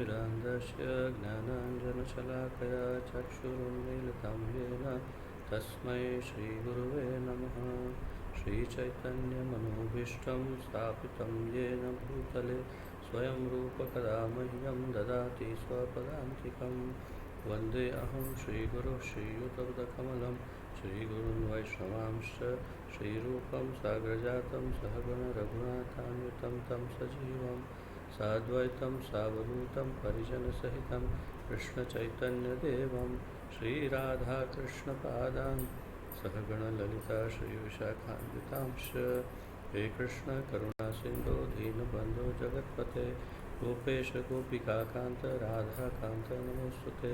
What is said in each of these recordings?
ज्ञानतिमिरान्धस्य ज्ञानाञ्जनशलाकया चक्षुरुन्मीलितं येन तस्मै श्रीगुरुवे नमः। श्रीचैतन्यमनोभीष्टं स्थापितं येन भूतले स्वयं रूपकदा मह्यं ददाति स्वपदान्तिकं। वन्दे अहं श्रीगुरुः श्रीयुतपदकमलं श्रीगुरुन् वैष्णवांश्च श्रीरूपं साग्रजातं सहगणरघुनाथान्वितं तं सजीवं साद्वैतं सावधूतं परिजनसहितं कृष्णचैतन्यदेवं श्रीराधाकृष्णपादान् सहगणललिता श्रीविशाखान्वितांश्च। हे कृष्ण करुणा सिन्धो दीनबन्धो जगत्पते गोपेश गोपिकान्त राधाकान्त नमोस्तुते।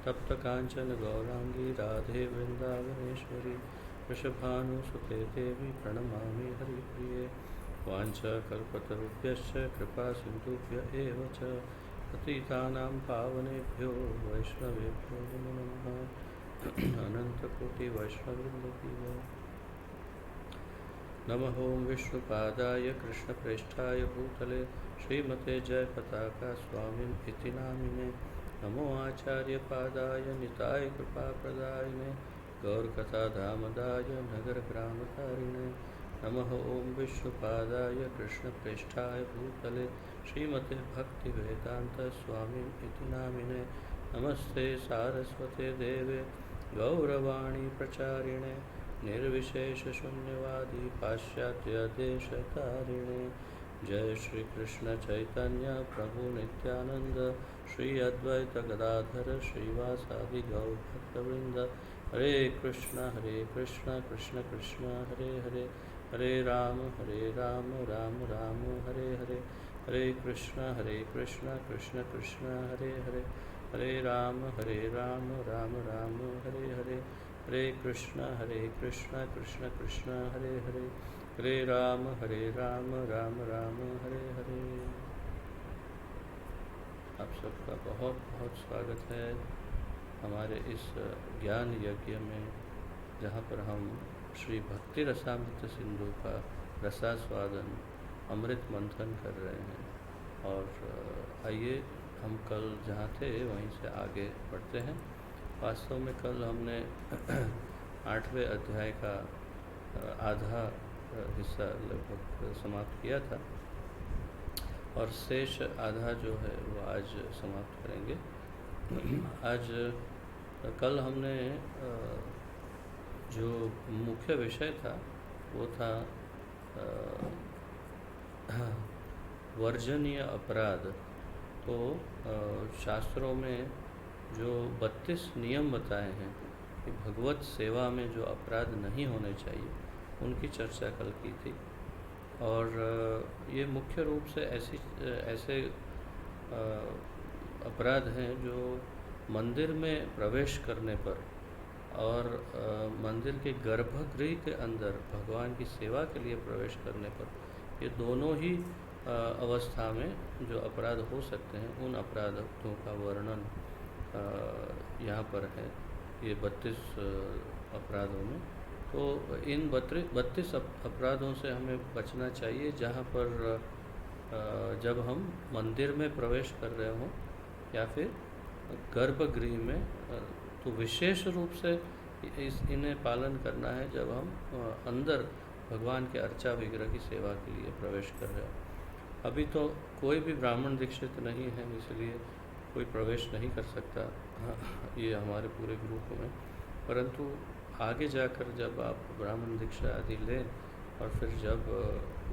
तप्त कांचन गौरांगी राधे वृंदावनेश्वरी वृषभानुसुते देवी प्रणमामि हरिप्रिये। वाञ्छाकल्पतरुभ्यश्च कृपा सिन्धुभ्य एव च पतितानां पावनेभ्यो वैष्णवेभ्यो नमो नमः। अनन्तकोटिवैष्णववृन्द की जय। नमः ओं विष्णुपादाय कृष्णप्रेष्ठाय भूतले श्रीमते जयपताका स्वामिन् इति नामिने। नमो आचार्यपादाय निताय कृपाप्रदायिने गौरकथाधामदाय नगरग्रामकारिणे। नमः ओं विष्णुपादाय कृष्णप्रेष्ठाय भूतले श्रीमते भक्तिवेदान्त स्वामिन् इति नामिने। नमस्ते सारस्वते देवे गौरवाणी प्रचारिणे निर्विशेषशून्यवादी पाश्चात्यदेशतारिणे। जय श्री कृष्ण चैतन्य प्रभु नित्यानंद श्री अद्वैत गदाधर श्रीवासादि गौरभक्तवृंद। हरे कृष्ण कृष्ण कृष्ण हरे हरे हरे राम राम राम हरे हरे। हरे कृष्ण कृष्ण कृष्ण हरे हरे हरे राम राम राम हरे हरे। हरे कृष्ण कृष्ण कृष्ण हरे हरे हरे राम राम राम हरे हरे। आप सबका बहुत बहुत स्वागत है हमारे इस ज्ञान यज्ञ में, जहाँ पर हम श्री भक्ति रसामृत सिंधु का रसास्वादन अमृत मंथन कर रहे हैं। और आइए हम कल जहाँ थे वहीं से आगे बढ़ते हैं। वास्तव में कल हमने 8वें अध्याय का आधा हिस्सा लगभग समाप्त किया था और शेष आधा जो है वो आज समाप्त करेंगे। आज कल हमने जो मुख्य विषय था वो था वर्जनीय अपराध। तो शास्त्रों में जो 32 नियम बताए हैं कि भगवत सेवा में जो अपराध नहीं होने चाहिए उनकी चर्चा कल की थी। और ये मुख्य रूप से ऐसे अपराध हैं जो मंदिर में प्रवेश करने पर और मंदिर के गर्भगृह के अंदर भगवान की सेवा के लिए प्रवेश करने पर, ये दोनों ही अवस्था में जो अपराध हो सकते हैं उन अपराधों का वर्णन यहाँ पर है ये 32 अपराधों में। तो इन 32 अपराधों से हमें बचना चाहिए जहाँ पर जब हम मंदिर में प्रवेश कर रहे हों या फिर गर्भगृह में। तो विशेष रूप से इन्हें पालन करना है जब हम अंदर भगवान के अर्चा विग्रह की सेवा के लिए प्रवेश कर रहे हो। अभी तो कोई भी ब्राह्मण दीक्षित नहीं है, इसलिए कोई प्रवेश नहीं कर सकता ये हमारे पूरे ग्रुप में। परंतु आगे जाकर जब आप ब्राह्मण दीक्षा आदि लें और फिर जब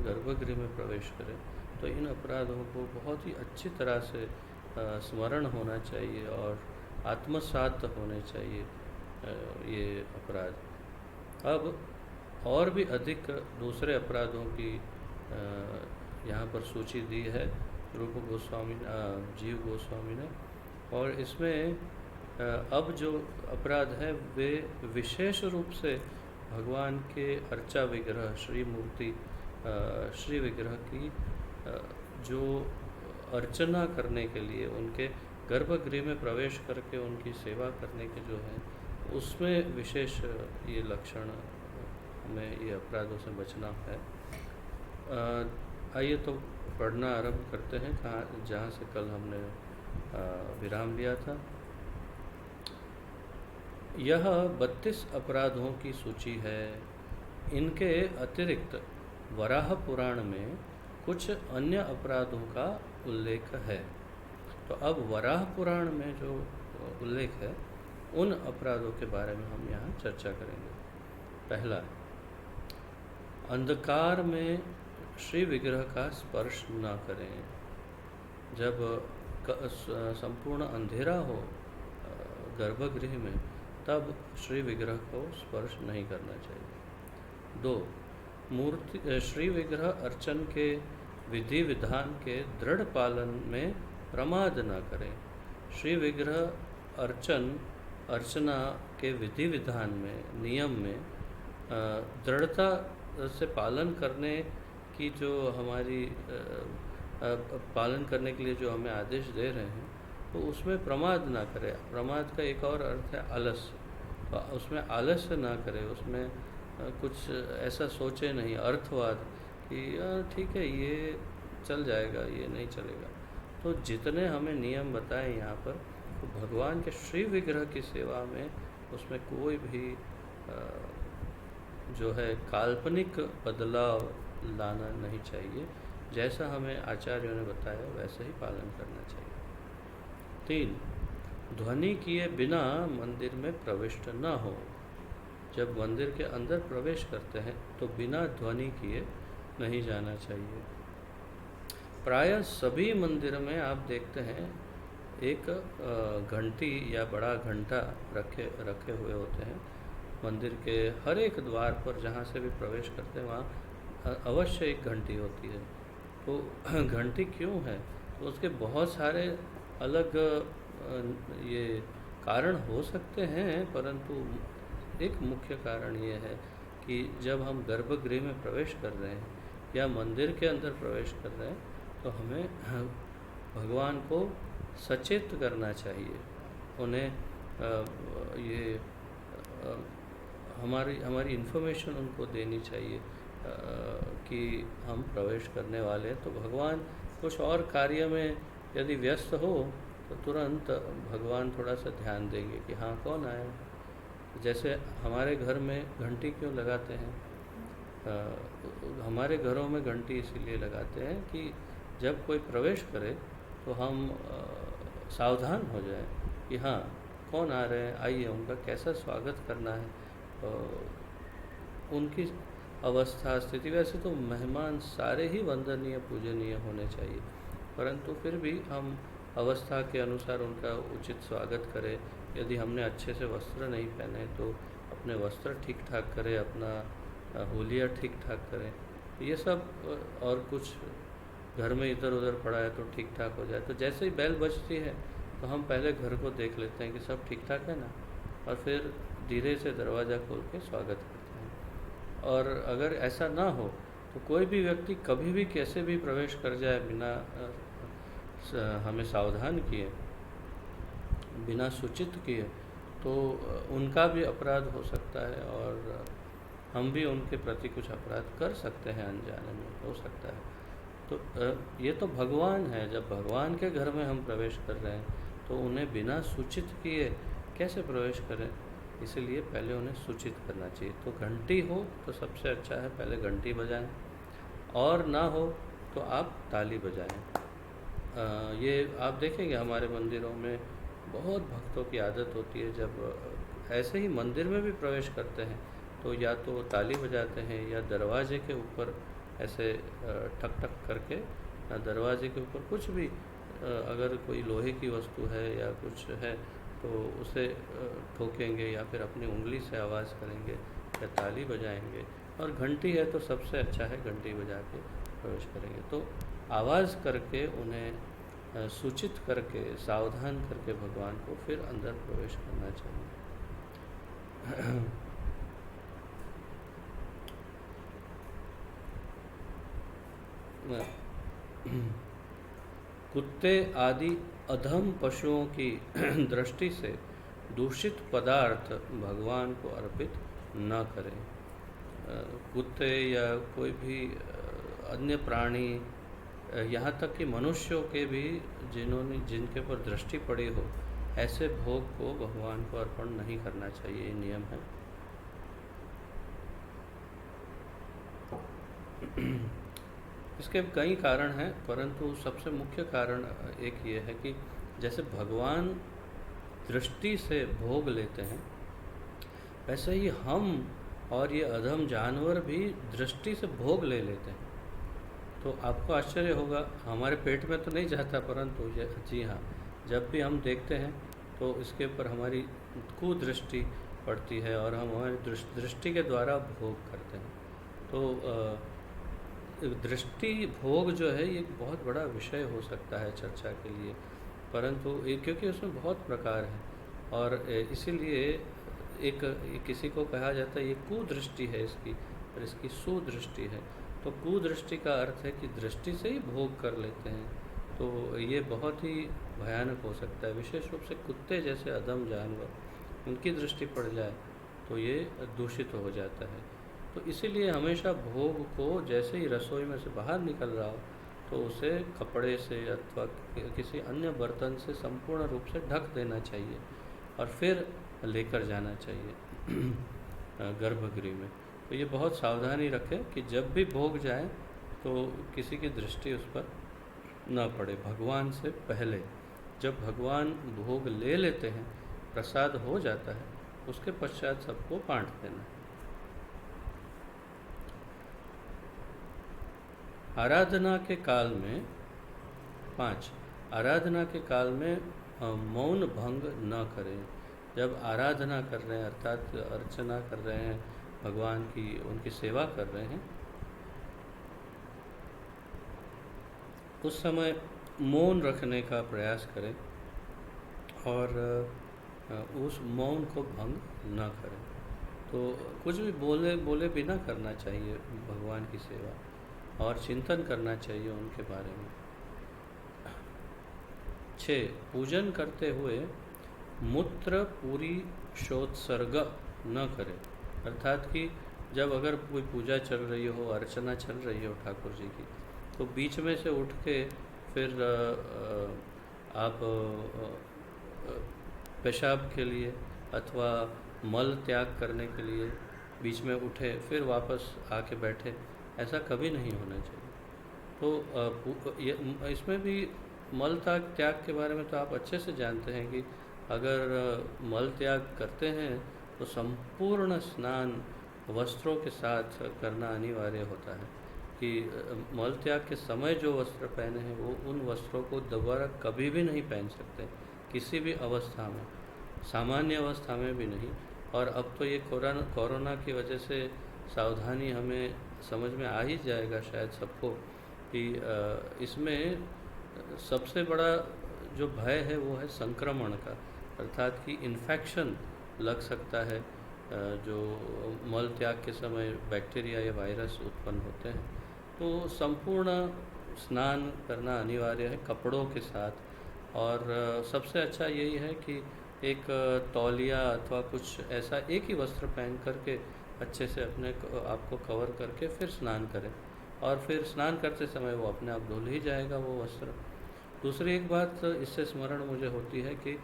गर्भगृह में प्रवेश करें तो इन अपराधों को बहुत ही अच्छी तरह से स्मरण होना चाहिए और आत्मसात होने चाहिए ये अपराध। अब और भी अधिक दूसरे अपराधों की यहाँ पर सूची दी है रूप गोस्वामी जीव गोस्वामी ने। और इसमें अब जो अपराध है वे विशेष रूप से भगवान के अर्चा विग्रह श्री मूर्ति श्री विग्रह की जो अर्चना करने के लिए उनके गर्भगृह में प्रवेश करके उनकी सेवा करने के जो है उसमें विशेष ये लक्षण हमें ये अपराधों से बचना है। आइए तो पढ़ना आरंभ करते हैं जहाँ से कल हमने विराम लिया था। यह 32 अपराधों की सूची है। इनके अतिरिक्त वराह पुराण में कुछ अन्य अपराधों का उल्लेख है। तो अब वराह पुराण में जो उल्लेख है उन अपराधों के बारे में हम यहाँ चर्चा करेंगे। पहला, अंधकार में श्री विग्रह का स्पर्श न करें। जब संपूर्ण अंधेरा हो गर्भगृह में, तब श्री विग्रह को स्पर्श नहीं करना चाहिए। 2, मूर्ति श्री विग्रह अर्चन के विधि विधान के दृढ़ पालन में प्रमाद न करें। श्री विग्रह अर्चना के विधि विधान में, नियम में दृढ़ता से पालन करने की जो हमारी पालन करने के लिए जो हमें आदेश दे रहे हैं, तो उसमें प्रमाद ना करें। प्रमाद का एक और अर्थ है आलस्य। तो उसमें आलस्य ना करें, उसमें कुछ ऐसा सोचे नहीं अर्थवाद कि ठीक है ये चल जाएगा, ये नहीं चलेगा। तो जितने हमें नियम बताए यहाँ पर, तो भगवान के श्री विग्रह की सेवा में उसमें कोई भी जो है काल्पनिक बदलाव लाना नहीं चाहिए। जैसा हमें आचार्यों ने बताया वैसे ही पालन करना चाहिए। 3, ध्वनि किए बिना मंदिर में प्रविष्ट न हो। जब मंदिर के अंदर प्रवेश करते हैं तो बिना ध्वनि किए नहीं जाना चाहिए। प्रायः सभी मंदिर में आप देखते हैं एक घंटी या बड़ा घंटा रखे हुए होते हैं। मंदिर के हर एक द्वार पर जहाँ से भी प्रवेश करते हैं वहाँ अवश्य एक घंटी होती है। तो घंटी क्यों है? तो उसके बहुत सारे अलग ये कारण हो सकते हैं, परंतु एक मुख्य कारण ये है कि जब हम गर्भगृह में प्रवेश कर रहे हैं या मंदिर के अंदर प्रवेश कर रहे हैं, तो हमें भगवान को सचेत करना चाहिए। उन्हें हमारी इन्फॉर्मेशन उनको देनी चाहिए कि हम प्रवेश करने वाले हैं। तो भगवान कुछ और कार्य में यदि व्यस्त हो तो तुरंत भगवान थोड़ा सा ध्यान देंगे कि हाँ कौन आया। जैसे हमारे घर में घंटी क्यों लगाते हैं? हमारे घरों में घंटी इसीलिए लगाते हैं कि जब कोई प्रवेश करे तो हम सावधान हो जाएं कि हाँ कौन आ रहे हैं, आइए उनका कैसा स्वागत करना है। उनकी अवस्था स्थिति, वैसे तो मेहमान सारे ही वंदनीय पूजनीय होने चाहिए, परंतु फिर भी हम अवस्था के अनुसार उनका उचित स्वागत करें। यदि हमने अच्छे से वस्त्र नहीं पहने तो अपने वस्त्र ठीक ठाक करें, अपना हुलिया ठीक ठाक करें। ये सब और कुछ घर में इधर उधर पड़ा है तो ठीक ठाक हो जाए। तो जैसे ही बेल बजती है तो हम पहले घर को देख लेते हैं कि सब ठीक ठाक है ना, और फिर धीरे से दरवाज़ा खोल के स्वागत करते हैं। और अगर ऐसा ना हो तो कोई भी व्यक्ति कभी भी कैसे भी प्रवेश कर जाए बिना हमें सावधान किए, बिना सूचित किए, तो उनका भी अपराध हो सकता है और हम भी उनके प्रति कुछ अपराध कर सकते हैं, अनजाने में हो सकता है। तो ये तो भगवान है। जब भगवान के घर में हम प्रवेश कर रहे हैं तो उन्हें बिना सूचित किए कैसे प्रवेश करें? इसलिए पहले उन्हें सूचित करना चाहिए। तो घंटी हो तो सबसे अच्छा है पहले घंटी बजाएं, और ना हो तो आप ताली बजाएं। ये आप देखेंगे हमारे मंदिरों में बहुत भक्तों की आदत होती है, जब ऐसे ही मंदिर में भी प्रवेश करते हैं तो या तो ताली बजाते हैं या दरवाजे के ऊपर ऐसे ठक ठक करके दरवाजे के ऊपर कुछ भी अगर कोई लोहे की वस्तु है या कुछ है तो उसे ठोकेंगे या फिर अपनी उंगली से आवाज़ करेंगे या ताली बजाएंगे। और घंटी है तो सबसे अच्छा है घंटी बजा के प्रवेश करेंगे। तो आवाज़ करके उन्हें सूचित करके सावधान करके भगवान को फिर अंदर प्रवेश करना चाहिए। कुत्ते आदि अधम पशुओं की दृष्टि से दूषित पदार्थ भगवान को अर्पित न करें। कुत्ते या कोई भी अन्य प्राणी यहाँ तक कि मनुष्यों के भी जिनके ऊपर दृष्टि पड़ी हो, ऐसे भोग को भगवान को अर्पण नहीं करना चाहिए, ये नियम है। इसके कई कारण हैं, परंतु सबसे मुख्य कारण एक ये है कि जैसे भगवान दृष्टि से भोग लेते हैं, वैसे ही हम और ये अधम जानवर भी दृष्टि से भोग ले लेते हैं। तो आपको आश्चर्य होगा, हमारे पेट में तो नहीं जाता, परंतु जी हाँ, जब भी हम देखते हैं तो इसके ऊपर हमारी कुदृष्टि पड़ती है और हम हमारी दृष्टि के द्वारा भोग करते हैं। तो दृष्टि भोग जो है ये एक बहुत बड़ा विषय हो सकता है चर्चा के लिए, परंतु क्योंकि उसमें बहुत प्रकार हैं और इसीलिए एक किसी को कहा जाता है ये कुदृष्टि है इसकी, और इसकी सुदृष्टि है। तो कुदृष्टि का अर्थ है कि दृष्टि से ही भोग कर लेते हैं, तो ये बहुत ही भयानक हो सकता है। विशेष रूप से कुत्ते जैसे अदम जानवर, उनकी दृष्टि पड़ जाए तो ये दूषित हो जाता है। तो इसीलिए हमेशा भोग को जैसे ही रसोई में से बाहर निकल रहा हो तो उसे कपड़े से अथवा किसी अन्य बर्तन से संपूर्ण रूप से ढक देना चाहिए और फिर लेकर जाना चाहिए गर्भगृह में। तो ये बहुत सावधानी रखें कि जब भी भोग जाए तो किसी की दृष्टि उस पर न पड़े। भगवान से पहले जब भगवान भोग ले लेते हैं, प्रसाद हो जाता है, उसके पश्चात सबको बांट देना है। आराधना के काल में 5, आराधना के काल में मौन भंग न करें। जब आराधना कर रहे हैं अर्थात अर्चना कर रहे हैं भगवान की, उनकी सेवा कर रहे हैं, उस समय मौन रखने का प्रयास करें और उस मौन को भंग न करें। तो कुछ भी बोले बिना करना चाहिए भगवान की सेवा और चिंतन करना चाहिए उनके बारे में। 6, पूजन करते हुए मूत्र पूरी शोत्सर्ग न करें। अर्थात कि जब अगर कोई पूजा चल रही हो, अर्चना चल रही हो ठाकुर जी की, तो बीच में से उठ के फिर आप पेशाब के लिए अथवा मल त्याग करने के लिए बीच में उठे फिर वापस आके बैठे, ऐसा कभी नहीं होना चाहिए। तो इसमें भी मल त्याग के बारे में तो आप अच्छे से जानते हैं कि अगर मल त्याग करते हैं तो संपूर्ण स्नान वस्त्रों के साथ करना अनिवार्य होता है कि मल त्याग के समय जो वस्त्र पहने हैं वो उन वस्त्रों को दोबारा कभी भी नहीं पहन सकते, किसी भी अवस्था में, सामान्य अवस्था में भी नहीं। और अब तो ये कोरोना की वजह से सावधानी हमें समझ में आ ही जाएगा शायद सबको कि इसमें सबसे बड़ा जो भय है वो है संक्रमण का, अर्थात कि इन्फेक्शन लग सकता है। जो मल त्याग के समय बैक्टीरिया या वायरस उत्पन्न होते हैं, तो संपूर्ण स्नान करना अनिवार्य है कपड़ों के साथ। और सबसे अच्छा यही है कि एक तौलिया अथवा कुछ ऐसा एक ही वस्त्र पहन करके अच्छे से अपने आप को कवर करके फिर स्नान करें, और फिर स्नान करते समय वो अपने आप धुल ही जाएगा वो वस्त्र। दूसरी एक बात इससे स्मरण मुझे होती है कि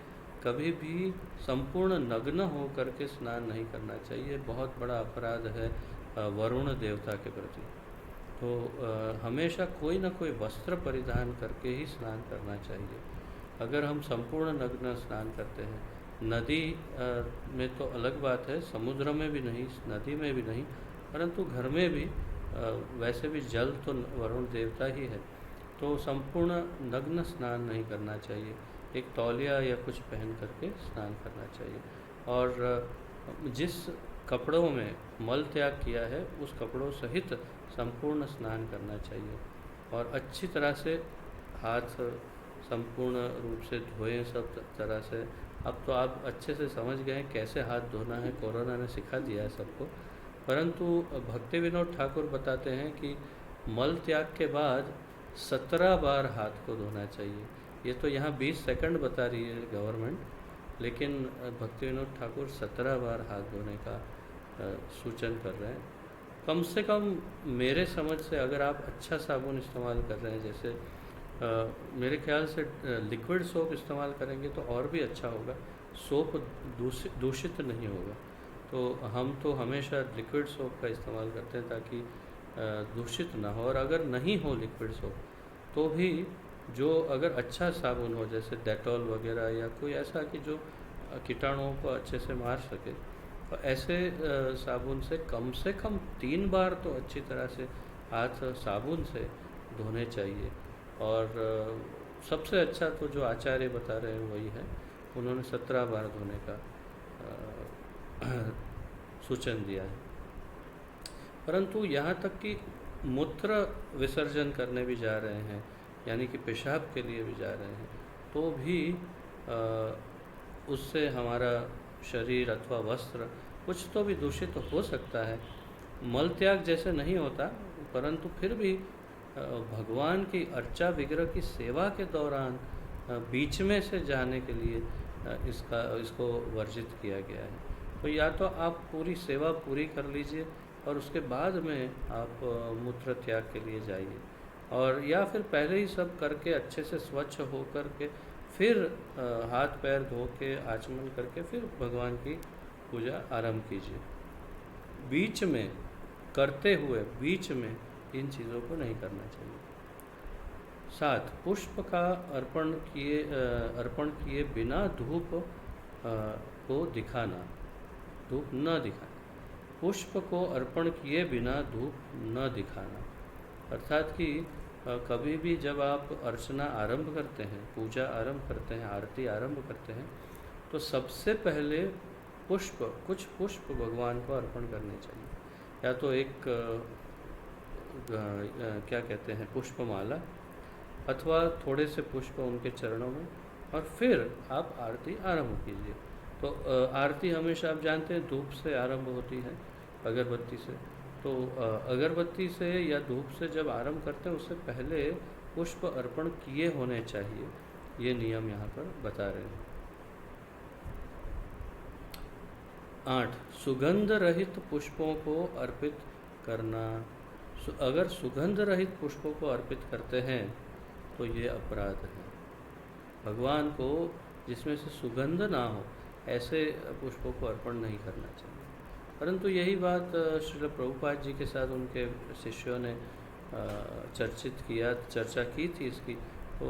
कभी भी संपूर्ण नग्न हो करके स्नान नहीं करना चाहिए, बहुत बड़ा अपराध है वरुण देवता के प्रति। तो हमेशा कोई ना कोई वस्त्र परिधान करके ही स्नान करना चाहिए। अगर हम संपूर्ण नग्न स्नान करते हैं, नदी में तो अलग बात है, समुद्र में भी नहीं, नदी में भी नहीं, परंतु घर में भी वैसे भी जल तो वरुण देवता ही है, तो संपूर्ण नग्न स्नान नहीं करना चाहिए, एक तौलिया या कुछ पहन करके स्नान करना चाहिए। और जिस कपड़ों में मल त्याग किया है उस कपड़ों सहित संपूर्ण स्नान करना चाहिए और अच्छी तरह से हाथ संपूर्ण रूप से धोएं सब तरह से। अब तो आप अच्छे से समझ गए कैसे हाथ धोना है, कोरोना ने सिखा दिया है सबको। परंतु भक्ति विनोद ठाकुर बताते हैं कि मल त्याग के बाद 17 बार हाथ को धोना चाहिए। ये तो यहाँ 20 सेकंड बता रही है गवर्नमेंट, लेकिन भक्ति विनोद ठाकुर 17 बार हाथ धोने का सूचन कर रहे हैं। कम से कम मेरे समझ से अगर आप अच्छा साबुन इस्तेमाल कर रहे हैं, जैसे मेरे ख्याल से लिक्विड सोप इस्तेमाल करेंगे तो और भी अच्छा होगा, सोप दूषित नहीं होगा। तो हम तो हमेशा लिक्विड सोप का इस्तेमाल करते हैं ताकि दूषित ना हो। और अगर नहीं हो लिक्विड सोप तो भी जो अगर अच्छा साबुन हो, जैसे डेटॉल वगैरह या कोई ऐसा कि जो कीटाणुओं को अच्छे से मार सके, तो ऐसे साबुन से कम 3 बार तो अच्छी तरह से हाथ साबुन से धोने चाहिए। और सबसे अच्छा तो जो आचार्य बता रहे हैं वही है, उन्होंने 17 बार धोने का सूचन दिया है। परंतु यहाँ तक कि मूत्र विसर्जन करने भी जा रहे हैं, यानी कि पेशाब के लिए भी जा रहे हैं, तो भी उससे हमारा शरीर अथवा वस्त्र कुछ तो भी दूषित हो सकता है। मल त्याग जैसे नहीं होता, परंतु फिर भी भगवान की अर्चा विग्रह की सेवा के दौरान बीच में से जाने के लिए इसको वर्जित किया गया है। तो या तो आप पूरी सेवा पूरी कर लीजिए और उसके बाद में आप मूत्र त्याग के लिए जाइए, और या फिर पहले ही सब करके अच्छे से स्वच्छ हो कर के फिर हाथ पैर धो के आचमन करके फिर भगवान की पूजा आरंभ कीजिए। बीच में करते हुए बीच में इन चीज़ों को नहीं करना चाहिए। 7, पुष्प का अर्पण किए बिना धूप को दिखाना, धूप न दिखाना। पुष्प को अर्पण किए बिना धूप न दिखाना, अर्थात कि कभी भी जब आप अर्चना आरंभ करते हैं, पूजा आरंभ करते हैं, आरती आरंभ करते हैं, तो सबसे पहले कुछ पुष्प भगवान को अर्पण करने चाहिए। या तो एक क्या कहते हैं, पुष्पमाला, अथवा थोड़े से पुष्प उनके चरणों में, और फिर आप आरती आरंभ कीजिए। तो आरती हमेशा आप जानते हैं धूप से आरंभ होती है, अगरबत्ती से। तो अगरबत्ती से या धूप से जब आरंभ करते हैं उससे पहले पुष्प अर्पण किए होने चाहिए, ये नियम यहाँ पर बता रहे हैं। 8, सुगंध रहित पुष्पों को अर्पित करना। अगर सुगंध रहित पुष्पों को अर्पित करते हैं तो ये अपराध है। भगवान को जिसमें से सुगंध ना हो ऐसे पुष्पों को अर्पण नहीं करना चाहिए। परंतु यही बात श्रील प्रभुपाद जी के साथ उनके शिष्यों ने चर्चा की थी इसकी। तो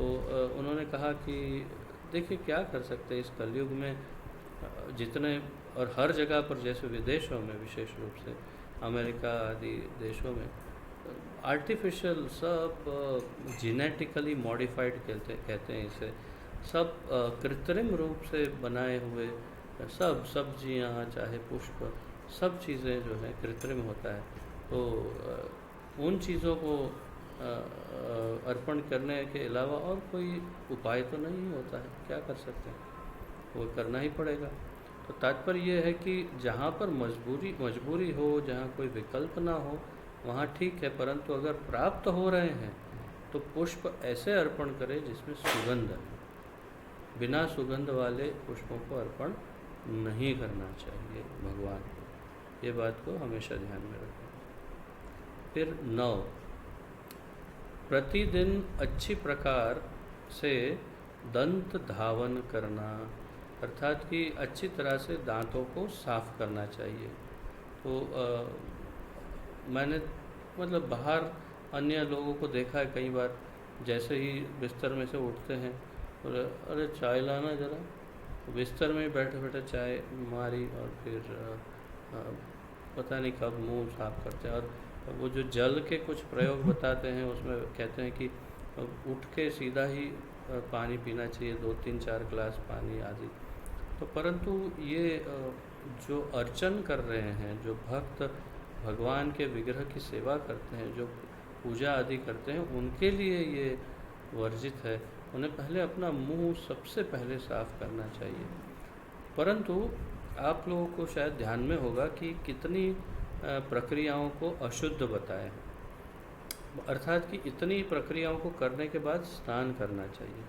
उन्होंने कहा कि देखिए क्या कर सकते हैं इस कलयुग में, जितने और हर जगह पर, जैसे विदेशों में विशेष रूप से अमेरिका आदि देशों में आर्टिफिशियल सब जेनेटिकली मॉडिफाइड कहते हैं इसे, सब कृत्रिम रूप से बनाए हुए सब सब्जियां चाहे पुष्प, सब चीज़ें जो है कृत्रिम होता है। तो उन चीज़ों को अर्पण करने के अलावा और कोई उपाय तो नहीं होता है, क्या कर सकते हैं, वो करना ही पड़ेगा। तो तात्पर्य ये है कि जहाँ पर मजबूरी हो, जहाँ कोई विकल्प ना हो, वहाँ ठीक है, परंतु अगर प्राप्त हो रहे हैं तो पुष्प ऐसे अर्पण करें जिसमें सुगंध है। बिना सुगंध वाले पुष्पों को अर्पण नहीं करना चाहिए भगवान को, ये बात को हमेशा ध्यान में रखें। फिर 9, प्रतिदिन अच्छी प्रकार से दंत धावन करना, अर्थात कि अच्छी तरह से दांतों को साफ करना चाहिए। तो मैंने मतलब बाहर अन्य लोगों को देखा है कई बार, जैसे ही बिस्तर में से उठते हैं और अरे चाय लाना ज़रा, बिस्तर में बैठे बैठे चाय मारी और फिर पता नहीं कब मुंह साफ करते हैं। और वो जो जल के कुछ प्रयोग बताते हैं उसमें कहते हैं कि उठ के सीधा ही पानी पीना चाहिए, 2-3-4 गिलास पानी आदि। तो परंतु ये जो अर्चन कर रहे हैं, जो भक्त भगवान के विग्रह की सेवा करते हैं, जो पूजा आदि करते हैं, उनके लिए ये वर्जित है। उन्हें पहले अपना मुंह सबसे पहले साफ करना चाहिए। परंतु आप लोगों को शायद ध्यान में होगा कि कितनी प्रक्रियाओं को अशुद्ध बताया है, अर्थात कि इतनी प्रक्रियाओं को करने के बाद स्नान करना चाहिए।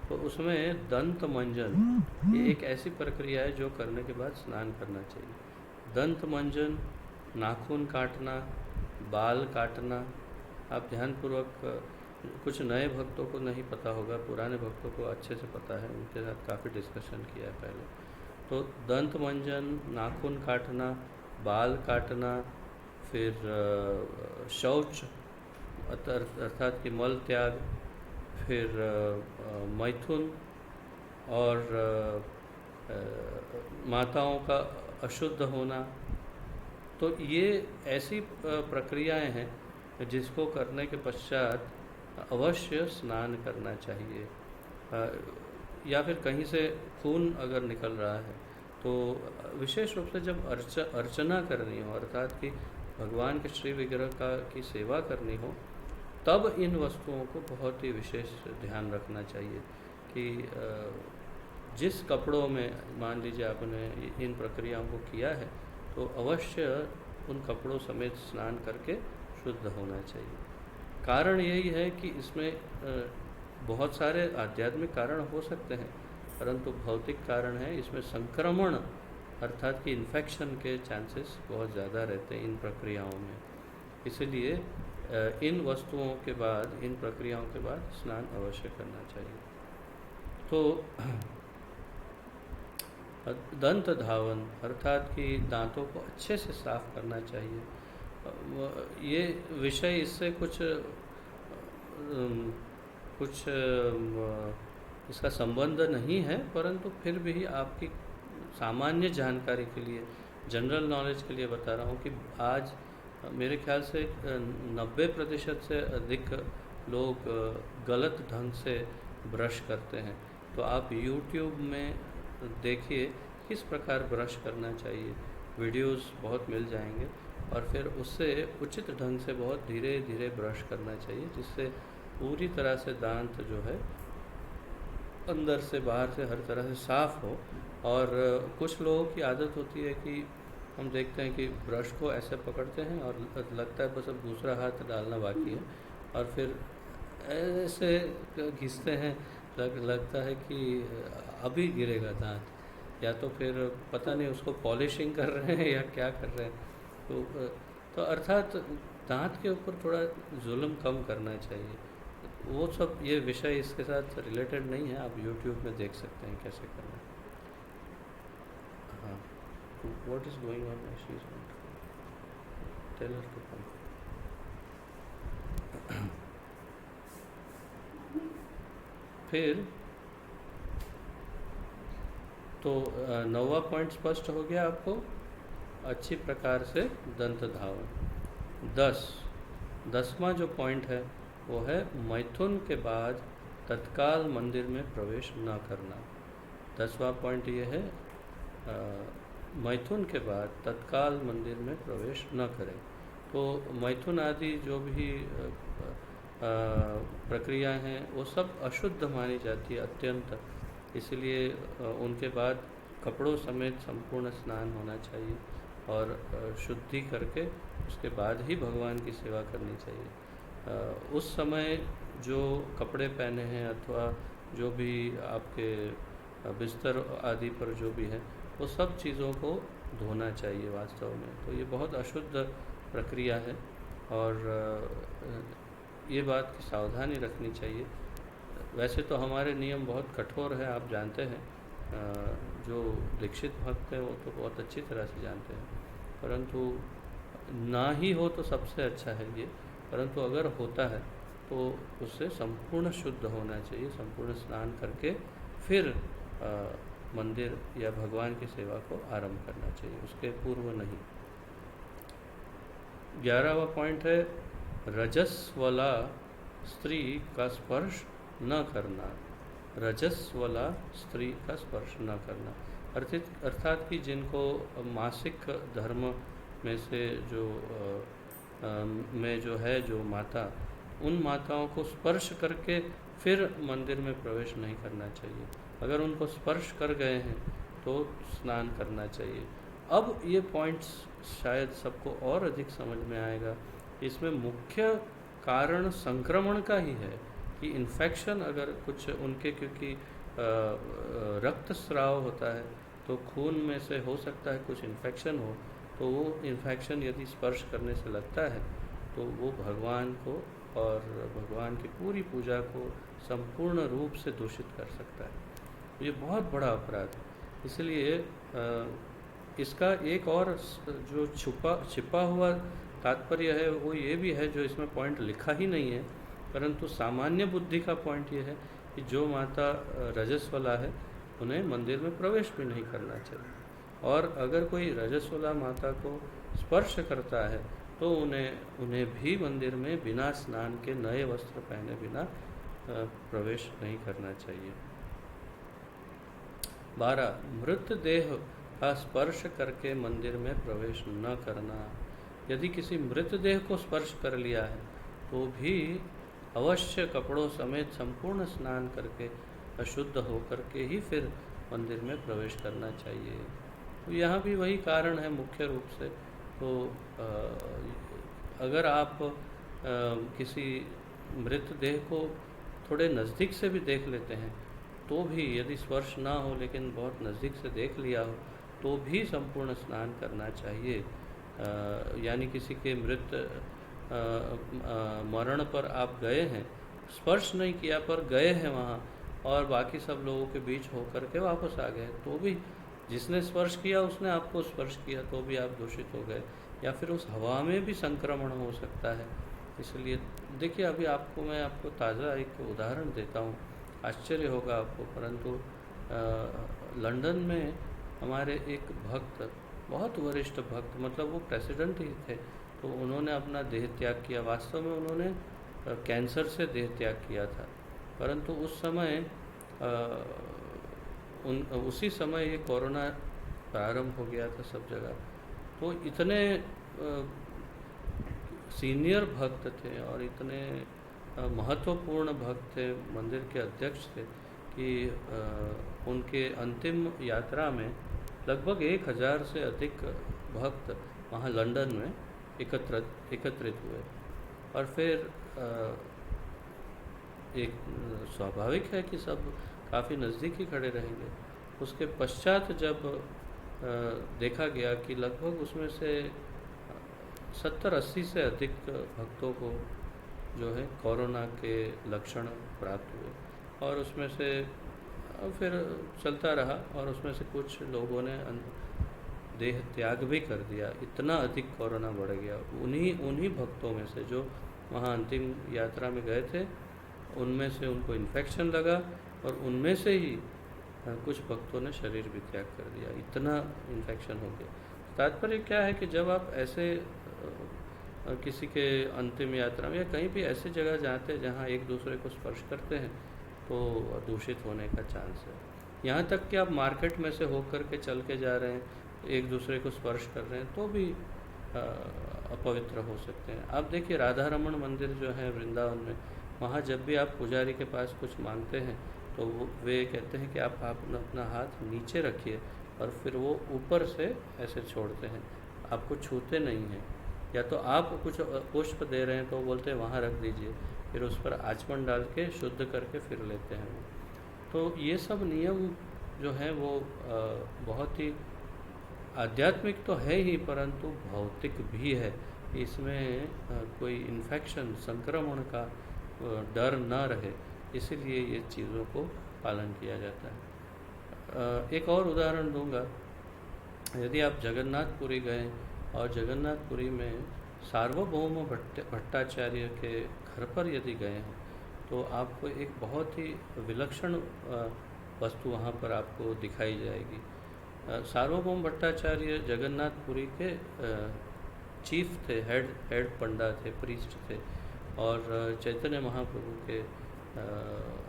तो उसमें दंत मंजन, ये एक ऐसी प्रक्रिया है जो करने के बाद स्नान करना चाहिए। दंत मंजन, नाखून काटना, बाल काटना। आप ध्यानपूर्वक, कुछ नए भक्तों को नहीं पता होगा, पुराने भक्तों को अच्छे से पता है, उनके साथ काफ़ी डिस्कशन किया है पहले। तो दंत मंजन, नाखून काटना, बाल काटना, फिर शौच अर्थात कि मल त्याग, फिर मैथुन और माताओं का अशुद्ध होना। तो ये ऐसी प्रक्रियाएं हैं जिसको करने के पश्चात अवश्य स्नान करना चाहिए। या फिर कहीं से खून अगर निकल रहा है तो विशेष रूप से जब अर्चना करनी हो, अर्थात कि भगवान के श्री विग्रह की सेवा करनी हो, तब इन वस्तुओं को बहुत ही विशेष ध्यान रखना चाहिए कि जिस कपड़ों में मान लीजिए आपने इन प्रक्रियाओं को किया है तो अवश्य उन कपड़ों समेत स्नान करके शुद्ध होना चाहिए। कारण यही है कि इसमें बहुत सारे आध्यात्मिक कारण हो सकते हैं, परंतु भौतिक कारण है, इसमें संक्रमण अर्थात कि इन्फेक्शन के चांसेस बहुत ज़्यादा रहते हैं इन प्रक्रियाओं में। इसलिए इन वस्तुओं के बाद, इन प्रक्रियाओं के बाद स्नान अवश्य करना चाहिए। तो दंत धावन अर्थात कि दांतों को अच्छे से साफ करना चाहिए। ये विषय इससे कुछ इसका संबंध नहीं है, परंतु फिर भी आपकी सामान्य जानकारी के लिए, जनरल नॉलेज के लिए बता रहा हूँ कि आज मेरे ख्याल से 90% से अधिक लोग गलत ढंग से ब्रश करते हैं। तो आप YouTube में देखिए किस प्रकार ब्रश करना चाहिए, वीडियोस बहुत मिल जाएंगे, और फिर उससे उचित ढंग से बहुत धीरे धीरे ब्रश करना चाहिए, जिससे पूरी तरह से दांत जो है अंदर से बाहर से हर तरह से साफ़ हो। और कुछ लोगों की आदत होती है कि हम देखते हैं कि ब्रश को ऐसे पकड़ते हैं और लगता है बस अब दूसरा हाथ डालना बाकी है, और फिर ऐसे घिसते हैं, लगता है कि अभी गिरेगा दांत, या तो फिर पता नहीं उसको पॉलिशिंग कर रहे हैं या क्या कर रहे हैं। तो अर्थात दांत के ऊपर थोड़ा जुल्म कम करना चाहिए। वो सब, ये विषय इसके साथ रिलेटेड नहीं है, आप YouTube में देख सकते हैं कैसे करना है। हाँ, what is going on, she is not, tell her to come. फिर तो 9वां पॉइंट स्पष्ट हो गया आपको, अच्छी प्रकार से दंत धावन। 10वां जो पॉइंट है वो है मैथुन के बाद तत्काल मंदिर में प्रवेश न करना। 10वां पॉइंट ये है, मैथुन के बाद तत्काल मंदिर में प्रवेश न करें। तो मैथुन आदि जो भी प्रक्रिया हैं वो सब अशुद्ध मानी जाती है अत्यंत, इसलिए उनके बाद कपड़ों समेत संपूर्ण स्नान होना चाहिए और शुद्धि करके उसके बाद ही भगवान की सेवा करनी चाहिए। उस समय जो कपड़े पहने हैं अथवा जो भी आपके बिस्तर आदि पर जो भी है, वो सब चीज़ों को धोना चाहिए वास्तव में। तो ये बहुत अशुद्ध प्रक्रिया है और ये बात की सावधानी रखनी चाहिए। वैसे तो हमारे नियम बहुत कठोर है, आप जानते हैं, जो दीक्षित भक्त हैं वो तो बहुत अच्छी तरह से जानते हैं, परंतु ना ही हो तो सबसे अच्छा है ये, परंतु अगर होता है तो उससे संपूर्ण शुद्ध होना चाहिए, संपूर्ण स्नान करके फिर मंदिर या भगवान की सेवा को आरंभ करना चाहिए, उसके पूर्व नहीं। 11वां पॉइंट है, रजस वाला स्त्री का स्पर्श न करना। रजस वाला स्त्री का स्पर्श न करना अर्थात कि जिनको मासिक धर्म में से जो है जो माता, उन माताओं को स्पर्श करके फिर मंदिर में प्रवेश नहीं करना चाहिए। अगर उनको स्पर्श कर गए हैं तो स्नान करना चाहिए। अब ये पॉइंट्स शायद सबको और अधिक समझ में आएगा। इसमें मुख्य कारण संक्रमण का ही है कि इन्फेक्शन अगर कुछ उनके, क्योंकि रक्तस्राव होता है तो खून में से हो सकता है कुछ इन्फेक्शन हो, तो वो इन्फेक्शन यदि स्पर्श करने से लगता है तो वो भगवान को और भगवान की पूरी पूजा को संपूर्ण रूप से दूषित कर सकता है। ये बहुत बड़ा अपराध है। इसलिए इसका एक और जो छिपा हुआ तात्पर्य है वो ये भी है, जो इसमें पॉइंट लिखा ही नहीं है, परंतु सामान्य बुद्धि का पॉइंट ये है कि जो माता रजस्वला है उन्हें मंदिर में प्रवेश भी नहीं करना चाहिए, और अगर कोई रजस्वला माता को स्पर्श करता है तो उन्हें भी मंदिर में बिना स्नान के नए वस्त्र पहने बिना प्रवेश नहीं करना चाहिए। 12. मृत देह का स्पर्श करके मंदिर में प्रवेश न करना। यदि किसी मृतदेह को स्पर्श कर लिया है तो भी अवश्य कपड़ों समेत संपूर्ण स्नान करके अशुद्ध होकर के ही फिर मंदिर में प्रवेश करना चाहिए। तो यहाँ भी वही कारण है मुख्य रूप से। तो अगर आप किसी मृतदेह को थोड़े नज़दीक से भी देख लेते हैं तो भी, यदि स्पर्श ना हो लेकिन बहुत नज़दीक से देख लिया हो, तो भी संपूर्ण स्नान करना चाहिए। यानी किसी के मरण पर आप गए हैं, स्पर्श नहीं किया पर गए हैं वहाँ, और बाकी सब लोगों के बीच होकर के वापस आ गए, तो भी जिसने स्पर्श किया उसने आपको स्पर्श किया तो भी आप दूषित हो गए, या फिर उस हवा में भी संक्रमण हो सकता है। इसलिए देखिए, अभी मैं आपको ताज़ा एक उदाहरण देता हूँ, आश्चर्य होगा आपको, परंतु लंदन में हमारे एक भक्त, बहुत वरिष्ठ भक्त, मतलब वो प्रेसिडेंट ही थे, तो उन्होंने अपना देह त्याग किया। वास्तव में उन्होंने कैंसर से देह त्याग किया था, परंतु उस समय उसी समय ये कोरोना प्रारंभ हो गया था सब जगह। तो इतने सीनियर भक्त थे और इतने महत्वपूर्ण भक्त थे, मंदिर के अध्यक्ष थे, कि उनके अंतिम यात्रा में लगभग 1000 से अधिक भक्त वहाँ लंदन में एकत्रित हुए। और फिर एक स्वाभाविक है कि सब काफ़ी नज़दीक ही खड़े रहेंगे। उसके पश्चात जब देखा गया कि लगभग उसमें से 70-80 से अधिक भक्तों को जो है कोरोना के लक्षण प्राप्त हुए, और उसमें से फिर चलता रहा, और उसमें से कुछ लोगों ने देह त्याग भी कर दिया। इतना अधिक कोरोना बढ़ गया। उन्हीं भक्तों में से जो वहाँ अंतिम यात्रा में गए थे, उनमें से उनको इन्फेक्शन लगा, और उनमें से ही कुछ भक्तों ने शरीर भी त्याग कर दिया। इतना इन्फेक्शन हो गया। तात्पर्य क्या है कि जब आप ऐसे किसी के अंतिम यात्रा में या कहीं भी ऐसी जगह जाते हैं जहाँ एक दूसरे को स्पर्श करते हैं, तो दूषित होने का चांस है। यहाँ तक कि आप मार्केट में से होकर के चल के जा रहे हैं, एक दूसरे को स्पर्श कर रहे हैं, तो भी अपवित्र हो सकते हैं। आप देखिए, राधा रमण मंदिर जो है वृंदावन में, वहाँ जब भी आप पुजारी के पास कुछ मांगते हैं तो वे कहते हैं कि आप अपना हाथ नीचे रखिए, और फिर वो ऊपर से ऐसे छोड़ते हैं, आपको छूते नहीं हैं। या तो आप कुछ पुष्प दे रहे हैं तो बोलते हैं वहाँ रख दीजिए, फिर उस पर आचमन डाल के शुद्ध करके फिर लेते हैं वो। तो ये सब नियम जो हैं वो बहुत ही आध्यात्मिक तो है ही, परंतु भौतिक भी है। इसमें कोई इन्फेक्शन, संक्रमण का डर न रहे, इसीलिए ये चीज़ों को पालन किया जाता है। एक और उदाहरण दूंगा। यदि आप जगन्नाथपुरी गए और जगन्नाथपुरी में सार्वभौम भट्टाचार्य के घर पर यदि गए हैं, तो आपको एक बहुत ही विलक्षण वस्तु वहाँ पर आपको दिखाई जाएगी। सार्वभौम भट्टाचार्य जगन्नाथपुरी के चीफ थे, हेड पंडा थे, प्रीस्ट थे, और चैतन्य महाप्रभु के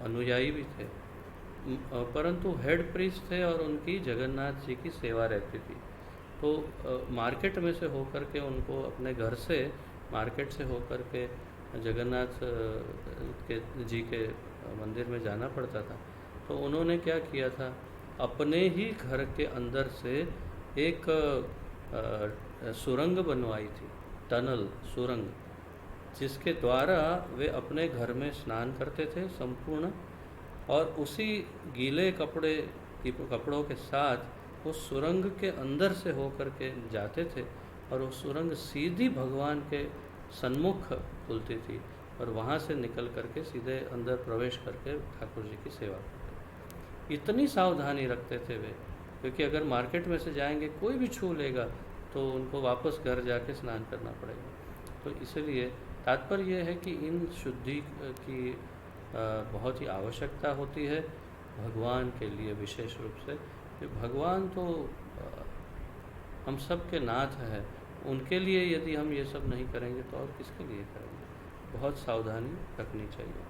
अनुयायी भी थे, परंतु हेड प्रीस्ट थे और उनकी जगन्नाथ जी की सेवा रहती थी। तो मार्केट में से होकर के उनको अपने घर से, मार्केट से होकर के जगन्नाथ के जी के मंदिर में जाना पड़ता था। तो उन्होंने क्या किया था, अपने ही घर के अंदर से एक सुरंग बनवाई थी, टनल सुरंग, जिसके द्वारा वे अपने घर में स्नान करते थे संपूर्ण, और उसी गीले कपड़ों के साथ उस सुरंग के अंदर से होकर के जाते थे, और वो सुरंग सीधी भगवान के सन्मुख खुलती थी और वहाँ से निकल करके सीधे अंदर प्रवेश करके ठाकुर जी की सेवा करते। इतनी सावधानी रखते थे वे, क्योंकि अगर मार्केट में से जाएंगे कोई भी छू लेगा तो उनको वापस घर जाके स्नान करना पड़ेगा। तो इसलिए तात्पर्य यह है कि इन शुद्धि की बहुत ही आवश्यकता होती है भगवान के लिए विशेष रूप से, कि भगवान तो हम सब के नाथ हैं, उनके लिए यदि हम ये सब नहीं करेंगे तो और किसके लिए करेंगे। बहुत सावधानी रखनी चाहिए।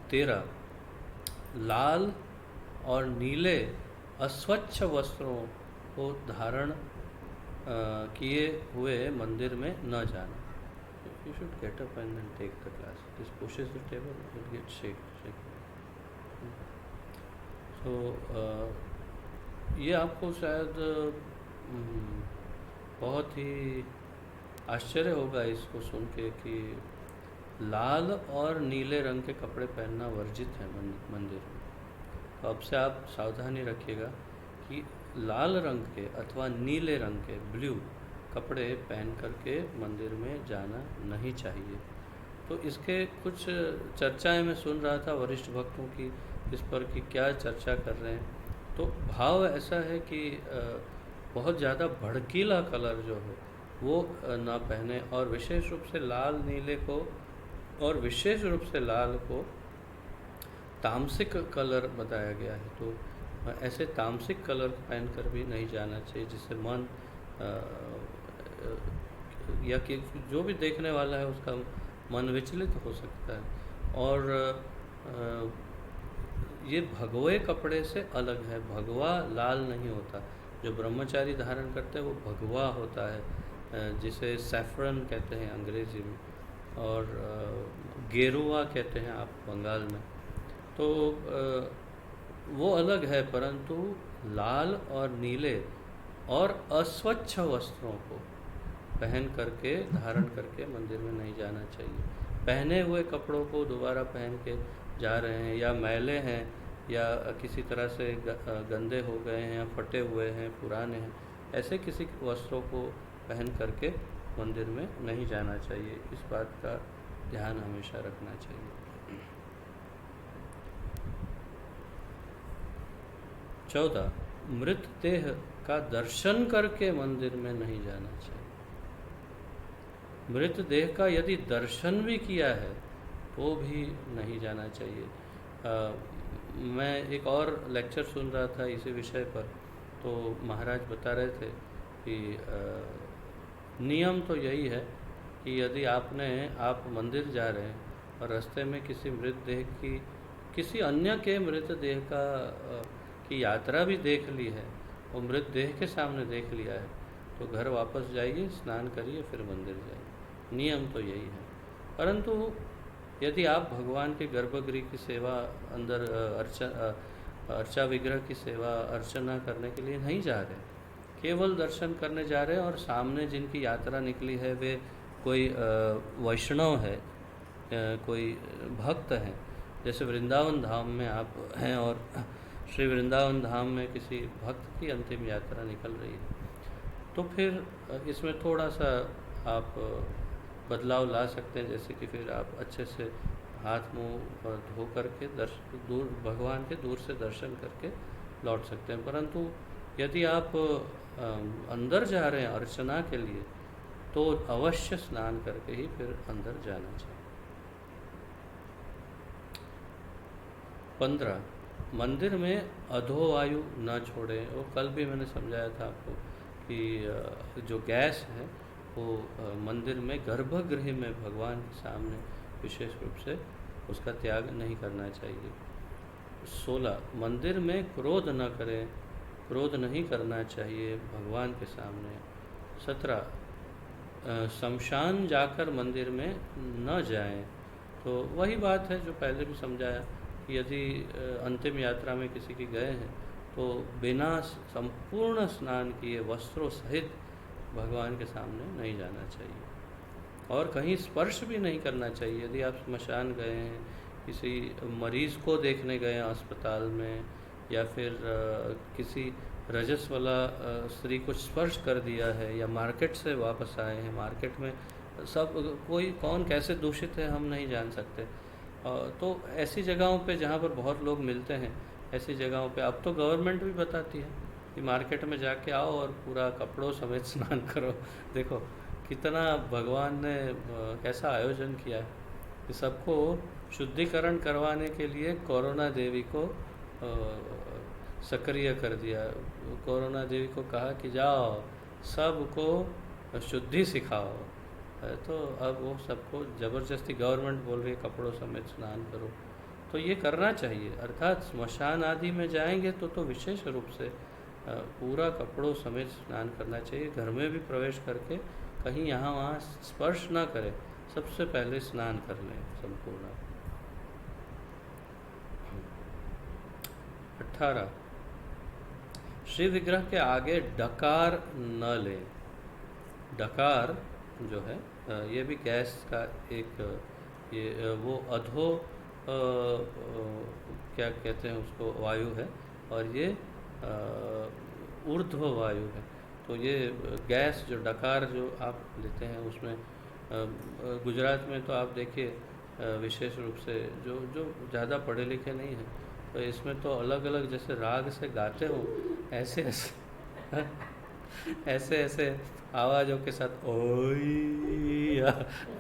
13 लाल और नीले अस्वच्छ वस्त्रों को धारण किए हुए मंदिर में न जाना। You should get up and then take the class. This pushes the table, it gets shake. So ये आपको शायद बहुत ही आश्चर्य होगा इसको सुन के कि लाल और नीले रंग के कपड़े पहनना वर्जित है मंदिर में। तो अब से आप सावधानी रखिएगा कि लाल रंग के अथवा नीले रंग के ब्लू कपड़े पहन करके मंदिर में जाना नहीं चाहिए। तो इसके कुछ चर्चाएं मैं सुन रहा था वरिष्ठ भक्तों की इस पर कि क्या चर्चा कर रहे हैं। तो भाव ऐसा है कि बहुत ज़्यादा भड़कीला कलर जो है वो ना पहने, और विशेष रूप से लाल नीले को और विशेष रूप से लाल को तामसिक कलर बताया गया है। तो ऐसे तामसिक कलर पहन कर भी नहीं जाना चाहिए, जिससे मन या कि जो भी देखने वाला है उसका मन विचलित हो सकता है। और ये भगवे कपड़े से अलग है। भगवा लाल नहीं होता, जो ब्रह्मचारी धारण करते हैं वो भगवा होता है, जिसे सैफरन कहते हैं अंग्रेजी में, और गेरुआ कहते हैं आप बंगाल में। तो वो अलग है, परंतु लाल और नीले और अस्वच्छ वस्त्रों को पहन करके धारण करके मंदिर में नहीं जाना चाहिए। पहने हुए कपड़ों को दोबारा पहन के जा रहे हैं, या मैले हैं, या किसी तरह से गंदे हो गए हैं, या फटे हुए हैं, पुराने हैं, ऐसे किसी वस्त्रों को पहन करके मंदिर में नहीं जाना चाहिए। इस बात का ध्यान हमेशा रखना चाहिए। 14 मृत देह का दर्शन करके मंदिर में नहीं जाना चाहिए। मृत देह का यदि दर्शन भी किया है तो भी नहीं जाना चाहिए। मैं एक और लेक्चर सुन रहा था इसी विषय पर, तो महाराज बता रहे थे कि नियम तो यही है कि यदि आप मंदिर जा रहे हैं और रास्ते में किसी मृत देह की, किसी अन्य के मृत देह की यात्रा भी देख ली है, वो मृत देह के सामने देख लिया है, तो घर वापस जाइए, स्नान करिए, फिर मंदिर जाइए। नियम तो यही है। परंतु यदि आप भगवान के गर्भगृह की सेवा, अंदर अर्चा विग्रह की सेवा अर्चना करने के लिए नहीं जा रहे, केवल दर्शन करने जा रहे हैं, और सामने जिनकी यात्रा निकली है वे कोई वैष्णव है, कोई भक्त हैं, जैसे वृंदावन धाम में आप हैं और श्री वृंदावन धाम में किसी भक्त की अंतिम यात्रा निकल रही है, तो फिर इसमें थोड़ा सा आप बदलाव ला सकते हैं। जैसे कि फिर आप अच्छे से हाथ मुंह धो करके दूर भगवान के दूर से दर्शन करके लौट सकते हैं। परंतु यदि आप अंदर जा रहे हैं अर्चना के लिए, तो अवश्य स्नान करके ही फिर अंदर जाना चाहिए। 15 मंदिर में अधोवायु न छोड़ें। और कल भी मैंने समझाया था आपको कि जो गैस है वो मंदिर में गर्भगृह में भगवान के सामने विशेष रूप से उसका त्याग नहीं करना चाहिए। 16 मंदिर में क्रोध न करें, क्रोध नहीं करना चाहिए भगवान के सामने। 17 शमशान जाकर मंदिर में न जाएं। तो वही बात है जो पहले भी समझाया कि यदि अंतिम यात्रा में किसी की गए हैं तो बिना संपूर्ण स्नान किए वस्त्रों सहित भगवान के सामने नहीं जाना चाहिए, और कहीं स्पर्श भी नहीं करना चाहिए। यदि आप स्मशान गए हैं, किसी मरीज़ को देखने गए हैं अस्पताल में, या फिर किसी रजस वाला स्त्री को स्पर्श कर दिया है, या मार्केट से वापस आए हैं, मार्केट में सब कोई कौन कैसे दूषित है हम नहीं जान सकते। तो ऐसी जगहों पे जहाँ पर बहुत लोग मिलते हैं, ऐसी जगहों पे अब तो गवर्नमेंट भी बताती है कि मार्केट में जाके आओ और पूरा कपड़ों समेत स्नान करो। देखो कितना भगवान ने कैसा आयोजन किया है कि सबको शुद्धिकरण करवाने के लिए कोरोना देवी को सक्रिय कर दिया। कोरोना देवी को कहा कि जाओ सबको शुद्धि सिखाओ। तो अब वो सबको ज़बरदस्ती गवर्नमेंट बोल रही है कपड़ों समेत स्नान करो, तो ये करना चाहिए। अर्थात स्मशान आदि में जाएंगे तो विशेष रूप से पूरा कपड़ों समेत स्नान करना चाहिए। घर में भी प्रवेश करके कहीं यहाँ वहाँ स्पर्श ना करें, सबसे पहले स्नान कर लें संपूर्ण। 18 श्री विग्रह के आगे डकार न लें। डकार जो है ये भी गैस का एक ये वो अधो क्या कहते हैं उसको वायु है, और ये ऊर्ध्व वायु है। तो ये गैस जो डकार जो आप लेते हैं उसमें गुजरात में तो आप देखिए विशेष रूप से जो जो ज़्यादा पढ़े लिखे नहीं हैं, तो इसमें तो अलग अलग जैसे राग से गाते हो ऐसे ऐसे ऐसे ऐसे आवाज़ों के साथ ओई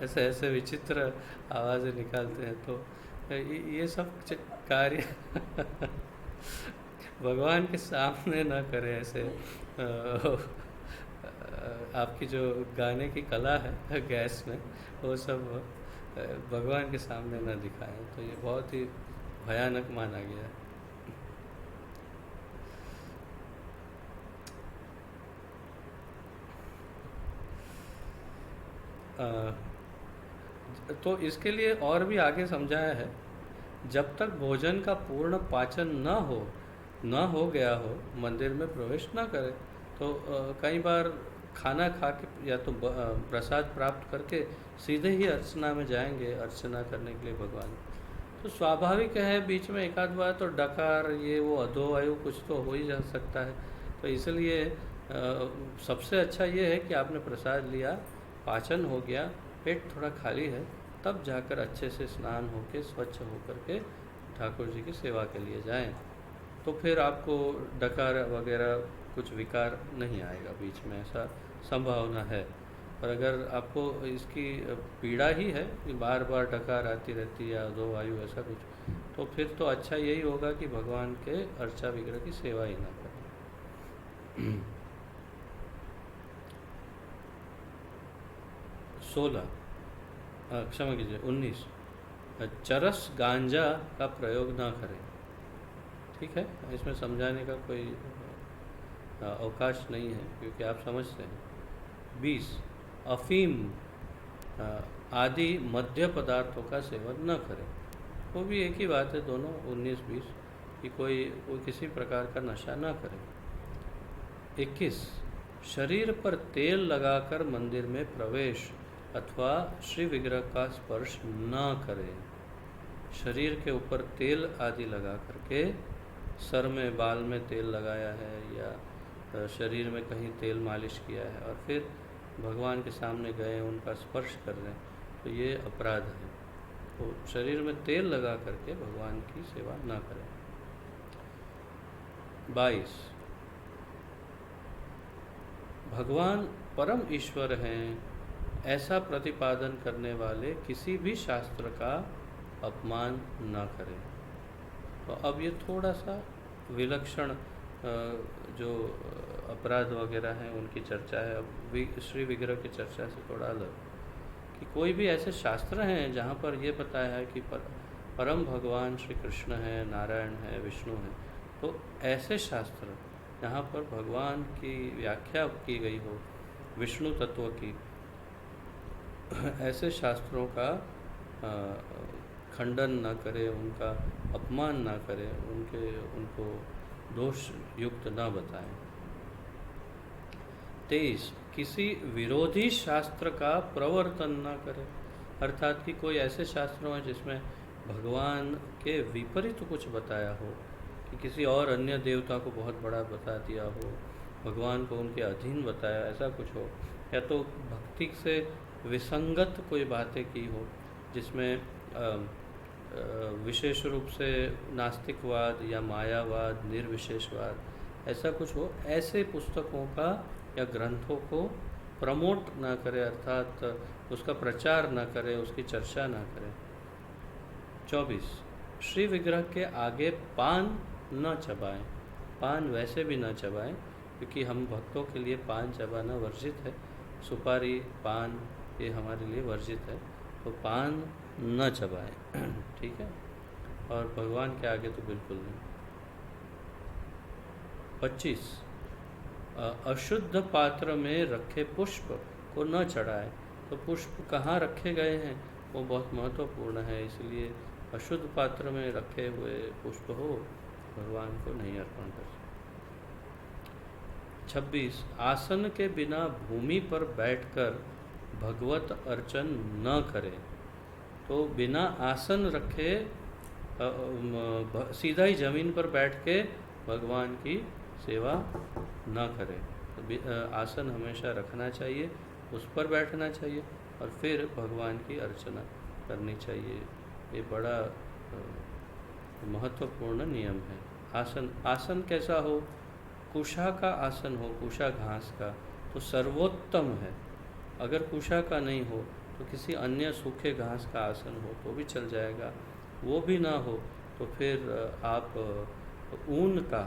ऐसे ऐसे विचित्र आवाज़ें निकालते हैं। तो ये सब कार्य भगवान के सामने ना करें ऐसे। आपकी जो गाने की कला है गैस में, वो सब भगवान के सामने ना दिखाएं, तो ये बहुत ही भयानक माना गया है। तो इसके लिए और भी आगे समझाया है, जब तक भोजन का पूर्ण पाचन न हो गया हो मंदिर में प्रवेश न करें। तो कई बार खाना खा के या तो प्रसाद प्राप्त करके सीधे ही अर्चना में जाएंगे, अर्चना करने के लिए भगवान। तो स्वाभाविक है बीच में एक आध बार तो डकार ये वो अधोवायु कुछ तो हो ही जा सकता है। तो इसलिए सबसे अच्छा ये है कि आपने प्रसाद लिया, पाचन हो गया, पेट थोड़ा खाली है, तब जाकर अच्छे से स्नान होके स्वच्छ होकर के ठाकुर जी की सेवा के लिए जाएं। तो फिर आपको डकार वगैरह कुछ विकार नहीं आएगा बीच में, ऐसा संभावना है। पर अगर आपको इसकी पीड़ा ही है कि बार बार डकार आती रहती है या दो वायु ऐसा कुछ, तो फिर तो अच्छा यही होगा कि भगवान के अर्चा विग्रह की सेवा ही ना करें। 16 क्षमा कीजिए 19 चरस गांजा का प्रयोग ना करें। ठीक है, इसमें समझाने का कोई अवकाश नहीं है क्योंकि आप समझते हैं। 20 अफीम आदि मद्य पदार्थों का सेवन न करें। वो भी एक ही बात है दोनों 19-20 कि कोई किसी प्रकार का नशा ना करे। 21 शरीर पर तेल लगाकर मंदिर में प्रवेश अथवा श्री विग्रह का स्पर्श न करें। शरीर के ऊपर तेल आदि लगा करके, सर में बाल में तेल लगाया है या शरीर में कहीं तेल मालिश किया है और फिर भगवान के सामने गए उनका स्पर्श कर रहे हैं, तो ये अपराध है। तो शरीर में तेल लगा करके भगवान की सेवा ना करें। 22 भगवान परम ईश्वर हैं ऐसा प्रतिपादन करने वाले किसी भी शास्त्र का अपमान न करें। तो अब ये थोड़ा सा विलक्षण जो अपराध वगैरह हैं उनकी चर्चा है। अब श्री विग्रह की चर्चा से थोड़ा अलग कि कोई भी ऐसे शास्त्र हैं जहाँ पर ये बताया है कि परम भगवान श्री कृष्ण है, नारायण है, विष्णु है, तो ऐसे शास्त्र जहाँ पर भगवान की व्याख्या की गई हो विष्णु तत्व की, ऐसे शास्त्रों का खंडन न करें, उनका अपमान न करें, उनको दोष युक्त न बताएं। 23 किसी विरोधी शास्त्र का प्रवर्तन न करें। अर्थात कि कोई ऐसे शास्त्रों हैं जिसमें भगवान के विपरीत कुछ बताया हो, कि किसी और अन्य देवता को बहुत बड़ा बता दिया हो, भगवान को उनके अधीन बताया, ऐसा कुछ हो, या तो भक्ति से विसंगत कोई बातें की हो जिसमें विशेष रूप से नास्तिकवाद या मायावाद, निर्विशेषवाद, ऐसा कुछ हो, ऐसे पुस्तकों का या ग्रंथों को प्रमोट ना करें, अर्थात उसका प्रचार ना करें, उसकी चर्चा ना करें। 24, श्री विग्रह के आगे पान न चबाएं। पान वैसे भी न चबाएं क्योंकि हम भक्तों के लिए पान चबाना वर्जित है, सुपारी, पान ये हमारे लिए वर्जित है, तो पान न चबाएं। ठीक है, और भगवान के आगे तो बिल्कुल नहीं। 25, अशुद्ध पात्र में रखे पुष्प को न चढ़ाएं। तो पुष्प कहाँ रखे गए हैं वो बहुत महत्वपूर्ण है, इसलिए अशुद्ध पात्र में रखे हुए पुष्प हो भगवान को नहीं अर्पण कर सकते। 26, आसन के बिना भूमि पर बैठकर भगवत अर्चन न करें। तो बिना आसन रखे सीधा ही जमीन पर बैठ के भगवान की सेवा न करें। तो आसन हमेशा रखना चाहिए, उस पर बैठना चाहिए और फिर भगवान की अर्चना करनी चाहिए। ये बड़ा महत्वपूर्ण नियम है। आसन कैसा हो? कुशा का आसन हो, कुशा घास का, तो सर्वोत्तम है। अगर कुशा का नहीं हो तो किसी अन्य सूखे घास का आसन हो तो भी चल जाएगा। वो भी ना हो तो फिर आप ऊन का,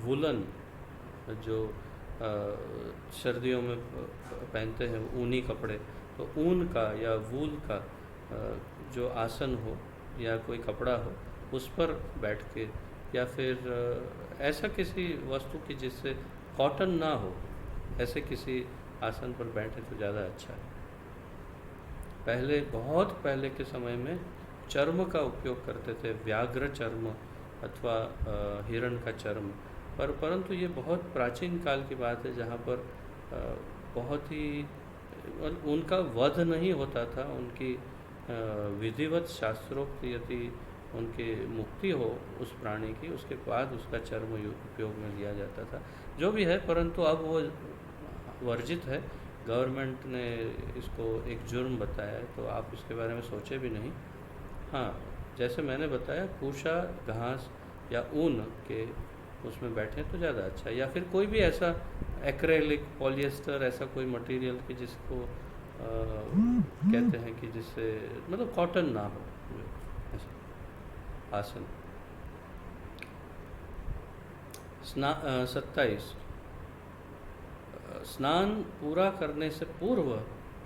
वुलन, जो सर्दियों में पहनते हैं ऊनी कपड़े, तो ऊन का या वूल का जो आसन हो या कोई कपड़ा हो उस पर बैठ के, या फिर ऐसा किसी वस्तु की जिससे कॉटन ना हो, ऐसे किसी आसन पर बैठे तो ज़्यादा अच्छा है। पहले, बहुत पहले के समय में चर्म का उपयोग करते थे, व्याघ्र चर्म अथवा हिरण का चर्म, परंतु ये बहुत प्राचीन काल की बात है जहाँ पर बहुत ही उनका वध नहीं होता था, उनकी विधिवत शास्त्रोक्त यदि उनकी मुक्ति हो उस प्राणी की, उसके बाद उसका चर्म उपयोग में लिया जाता था। जो भी है, परंतु अब वो वर्जित है। गवर्नमेंट ने इसको एक जुर्म बताया है, तो आप इसके बारे में सोचे भी नहीं। हाँ, जैसे मैंने बताया, कुशा घास या ऊन के उसमें बैठे तो ज़्यादा अच्छा है, या फिर कोई भी ऐसा एक्रेलिक, पॉलिएस्टर, ऐसा कोई मटेरियल कि जिसको कहते हैं कि जिससे मतलब कॉटन ना हो, ऐसा आसन। 27, स्नान पूरा करने से पूर्व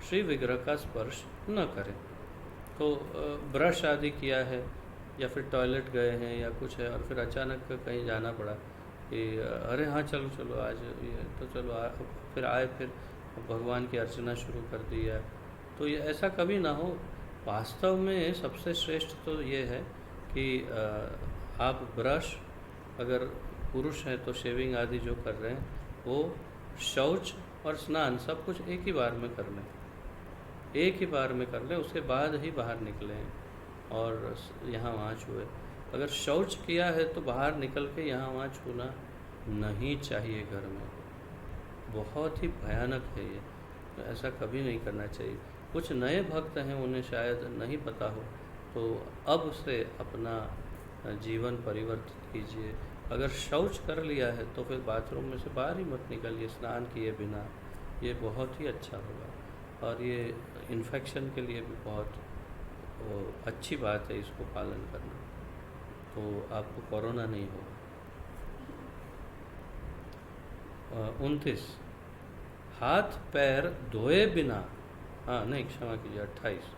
श्री विग्रह का स्पर्श न करें। तो ब्रश आदि किया है या फिर टॉयलेट गए हैं या कुछ है और फिर अचानक कहीं जाना पड़ा कि अरे हाँ चलो चलो आज ये तो चलो फिर आए, फिर भगवान की अर्चना शुरू कर दी है, तो ये ऐसा कभी ना हो। वास्तव में सबसे श्रेष्ठ तो ये है कि आप ब्रश, अगर पुरुष हैं तो शेविंग आदि जो कर रहे हैं वो शौच और स्नान सब कुछ एक ही बार में कर लें, एक ही बार में कर लें, उसके बाद ही बाहर निकलें और यहाँ वहाँ छुए। अगर शौच किया है तो बाहर निकल के यहाँ वहाँ छूना नहीं चाहिए घर में, बहुत ही भयानक है ये, तो ऐसा कभी नहीं करना चाहिए। कुछ नए भक्त हैं, उन्हें शायद नहीं पता हो, तो अब से अपना जीवन परिवर्तित कीजिए। अगर शौच कर लिया है तो फिर बाथरूम में से बाहर ही मत निकलिए स्नान किए बिना, ये बहुत ही अच्छा होगा और ये इन्फेक्शन के लिए भी बहुत अच्छी बात है इसको पालन करना, तो आपको कोरोना नहीं होगा। 29, हाथ पैर धोए बिना, नहीं क्षमा कीजिए 28,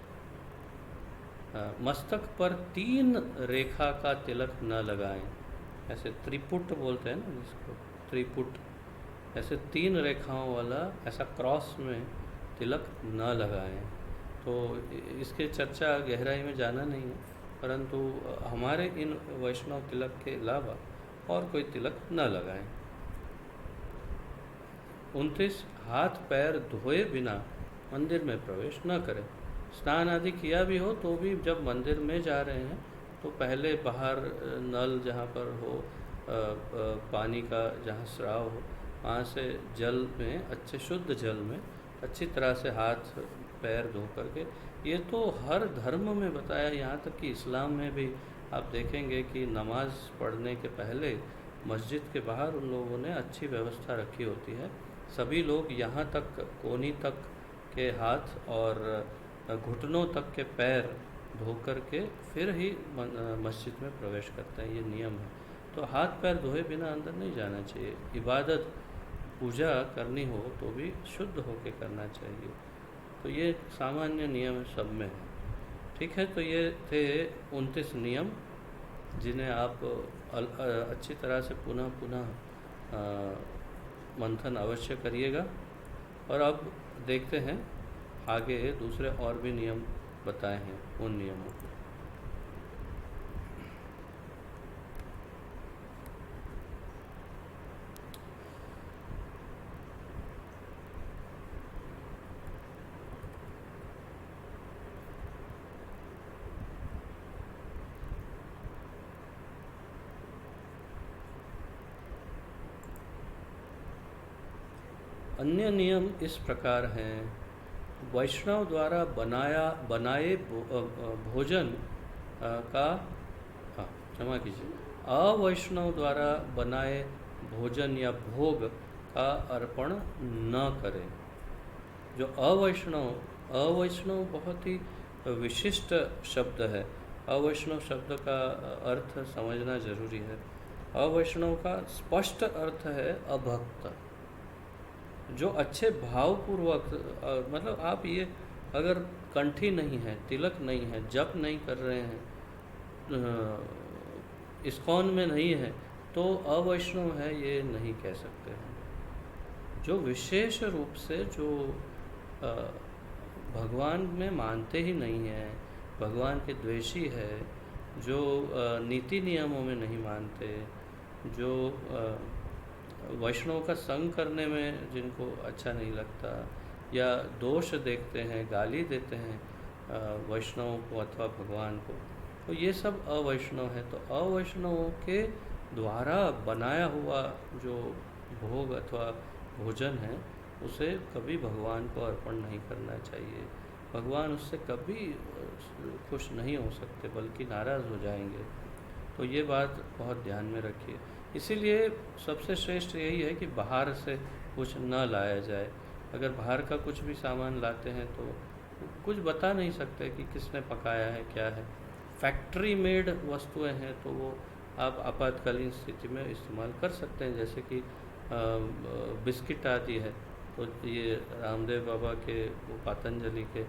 मस्तक पर 3 रेखा का तिलक न लगाएं। ऐसे त्रिपुट बोलते हैं ना जिसको, त्रिपुट, ऐसे 3 रेखाओं वाला ऐसा क्रॉस में तिलक न लगाएं। तो इसके चर्चा गहराई में जाना नहीं है, परंतु हमारे इन वैष्णव तिलक के अलावा और कोई तिलक न लगाएं। 29, हाथ पैर धोए बिना मंदिर में प्रवेश न करें। स्नान आदि किया भी हो तो भी जब मंदिर में जा रहे हैं तो पहले बाहर नल जहाँ पर हो पानी का जहाँ स्राव हो वहाँ से जल में, अच्छे शुद्ध जल में अच्छी तरह से हाथ पैर धो करके, ये तो हर धर्म में बताया, यहाँ तक कि इस्लाम में भी आप देखेंगे कि नमाज पढ़ने के पहले मस्जिद के बाहर उन लोगों ने अच्छी व्यवस्था रखी होती है। सभी लोग यहाँ तक कोहनी तक के हाथ और घुटनों तक के पैर धो करके फिर ही मस्जिद में प्रवेश करते हैं, ये नियम है। तो हाथ पैर धोए बिना अंदर नहीं जाना चाहिए। इबादत पूजा करनी हो तो भी शुद्ध होकर करना चाहिए। तो ये सामान्य नियम सब में है। ठीक है, तो ये थे 29 नियम जिन्हें आप अच्छी तरह से पुनः पुनः मंथन अवश्य करिएगा। और अब देखते हैं आगे दूसरे और भी नियम बताए हैं उन नियमों को। अन्य नियम इस प्रकार हैं। वैष्णव द्वारा बनाए भोजन का, हाँ क्षमा कीजिए, अवैष्णव द्वारा बनाए भोजन या भोग का अर्पण न करें। जो अवैष्णव बहुत ही विशिष्ट शब्द है। अवैष्णव शब्द का अर्थ समझना जरूरी है। अवैष्णव का स्पष्ट अर्थ है अभक्त। जो अच्छे भावपूर्वक, मतलब आप ये अगर कंठी नहीं है, तिलक नहीं है, जप नहीं कर रहे हैं, इस्कॉन में नहीं है, तो अवैष्णव है ये नहीं कह सकते हैं। जो विशेष रूप से जो भगवान में मानते ही नहीं है, भगवान के द्वेषी है, जो नीति नियमों में नहीं मानते, जो वैष्णव का संग करने में जिनको अच्छा नहीं लगता, या दोष देखते हैं, गाली देते हैं वैष्णव को अथवा भगवान को, तो ये सब अवैष्णव है। तो अवैष्णवों के द्वारा बनाया हुआ जो भोग अथवा भोजन है उसे कभी भगवान को अर्पण नहीं करना चाहिए। भगवान उससे कभी खुश नहीं हो सकते, बल्कि नाराज़ हो जाएंगे। तो ये बात बहुत ध्यान में रखिए। इसीलिए सबसे श्रेष्ठ यही है कि बाहर से कुछ न लाया जाए। अगर बाहर का कुछ भी सामान लाते हैं तो कुछ बता नहीं सकते कि किसने पकाया है, क्या है। फैक्ट्री मेड वस्तुएं हैं तो वो आप आपातकालीन स्थिति में इस्तेमाल कर सकते हैं। जैसे कि बिस्किट आदि है, तो ये रामदेव बाबा के, वो पतंजलि के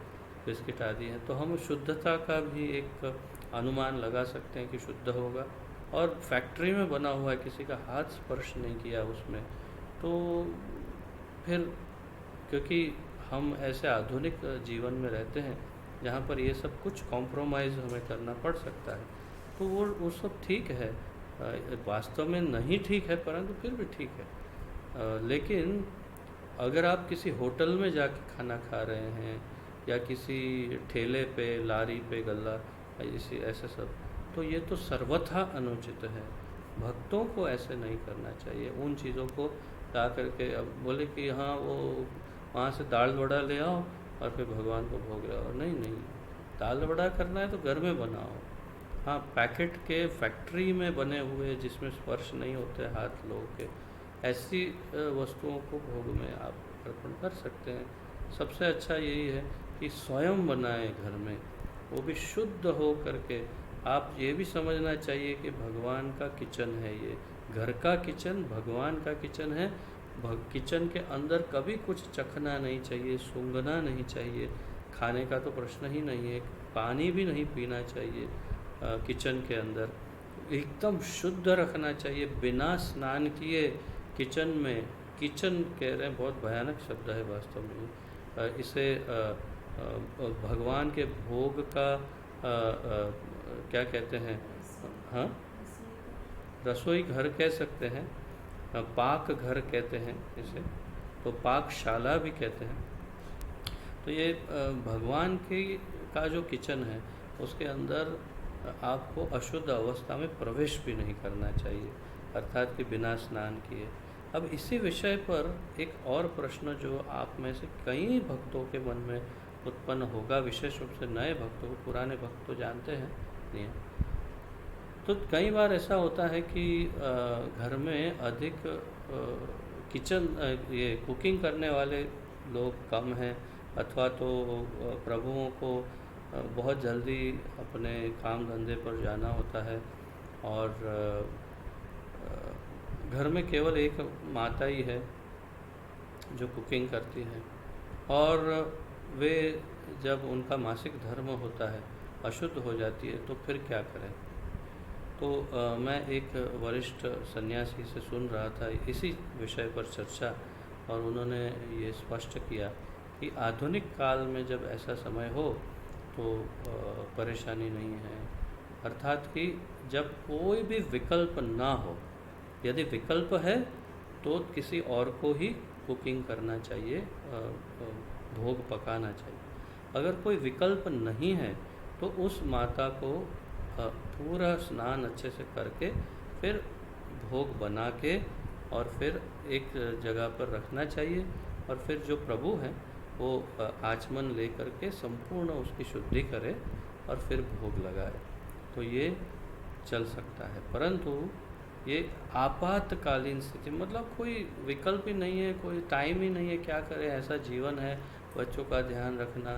बिस्किट आदि हैं, तो हम शुद्धता का भी एक अनुमान लगा सकते हैं कि शुद्ध होगा। और फैक्ट्री में बना हुआ है, किसी का हाथ स्पर्श नहीं किया उसमें, तो फिर क्योंकि हम ऐसे आधुनिक जीवन में रहते हैं जहाँ पर ये सब कुछ कॉम्प्रोमाइज़ हमें करना पड़ सकता है, तो वो सब ठीक है। वास्तव में नहीं ठीक है, परंतु फिर भी ठीक है। लेकिन अगर आप किसी होटल में जाके खाना खा रहे हैं या किसी ठेले पे, लारी पे, गल्ला ऐसे सब, तो ये तो सर्वथा अनुचित है। भक्तों को ऐसे नहीं करना चाहिए। उन चीज़ों को ला करके अब बोले कि हाँ वो वहाँ से दाल वड़ा ले आओ और फिर भगवान को भोग लगाओ, नहीं, दाल वड़ा करना है तो घर में बनाओ। हाँ, पैकेट के, फैक्ट्री में बने हुए जिसमें स्पर्श नहीं होते हाथ लोगों के, ऐसी वस्तुओं को भोग में आप अर्पण कर सकते हैं। सबसे अच्छा यही है कि स्वयं बनाएं घर में, वो भी शुद्ध हो करके। आप ये भी समझना चाहिए कि भगवान का किचन है ये, घर का किचन भगवान का किचन है। किचन के अंदर कभी कुछ चखना नहीं चाहिए, सूंघना नहीं चाहिए, खाने का तो प्रश्न ही नहीं है, पानी भी नहीं पीना चाहिए। किचन के अंदर एकदम शुद्ध रखना चाहिए, बिना स्नान किए किचन में। किचन कह रहे हैं, बहुत भयानक शब्द है वास्तव में। इसे भगवान के भोग का क्या कहते हैं, हाँ, रसोई घर कह सकते हैं, पाक घर कहते हैं इसे, तो पाकशाला भी कहते हैं। तो ये भगवान की का जो किचन है उसके अंदर आपको अशुद्ध अवस्था में प्रवेश भी नहीं करना चाहिए। अर्थात कि बिना स्नान किए। अब इसी विषय पर एक और प्रश्न जो आप में से कई भक्तों के मन में उत्पन्न होगा, विशेष रूप से नए भक्तों को, पुराने भक्त तो जानते हैं नहीं है। तो कई बार ऐसा होता है कि घर में अधिक किचन ये कुकिंग करने वाले लोग कम हैं, अथवा तो प्रभुओं को बहुत जल्दी अपने काम धंधे पर जाना होता है, और घर में केवल एक माता ही है जो कुकिंग करती है, और वे जब उनका मासिक धर्म होता है अशुद्ध हो जाती है तो फिर क्या करें। तो मैं एक वरिष्ठ सन्यासी से सुन रहा था इसी विषय पर चर्चा, और उन्होंने ये स्पष्ट किया कि आधुनिक काल में जब ऐसा समय हो तो परेशानी नहीं है, अर्थात कि जब कोई भी विकल्प ना हो, यदि विकल्प है तो किसी और को ही कुकिंग करना चाहिए, भोग पकाना चाहिए। अगर कोई विकल्प नहीं है तो उस माता को पूरा स्नान अच्छे से करके फिर भोग बना के और फिर एक जगह पर रखना चाहिए, और फिर जो प्रभु हैं वो आचमन ले करके संपूर्ण उसकी शुद्धि करे और फिर भोग लगाए, तो ये चल सकता है। परंतु ये आपातकालीन स्थिति, मतलब कोई विकल्प ही नहीं है, कोई टाइम ही नहीं है, क्या करें, ऐसा जीवन है, बच्चों का ध्यान रखना,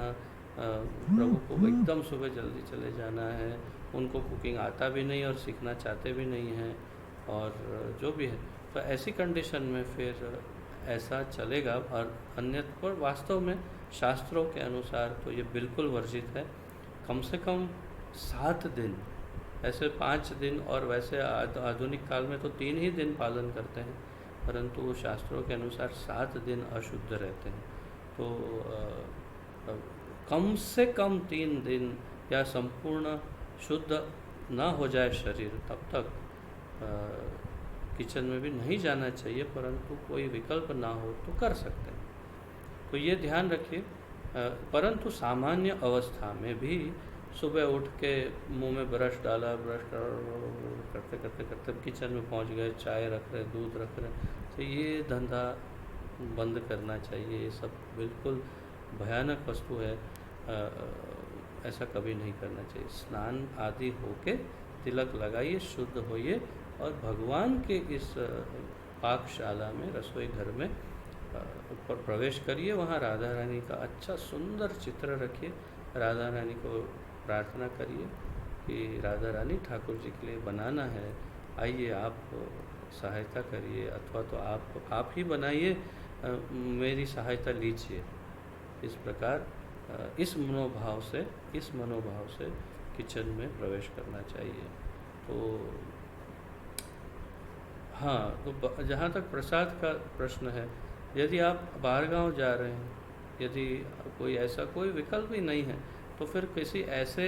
प्रभु को एकदम सुबह जल्दी चले जाना है, उनको कुकिंग आता भी नहीं और सीखना चाहते भी नहीं हैं, और जो भी है, तो ऐसी कंडीशन में फिर ऐसा चलेगा। और अन्यथा पर वास्तव में शास्त्रों के अनुसार तो ये बिल्कुल वर्जित है। कम से कम 7 दिन, ऐसे 5 दिन, और वैसे आधुनिक काल में तो 3 ही दिन पालन करते हैं, परंतु शास्त्रों के अनुसार 7 दिन अशुद्ध रहते हैं। तो कम से कम 3 दिन या संपूर्ण शुद्ध ना हो जाए शरीर, तब तक किचन में भी नहीं जाना चाहिए, परंतु कोई विकल्प ना हो तो कर सकते हैं। तो ये ध्यान रखिए। परंतु सामान्य अवस्था में भी सुबह उठ के मुंह में ब्रश डाला, ब्रश करते करते करते किचन में पहुंच गए, चाय रख रहे, दूध रख रहे, तो ये धंधा बंद करना चाहिए। ये सब बिल्कुल भयानक वस्तु है, ऐसा कभी नहीं करना चाहिए। स्नान आदि होके तिलक लगाइए, शुद्ध होइए, और भगवान के इस पाकशाला में, रसोई घर में ऊपर प्रवेश करिए। वहाँ राधा रानी का अच्छा सुंदर चित्र रखिए, राधा रानी को प्रार्थना करिए कि राधा रानी ठाकुर जी के लिए बनाना है, आइए आप सहायता करिए, अथवा तो आप ही बनाइए, मेरी सहायता लीजिए। इस प्रकार इस मनोभाव से किचन में प्रवेश करना चाहिए। तो हाँ, तो जहाँ तक प्रसाद का प्रश्न है, यदि आप बाहर गाँव जा रहे हैं, यदि कोई ऐसा कोई विकल्प ही नहीं है, तो फिर किसी ऐसे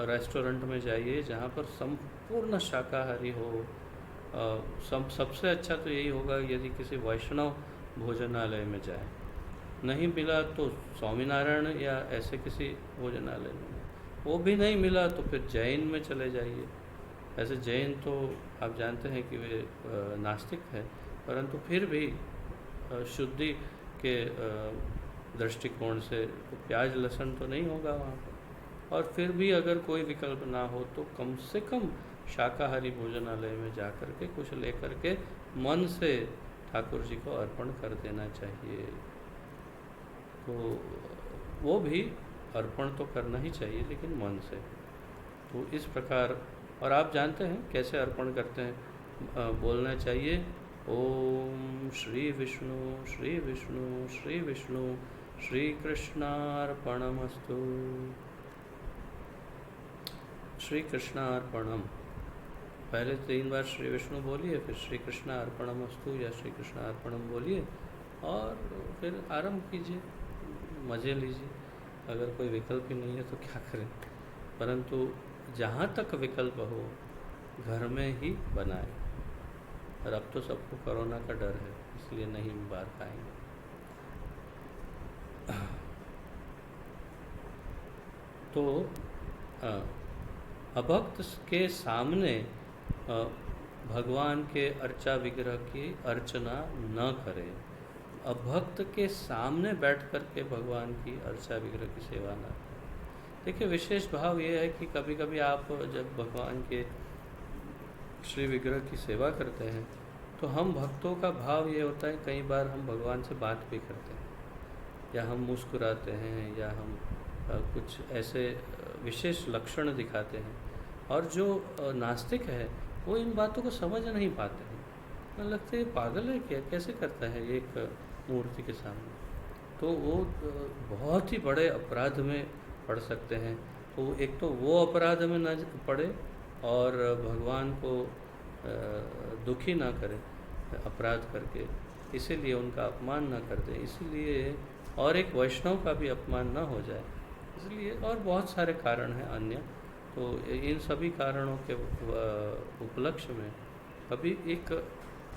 रेस्टोरेंट में जाइए जहाँ पर संपूर्ण शाकाहारी हो। सबसे अच्छा तो यही होगा यदि किसी वैष्णव भोजनालय में जाए, नहीं मिला तो स्वामीनारायण या ऐसे किसी भोजनालय में, वो भी नहीं मिला तो फिर जैन में चले जाइए। ऐसे जैन तो आप जानते हैं कि वे नास्तिक है, परंतु फिर भी शुद्धि के दृष्टिकोण से तो प्याज लहसुन तो नहीं होगा वहाँ पर। और फिर भी अगर कोई विकल्प ना हो तो कम से कम शाकाहारी भोजनालय में जा कर के कुछ लेकर के मन से ठाकुर जी को अर्पण कर देना चाहिए। तो वो भी अर्पण तो करना ही चाहिए, लेकिन मन से। तो इस प्रकार, और आप जानते हैं कैसे अर्पण करते हैं, बोलना चाहिए ओम श्री विष्णु श्री विष्णु श्री विष्णु श्री कृष्णार्पणमस्तु, श्री कृष्णार्पणम। पहले 3 बार श्री विष्णु बोलिए, फिर श्री कृष्णार्पणमस्तु या श्री कृष्णार्पणम बोलिए, और फिर आरंभ कीजिए, मज़े लीजिए। अगर कोई विकल्प ही नहीं है तो क्या करें, परंतु जहाँ तक विकल्प हो घर में ही बनाएं। और अब तो सबको कोरोना का डर है, इसलिए नहीं बाहर खाएंगे। तो अभक्त के सामने भगवान के अर्चा विग्रह की अर्चना न करे। अभक्त के सामने बैठ कर के भगवान की अर्चा विग्रह की सेवा न करें। देखिए, विशेष भाव ये है कि कभी कभी आप जब भगवान के श्री विग्रह की सेवा करते हैं तो हम भक्तों का भाव ये होता है, कई बार हम भगवान से बात भी करते हैं या हम मुस्कुराते हैं या हम कुछ ऐसे विशेष लक्षण दिखाते हैं, और जो नास्तिक है वो इन बातों को समझ नहीं पाते हैं। मुझे लगता है ये पागल है क्या, कैसे करता है एक मूर्ति के सामने। तो वो बहुत ही बड़े अपराध में पड़ सकते हैं। तो एक तो वो अपराध में न पड़े और भगवान को दुखी ना करें अपराध करके, इसीलिए उनका अपमान ना कर दें, इसीलिए और एक वैष्णव का भी अपमान ना हो जाए, इसलिए और बहुत सारे कारण हैं अन्य। तो इन सभी कारणों के उपलक्ष्य में कभी एक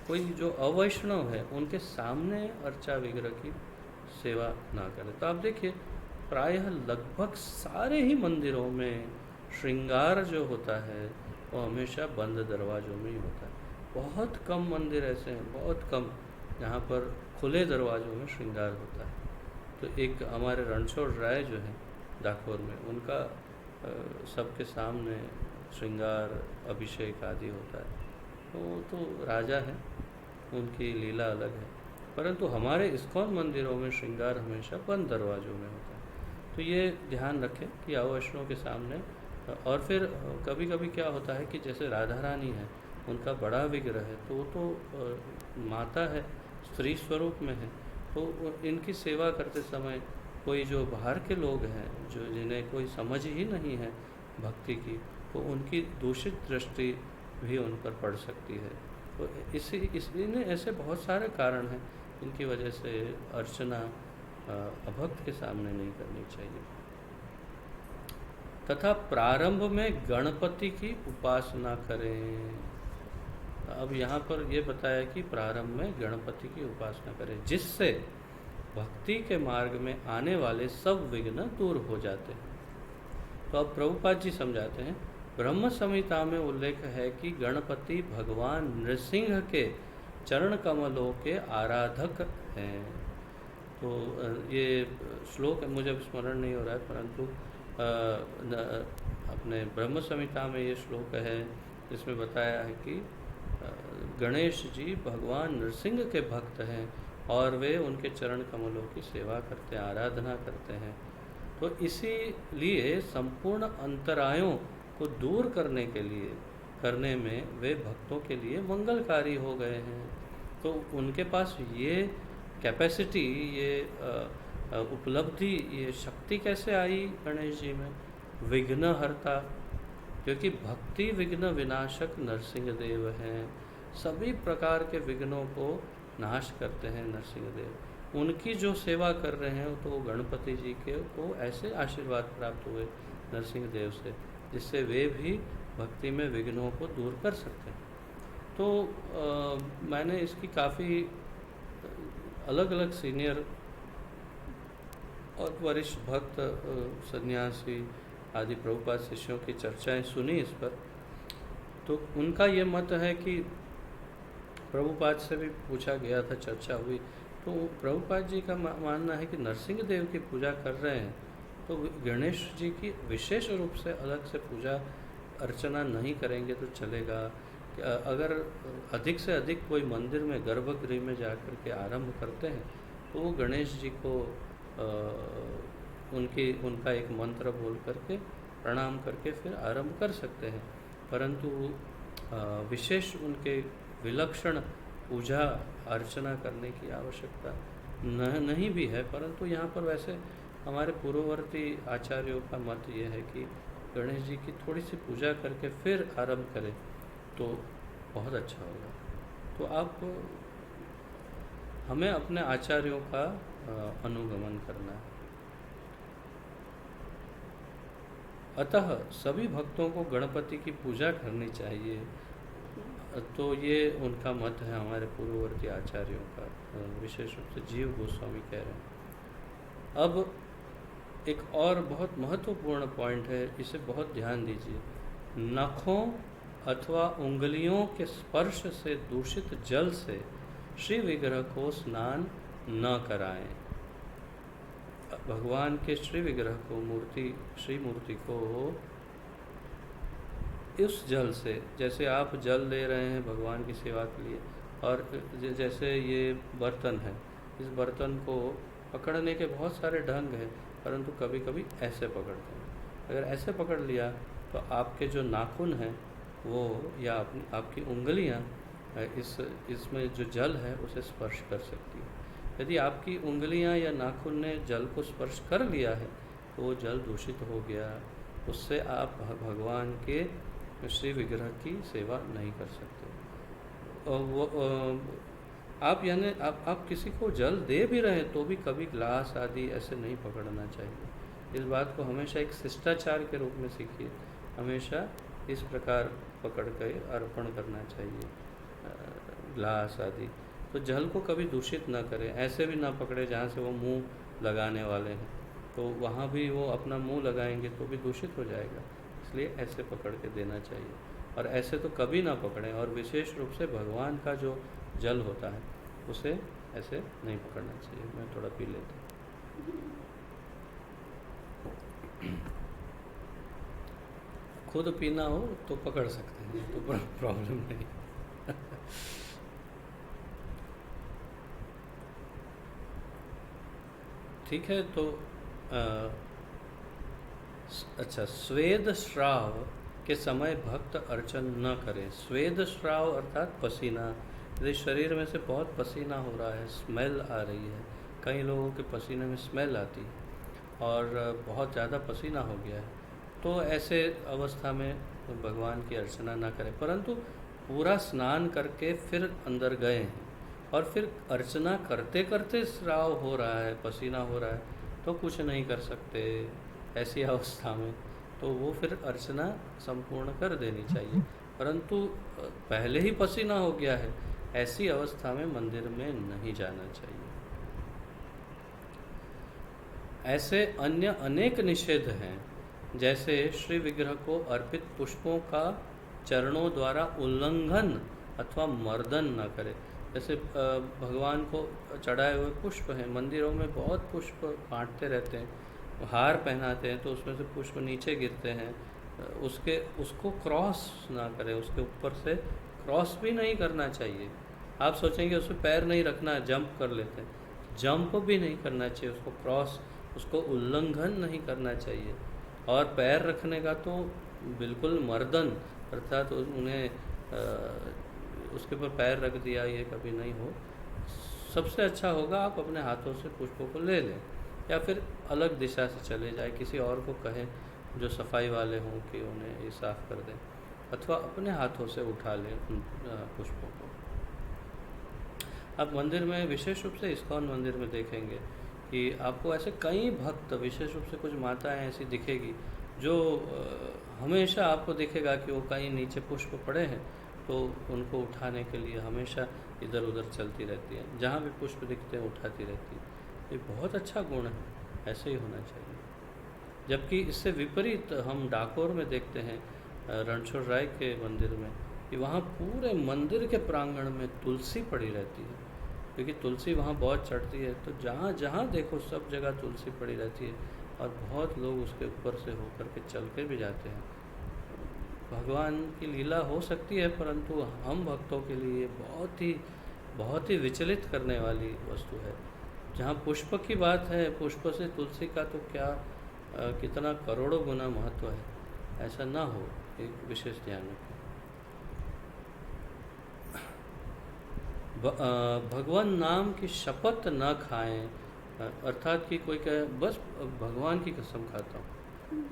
कोई जो अवैष्णव है उनके सामने अर्चा विग्रह की सेवा ना करें। तो आप देखिए, प्रायः लगभग सारे ही मंदिरों में श्रृंगार जो होता है वो हमेशा बंद दरवाज़ों में ही होता है। बहुत कम मंदिर ऐसे हैं, बहुत कम, जहाँ पर खुले दरवाज़ों में श्रृंगार होता है। तो एक हमारे रणछोड़ राय जो है डाकोर में, उनका सबके सामने श्रृंगार अभिषेक आदि होता है। तो राजा हैं, उनकी लीला अलग है, परंतु हमारे इस्कॉन मंदिरों में श्रृंगार हमेशा बंद दरवाज़ों में होता है। तो ये ध्यान रखें कि अवैष्णव के सामने। और फिर कभी कभी क्या होता है कि जैसे राधा रानी है, उनका बड़ा विग्रह है, तो वो तो माता है, स्त्री स्वरूप में है, तो इनकी सेवा करते समय कोई जो बाहर के लोग हैं, जो जिन्हें कोई समझ ही नहीं है भक्ति की, तो उनकी दूषित दृष्टि भी उन पर पड़ सकती है। तो इसलिए ऐसे बहुत सारे कारण हैं इनकी वजह से अर्चना अभक्त के सामने नहीं करनी चाहिए। तथा प्रारंभ में गणपति की उपासना करें। अब यहाँ पर ये बताया कि प्रारंभ में गणपति की उपासना करें, जिससे भक्ति के मार्ग में आने वाले सब विघ्न दूर हो जाते हैं। तो अब प्रभुपाद जी समझाते हैं, ब्रह्म संहिता में उल्लेख है कि गणपति भगवान नृसिंह के चरण कमलों के आराधक हैं। तो ये श्लोक मुझे स्मरण नहीं हो रहा है, परंतु अपने ब्रह्म संहिता में ये श्लोक है, इसमें बताया है कि गणेश जी भगवान नृसिंह के भक्त हैं और वे उनके चरण कमलों की सेवा करते हैं, आराधना करते हैं। तो इसीलिए संपूर्ण अंतरायों को दूर करने में वे भक्तों के लिए मंगलकारी हो गए हैं। तो उनके पास ये कैपेसिटी, ये उपलब्धि, ये शक्ति कैसे आई गणेश जी में? विघ्नहर्ता, क्योंकि भक्ति विघ्न विनाशक नरसिंह देव हैं। सभी प्रकार के विघ्नों को नाश करते हैं नरसिंह देव। उनकी जो सेवा कर रहे हैं तो गणपति जी के को ऐसे आशीर्वाद प्राप्त हुए नरसिंह देव से, जिससे वे भी भक्ति में विघ्नों को दूर कर सकते हैं। तो मैंने इसकी काफ़ी अलग अलग सीनियर और वरिष्ठ भक्त, सन्यासी आदि प्रभुपाद शिष्यों की चर्चाएं सुनी इस पर। तो उनका ये मत है कि प्रभुपाद से भी पूछा गया था, चर्चा हुई, तो प्रभुपाद जी का मानना है कि नरसिंह देव की पूजा कर रहे हैं तो गणेश जी की विशेष रूप से अलग से पूजा अर्चना नहीं करेंगे तो चलेगा। अगर अधिक से अधिक कोई मंदिर में गर्भगृह में जाकर के आरंभ करते हैं तो वो गणेश जी को उनका एक मंत्र बोल करके प्रणाम करके फिर आरंभ कर सकते हैं, परंतु विशेष उनके विलक्षण पूजा अर्चना करने की आवश्यकता नहीं भी है। परंतु यहाँ पर वैसे हमारे पूर्ववर्ती आचार्यों का मत ये है कि गणेश जी की थोड़ी सी पूजा करके फिर आरंभ करें तो बहुत अच्छा होगा। तो आप हमें अपने आचार्यों का अनुगमन करना है। अतः सभी भक्तों को गणपति की पूजा करनी चाहिए। तो ये उनका मत है हमारे पूर्ववर्ती आचार्यों का, विशेष रूप से जीव गोस्वामी कह रहे हैं। अब एक और बहुत महत्वपूर्ण पॉइंट है, इसे बहुत ध्यान दीजिए। नखों अथवा उंगलियों के स्पर्श से दूषित जल से श्री विग्रह को स्नान न कराएं। भगवान के श्री विग्रह को श्री मूर्ति को इस जल से, जैसे आप जल ले रहे हैं भगवान की सेवा के लिए, और जैसे ये बर्तन है, इस बर्तन को पकड़ने के बहुत सारे ढंग हैं, परंतु कभी कभी ऐसे पकड़ते हैं। अगर ऐसे पकड़ लिया तो आपके जो नाखून हैं वो, या आपकी उंगलियां इसमें जो जल है उसे स्पर्श कर सकती है। यदि आपकी उंगलियां या नाखून ने जल को स्पर्श कर लिया है तो वो जल दूषित हो गया, उससे आप भगवान के श्री विग्रह की सेवा नहीं कर सकते। और वो आप यानी आप किसी को जल दे भी रहे हैं तो भी कभी ग्लास आदि ऐसे नहीं पकड़ना चाहिए। इस बात को हमेशा एक शिष्टाचार के रूप में सीखिए, हमेशा इस प्रकार पकड़ कर अर्पण करना चाहिए ग्लास आदि। तो जल को कभी दूषित ना करें, ऐसे भी ना पकड़े जहाँ से वो मुंह लगाने वाले हैं, तो वहाँ भी वो अपना मुंह लगाएंगे तो भी दूषित हो जाएगा, इसलिए ऐसे पकड़ के देना चाहिए। और ऐसे तो कभी ना पकड़ें, और विशेष रूप से भगवान का जो जल होता है उसे ऐसे नहीं पकड़ना चाहिए। मैं थोड़ा पी लेता हूँ। खुद पीना हो तो पकड़ सकते हैं, तो प्रॉब्लम नहीं। ठीक है, तो अच्छा, स्वेद श्राव के समय भक्त अर्चन न करें। स्वेद श्राव अर्थात पसीना, यदि शरीर में से बहुत पसीना हो रहा है, स्मेल आ रही है, कई लोगों के पसीने में स्मेल आती है और बहुत ज़्यादा पसीना हो गया है, तो ऐसे अवस्था में भगवान की अर्चना ना करें। परंतु पूरा स्नान करके फिर अंदर गए हैं और फिर अर्चना करते करते स्राव हो रहा है, पसीना हो रहा है, तो कुछ नहीं कर सकते ऐसी अवस्था में, तो वो फिर अर्चना संपूर्ण कर देनी चाहिए। परंतु पहले ही पसीना हो गया है, ऐसी अवस्था में मंदिर में नहीं जाना चाहिए। ऐसे अन्य अनेक निषेध हैं, जैसे श्री विग्रह को अर्पित पुष्पों का चरणों द्वारा उल्लंघन अथवा मर्दन न करे। जैसे भगवान को चढ़ाए हुए पुष्प हैं, मंदिरों में बहुत पुष्प बांटते रहते हैं, हार पहनाते हैं, तो उसमें से पुष्प नीचे गिरते हैं, उसको क्रॉस ना करें, उसके ऊपर से क्रॉस भी नहीं करना चाहिए। आप सोचेंगे उसमें पैर नहीं रखना, जंप कर लेते हैं, जंप भी नहीं करना चाहिए, उसको क्रॉस, उसको उल्लंघन नहीं करना चाहिए। और पैर रखने का तो बिल्कुल मर्दन, अर्थात उन्हें उसके ऊपर पैर रख दिया, ये कभी नहीं हो। सबसे अच्छा होगा आप अपने हाथों से पुष्पों को ले लें, या फिर अलग दिशा से चले जाए, किसी और को कहें जो सफाई वाले हों कि उन्हें ये साफ़ कर दें, अथवा अपने हाथों से उठा लें पुष्पों को। आप मंदिर में विशेष रूप से इस्कॉन मंदिर में देखेंगे कि आपको ऐसे कई भक्त, विशेष रूप से कुछ माताएं ऐसी दिखेगी जो हमेशा आपको दिखेगा कि वो कहीं नीचे पुष्प पड़े हैं तो उनको उठाने के लिए हमेशा इधर उधर चलती रहती है, जहाँ भी पुष्प दिखते हैं उठाती रहती है। ये बहुत अच्छा गुण है, ऐसे ही होना चाहिए। जबकि इससे विपरीत हम डाकोर में देखते हैं, रणछोड़ राय के मंदिर में, कि वहाँ पूरे मंदिर के प्रांगण में तुलसी पड़ी रहती है, क्योंकि तुलसी वहाँ बहुत चढ़ती है, तो जहाँ जहाँ देखो सब जगह तुलसी पड़ी रहती है, और बहुत लोग उसके ऊपर से होकर के चल के भी जाते हैं। भगवान की लीला हो सकती है, परंतु हम भक्तों के लिए बहुत ही विचलित करने वाली वस्तु है। जहाँ पुष्प की बात है, पुष्प से तुलसी का तो क्या कितना करोड़ों गुना महत्व है, ऐसा ना हो, एक विशेष ध्यान रखें। भगवान नाम की शपथ न खाएं, अर्थात कि कोई कहे बस भगवान की कसम खाता हूँ,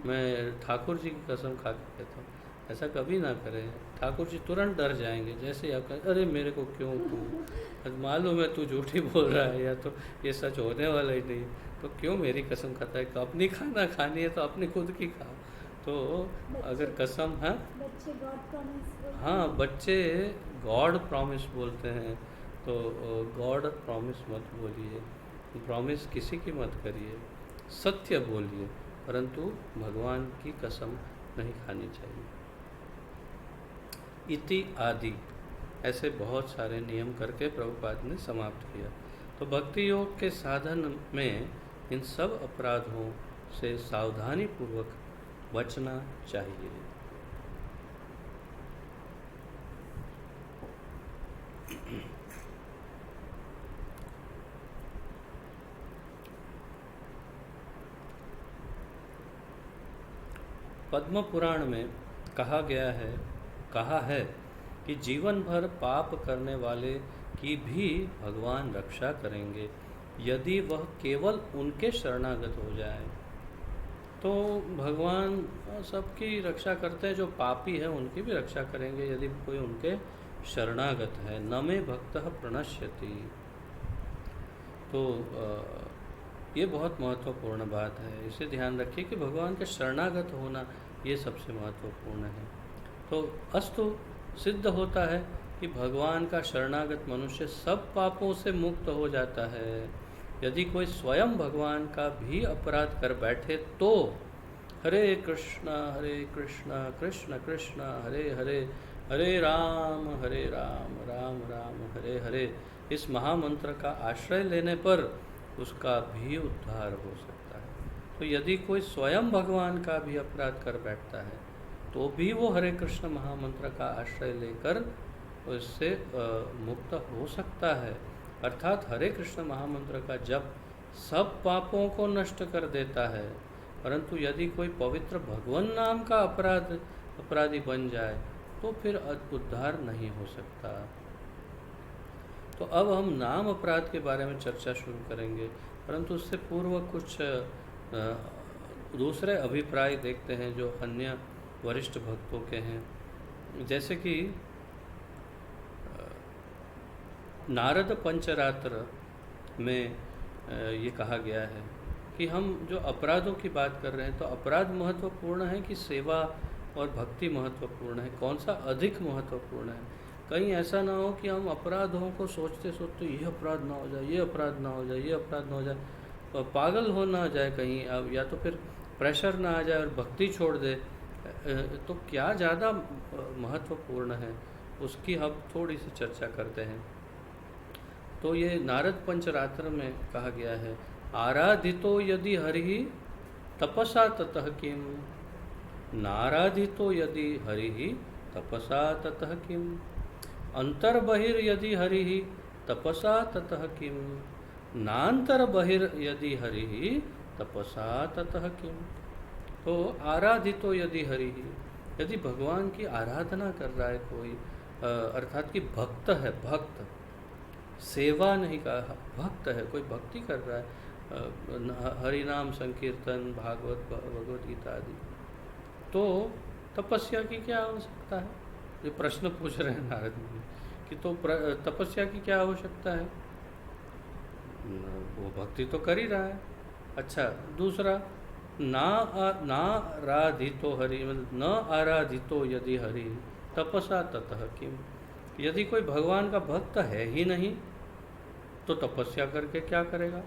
मैं ठाकुर जी की कसम खा के कहता हूँ, ऐसा कभी ना करें। ठाकुर जी तुरंत डर जाएंगे, जैसे ही आप कहें अरे मेरे को क्यों, तू मालूम है तू झूठी बोल रहा है, या तो ये सच होने वाला ही नहीं, तो क्यों मेरी कसम खाता है। अपनी खाना खानी है तो अपनी खुद की खा। तो अगर कसम है, हाँ बच्चे गॉड प्रॉमिस बोलते हैं, तो गॉड प्रॉमिस मत बोलिए, प्रॉमिस किसी की मत करिए, सत्य बोलिए, परंतु भगवान की कसम नहीं खानी चाहिए। इति आदि ऐसे बहुत सारे नियम करके प्रभुपाद ने समाप्त किया। तो भक्ति योग के साधन में इन सब अपराधों से सावधानी पूर्वक बचना चाहिए। पद्म पुराण में कहा है कि जीवन भर पाप करने वाले की भी भगवान रक्षा करेंगे यदि वह केवल उनके शरणागत हो जाए। तो भगवान सबकी रक्षा करते हैं, जो पापी है उनकी भी रक्षा करेंगे यदि कोई उनके शरणागत है। न मे भक्तः प्रणश्यति। तो ये बहुत महत्वपूर्ण बात है, इसे ध्यान रखिए कि भगवान के शरणागत होना ये सबसे महत्वपूर्ण है। तो अस्तु सिद्ध होता है कि भगवान का शरणागत मनुष्य सब पापों से मुक्त हो जाता है। यदि कोई स्वयं भगवान का भी अपराध कर बैठे तो हरे कृष्ण कृष्ण कृष्ण हरे हरे, हरे राम राम राम हरे हरे इस महामंत्र का आश्रय लेने पर उसका भी उद्धार हो सकता है। तो यदि कोई स्वयं भगवान का भी अपराध कर बैठता है तो भी वो हरे कृष्ण महामंत्र का आश्रय लेकर उससे मुक्त हो सकता है। अर्थात हरे कृष्ण महामंत्र का जप सब पापों को नष्ट कर देता है, परंतु यदि कोई पवित्र भगवान नाम का अपराधी बन जाए तो फिर उद्धार नहीं हो सकता। तो अब हम नाम अपराध के बारे में चर्चा शुरू करेंगे, परंतु उससे पूर्व कुछ दूसरे अभिप्राय देखते हैं जो अन्य वरिष्ठ भक्तों के हैं। जैसे कि नारद पंचरात्र में ये कहा गया है कि हम जो अपराधों की बात कर रहे हैं तो अपराध महत्वपूर्ण है कि सेवा और भक्ति महत्वपूर्ण है, कौन सा अधिक महत्वपूर्ण है। कहीं ऐसा ना हो कि हम अपराधों को सोचते सोचते ये अपराध ना हो जाए, ये अपराध ना हो जाए, ये अपराध ना हो जाए, तो पागल हो ना जाए कहीं, अब या तो फिर प्रेशर ना आ जाए और भक्ति छोड़ दे। तो क्या ज़्यादा महत्वपूर्ण है उसकी हम थोड़ी सी चर्चा करते हैं। तो ये नारद पंचरात्र में कहा गया है, आराधितो यदि हरि तपसा ततः किम, नाराधितो यदि हरि तपसा ततः किम, अंतर्बहिर यदि हरि तपसा ततः किम, नांतर्बहिर यदि हरि तपसा ततः किम। तो आराधितो यदि हरि, यदि भगवान की आराधना कर रहा है कोई, अर्थात कि भक्त है, भक्त सेवा नहीं कहा, भक्त है, कोई भक्ति कर रहा है, हरि नाम संकीर्तन भगवत गीता आदि, तो तपस्या की क्या आवश्यकता है। ये प्रश्न पूछ रहे हैं नारद मुनि कि तो तपस्या की क्या आवश्यकता है, वो भक्ति तो कर ही रहा है। अच्छा, दूसरा नाराधितो हरि, मतलब न आराधितो यदि हरि तपसा ततः किम, यदि कोई भगवान का भक्त है ही नहीं तो तपस्या करके क्या करेगा।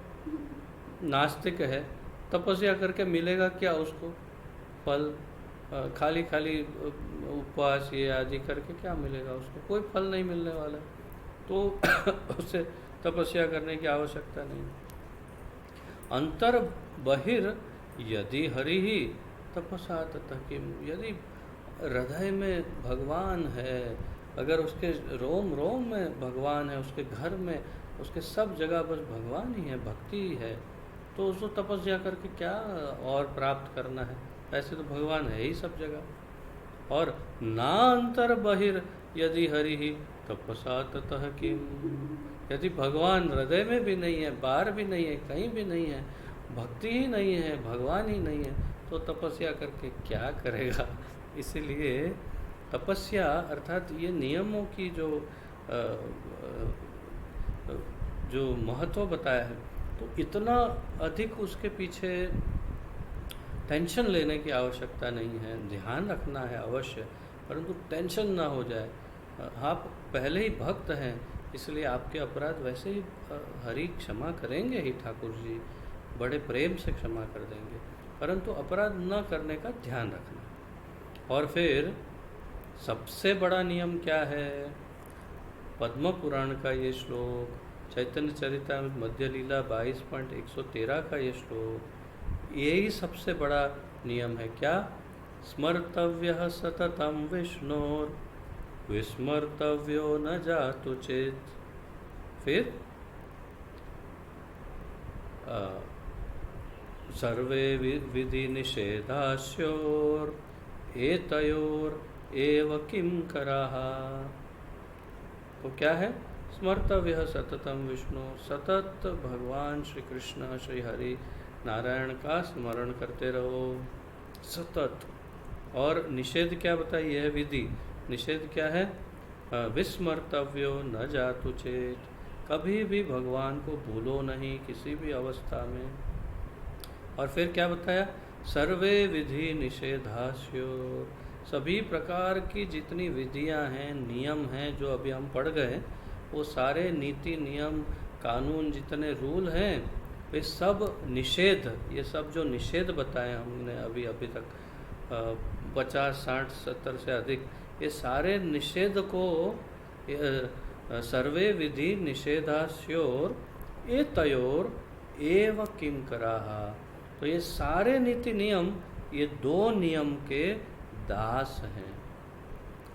नास्तिक है, तपस्या करके मिलेगा क्या उसको फल, खाली खाली उपवास ये आदि करके क्या मिलेगा उसको, कोई फल नहीं मिलने वाला, तो उसे तपस्या करने की आवश्यकता नहीं। अंतर बहिर यदि हरि ही तपसा ततः किम, यदि हृदय में भगवान है, अगर उसके रोम रोम में भगवान है, उसके घर में, उसके सब जगह बस भगवान ही है, भक्ति ही है, तो उसको तपस्या करके क्या और प्राप्त करना है, ऐसे तो भगवान है ही सब जगह। और ना अंतर बहिर यदि हरि ही तपसा ततः किम, यदि भगवान हृदय में भी नहीं है, बाहर भी नहीं है, कहीं भी नहीं है, भक्ति ही नहीं है, भगवान ही नहीं है, तो तपस्या करके क्या करेगा। इसलिए तपस्या अर्थात ये नियमों की जो महत्व बताया है, तो इतना अधिक उसके पीछे टेंशन लेने की आवश्यकता नहीं है। ध्यान रखना है अवश्य, परंतु टेंशन ना हो जाए। आप पहले ही भक्त हैं, इसलिए आपके अपराध वैसे ही हरि क्षमा करेंगे ही, ठाकुर जी बड़े प्रेम से क्षमा कर देंगे, परंतु अपराध न करने का ध्यान रखना। और फिर सबसे बड़ा नियम क्या है? पद्म पुराण का ये श्लोक, चैतन्य चरितामृत मध्य लीला 22.113 का ये श्लोक, यही सबसे बड़ा नियम है। क्या? स्मर्तव्यः सततं विष्णोर् विस्मर्तव्यो न जातु चेत्। फिर सर्वे विधि निषेधास्योर एतयोर एव किं कराः। तो क्या है? स्मर्तव्य सततम विष्णु, सतत भगवान श्री कृष्ण श्री हरि नारायण का स्मरण करते रहो सतत। और निषेध क्या बताइए है? विधि। निषेध क्या है? विस्मर्तव्यो न जातु चेत, कभी भी भगवान को भूलो नहीं किसी भी अवस्था में। और फिर क्या बताया? सर्वे विधि निषेधास्यो, सभी प्रकार की जितनी विधियां हैं, नियम हैं, जो अभी हम पढ़ गए, वो सारे नीति नियम कानून जितने रूल हैं, वे सब निषेध, ये सब जो निषेध बताए हमने अभी तक 50, 60, 70 से अधिक, ये सारे निषेध को सर्वे विधि निषेधास्योर एतयोर एव किं कराः। तो ये सारे नीति नियम, ये दो नियम के दास हैं।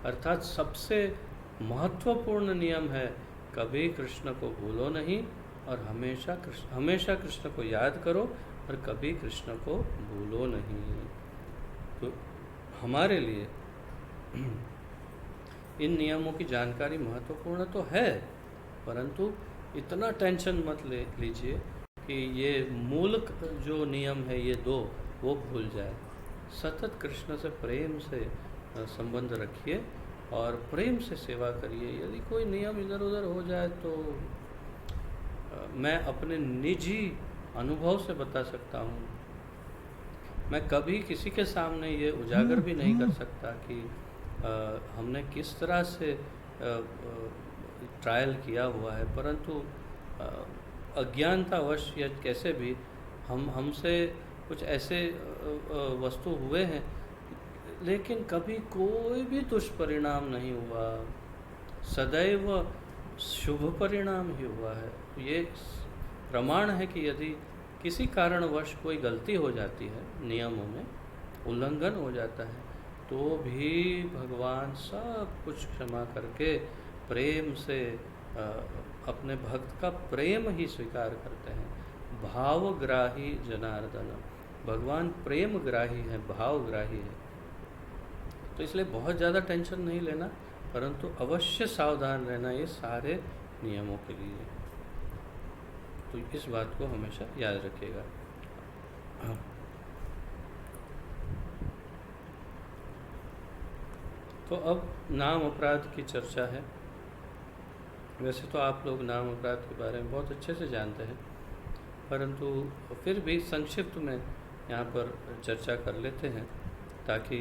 अर्थात सबसे महत्वपूर्ण नियम है, कभी कृष्ण को भूलो नहीं और हमेशा कृष्ण को याद करो और कभी कृष्ण को भूलो नहीं। तो हमारे लिए इन नियमों की जानकारी महत्वपूर्ण तो है, परंतु इतना टेंशन मत लीजिए कि ये मूल जो नियम है ये दो, वो भूल जाए। सतत कृष्ण से प्रेम से संबंध रखिए और प्रेम से सेवा करिए। यदि कोई नियम इधर उधर हो जाए तो मैं अपने निजी अनुभव से बता सकता हूँ, मैं कभी किसी के सामने ये उजागर भी नहीं कर सकता कि हमने किस तरह से ट्रायल किया हुआ है, परंतु अज्ञानतावश या कैसे भी हमसे कुछ ऐसे वस्तु हुए हैं, लेकिन कभी कोई भी दुष्परिणाम नहीं हुआ, सदैव शुभ परिणाम ही हुआ है। ये प्रमाण है कि यदि किसी कारणवश कोई गलती हो जाती है, नियमों में उल्लंघन हो जाता है, तो भी भगवान सब कुछ क्षमा करके प्रेम से अपने भक्त का प्रेम ही स्वीकार करते हैं। भावग्राही जनार्दन, भगवान प्रेमग्राही है, भावग्राही है। तो इसलिए बहुत ज़्यादा टेंशन नहीं लेना, परंतु अवश्य सावधान रहना ये सारे नियमों के लिए। तो इस बात को हमेशा याद रखिएगा। तो अब नाम अपराध की चर्चा है। वैसे तो आप लोग नाम अपराध के बारे में बहुत अच्छे से जानते हैं, परंतु फिर भी संक्षिप्त में यहाँ पर चर्चा कर लेते हैं, ताकि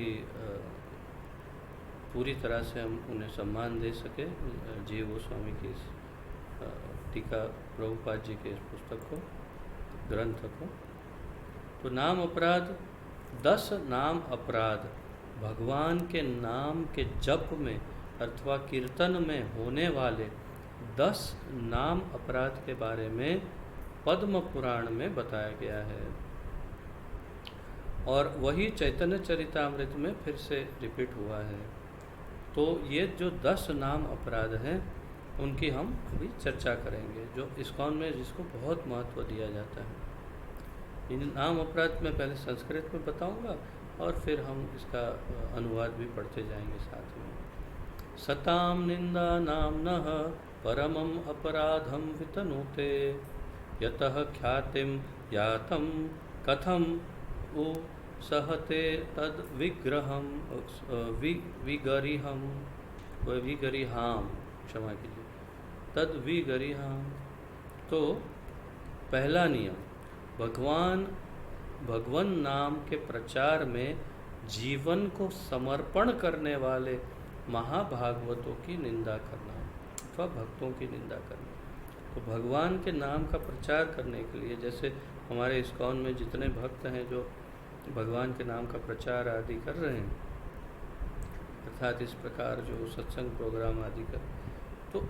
पूरी तरह से हम उन्हें सम्मान दे सके। जीव गोस्वामी की इस टीका, प्रभुपाद जी के इस पुस्तक को, ग्रंथ को। तो नाम अपराध, 10 नाम अपराध भगवान के नाम के जप में अथवा कीर्तन में होने वाले 10 नाम अपराध के बारे में पद्म पुराण में बताया गया है। और वही चैतन्य चरितामृत में फिर से रिपीट हुआ है। तो ये जो 10 नाम अपराध हैं, उनकी हम अभी चर्चा करेंगे, जो इस्कॉन में जिसको बहुत महत्व दिया जाता है। इन नाम अपराध में पहले संस्कृत में बताऊंगा और फिर हम इसका अनुवाद भी पढ़ते जाएंगे साथ में। सताम निंदा नाम्नः परमम अपराधम वितनुते, यतः ख्यातिम यातम कथम उ सहते तद विग्रहम विगरिहाम, क्षमा कीजिए, तद विगरिहाम। तो पहला नियम, भगवान नाम के प्रचार में जीवन को समर्पण करने वाले महाभागवतों की निंदा करना अथवा भक्तों की निंदा करना। तो भगवान के नाम का प्रचार करने के लिए, जैसे हमारे इस्कॉन में जितने भक्त हैं जो भगवान के नाम का प्रचार आदि कर रहे हैं, अर्थात इस प्रकार जो सत्संग प्रोग्राम आदि कर, तो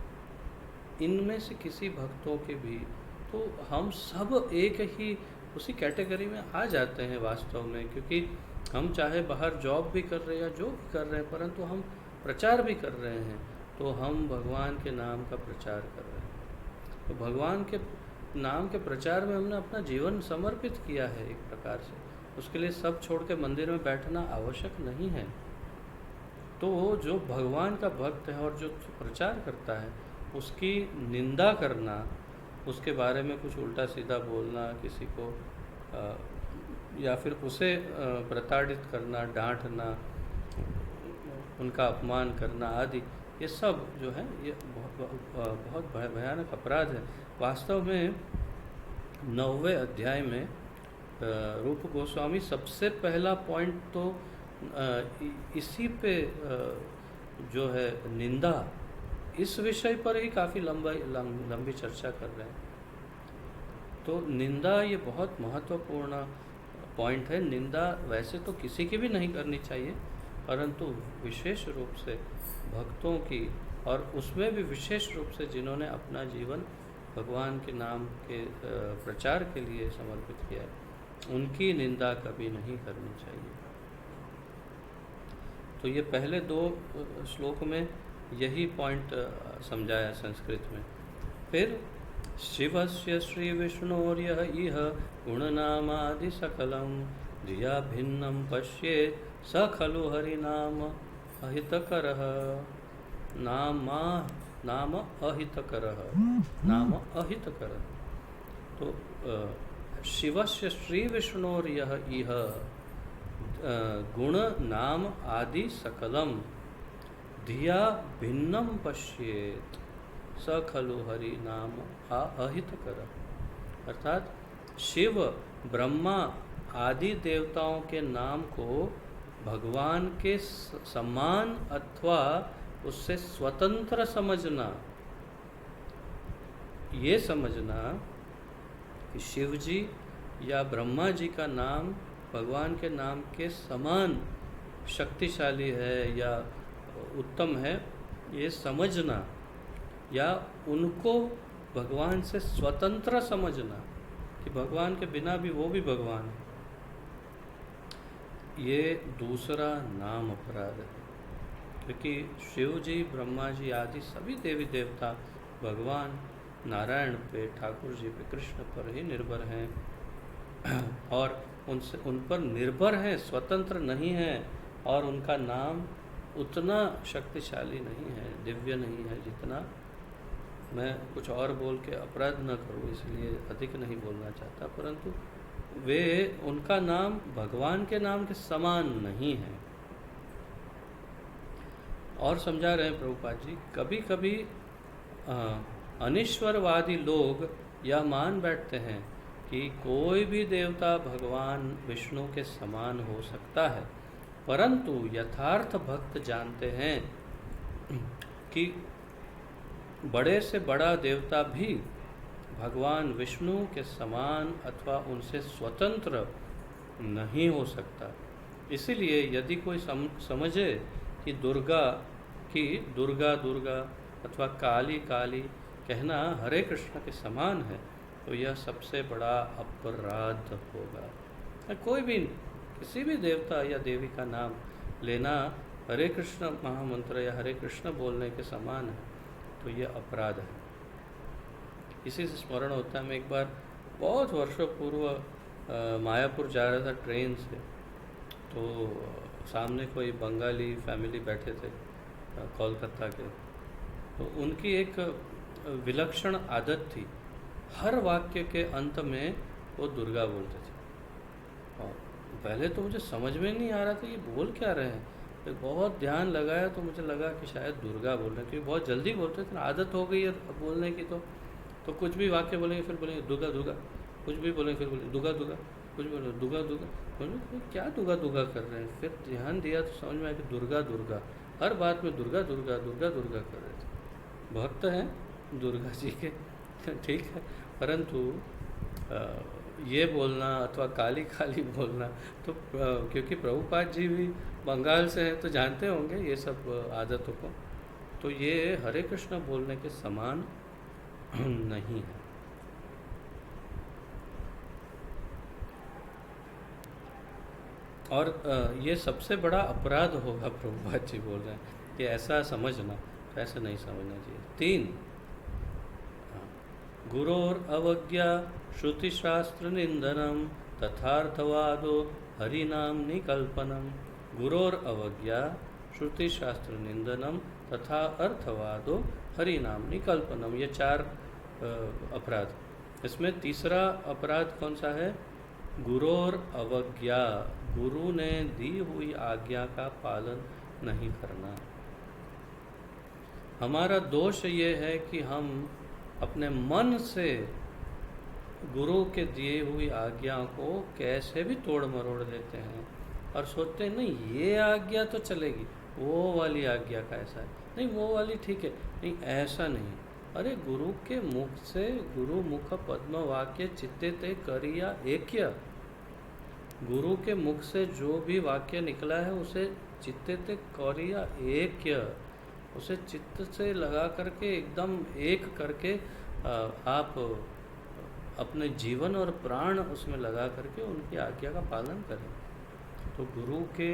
इनमें से किसी भक्तों के भी, तो हम सब एक ही उसी कैटेगरी में आ जाते हैं वास्तव में, क्योंकि हम चाहे बाहर जॉब भी कर रहे हैं या जो भी कर रहे हैं, परंतु हम प्रचार भी कर रहे हैं, तो हम भगवान के नाम का प्रचार कर रहे हैं। तो भगवान के नाम के प्रचार में हमने अपना जीवन समर्पित किया है एक प्रकार से, उसके लिए सब छोड़ के मंदिर में बैठना आवश्यक नहीं है। तो जो भगवान का भक्त है और जो प्रचार करता है, उसकी निंदा करना, उसके बारे में कुछ उल्टा सीधा बोलना किसी को, या फिर उसे प्रताड़ित करना, डांटना, उनका अपमान करना आदि, ये सब जो है ये बहुत भयानक अपराध है। वास्तव में 9वें अध्याय में रूप गोस्वामी सबसे पहला पॉइंट तो इसी पे जो है निंदा, इस विषय पर ही काफ़ी लंबी चर्चा कर रहे हैं। तो निंदा ये बहुत महत्वपूर्ण पॉइंट है। निंदा वैसे तो किसी की भी नहीं करनी चाहिए, परंतु विशेष रूप से भक्तों की, और उसमें भी विशेष रूप से जिन्होंने अपना जीवन भगवान के नाम के प्रचार के लिए समर्पित किया है, उनकी निंदा कभी नहीं करनी चाहिए। तो ये पहले 2 श्लोक में यही पॉइंट समझाया संस्कृत में। फिर शिवस्य श्री विष्णोर्यः इह गुणनामादि सकलं धिया भिन्नं पश्येत् स खलु हरिनाम अहितकरः। नाम अहितकरः, नाम अहितकरः। तो शिवस्य श्री विष्णोर्यः इह गुण नाम आदि सकलम धिया भिन्नं पश्येत् स खलु हरि नाम अहितकर। अर्थात शिव, ब्रह्मा आदि देवताओं के नाम को भगवान के समान अथवा उससे स्वतंत्र समझना, ये समझना कि शिव जी या ब्रह्मा जी का नाम भगवान के नाम के समान शक्तिशाली है या उत्तम है, ये समझना, या उनको भगवान से स्वतंत्र समझना कि भगवान के बिना भी वो भी भगवान है, ये दूसरा नाम अपराध है। क्योंकि शिव जी, ब्रह्मा जी आदि सभी देवी देवता भगवान नारायण पे, ठाकुर जी पे, कृष्ण पर ही निर्भर हैं और उन पर निर्भर हैं, स्वतंत्र नहीं है, और उनका नाम उतना शक्तिशाली नहीं है, दिव्य नहीं है जितना, मैं कुछ और बोल के अपराध न करूँ इसलिए अधिक नहीं बोलना चाहता, परंतु वे, उनका नाम भगवान के नाम के समान नहीं है। और समझा रहे हैं प्रभुपाद जी, कभी कभी अनिश्वरवादी लोग यह मान बैठते हैं कि कोई भी देवता भगवान विष्णु के समान हो सकता है, परंतु यथार्थ भक्त जानते हैं कि बड़े से बड़ा देवता भी भगवान विष्णु के समान अथवा उनसे स्वतंत्र नहीं हो सकता। इसीलिए यदि कोई समझे कि दुर्गा दुर्गा अथवा काली काली कहना हरे कृष्ण के समान है, तो यह सबसे बड़ा अपराध होगा। कोई भी, किसी भी देवता या देवी का नाम लेना हरे कृष्ण महामंत्र या हरे कृष्ण बोलने के समान है, तो ये अपराध है। इसी से स्मरण होता है, मैं एक बार बहुत वर्षों पूर्व मायापुर जा रहा था ट्रेन से, तो सामने कोई बंगाली फैमिली बैठे थे कोलकाता के, तो उनकी एक विलक्षण आदत थी, हर वाक्य के अंत में वो दुर्गा बोलते थे। और पहले तो मुझे समझ में नहीं आ रहा था ये बोल क्या रहे हैं, फिर बहुत ध्यान लगाया तो मुझे लगा कि शायद दुर्गा बोल रहे हैं, क्योंकि बहुत जल्दी बोलते थे, आदत हो गई है बोलने की। तो कुछ भी वाक्य बोलेंगे फिर बोलेंगे दुर्गा दुर्गा, कुछ भी बोलेंगे फिर बोलेंगे दुर्गा दुर्गा, कुछ बोलेंगे दुर्गा दुर्गा, बोले क्या दुर्गा दुर्गा कर रहे हैं। फिर ध्यान दिया तो समझ में आया कि दुर्गा दुर्गा, हर बात में दुर्गा दुर्गा दुर्गा दुर्गा कर रहे थे। भक्त हैं दुर्गा जी के, ठीक है, परंतु ये बोलना अथवा काली काली बोलना, तो क्योंकि प्रभुपाद जी भी बंगाल से हैं तो जानते होंगे ये सब आदतों को, तो ये हरे कृष्ण बोलने के समान नहीं है। और ये सबसे बड़ा अपराध होगा, प्रभुपाद जी बोल रहे हैं कि ऐसा समझना, तो ऐसा नहीं समझना चाहिए। 3, गुरोर अवज्ञा श्रुतिशास्त्र निंदनम तथार्थवादो हरिनाम निकल्पनम। गुरोर अवज्ञा श्रुतिशास्त्र निंदनम तथा अर्थवादो हरिनाम निकल्पनम, ये 4 अपराध। इसमें तीसरा अपराध कौन सा है? गुरोर अवज्ञा, गुरु ने दी हुई आज्ञा का पालन नहीं करना। हमारा दोष ये है कि हम अपने मन से गुरु के दिए हुई आज्ञा को कैसे भी तोड़ मरोड़ देते हैं और सोचते हैं नहीं ये आज्ञा तो चलेगी, वो वाली आज्ञा का ऐसा है, नहीं वो वाली ठीक है, नहीं ऐसा नहीं। अरे गुरु के मुख से, गुरु मुख पद्म वाक्य चित्ते ते करिया एक्य, गुरु के मुख से जो भी वाक्य निकला है उसे चित्ते ते करिया एक्य, उसे चित्त से लगा करके एकदम एक करके आप अपने जीवन और प्राण उसमें लगा करके उनकी आज्ञा का पालन करें। तो गुरु के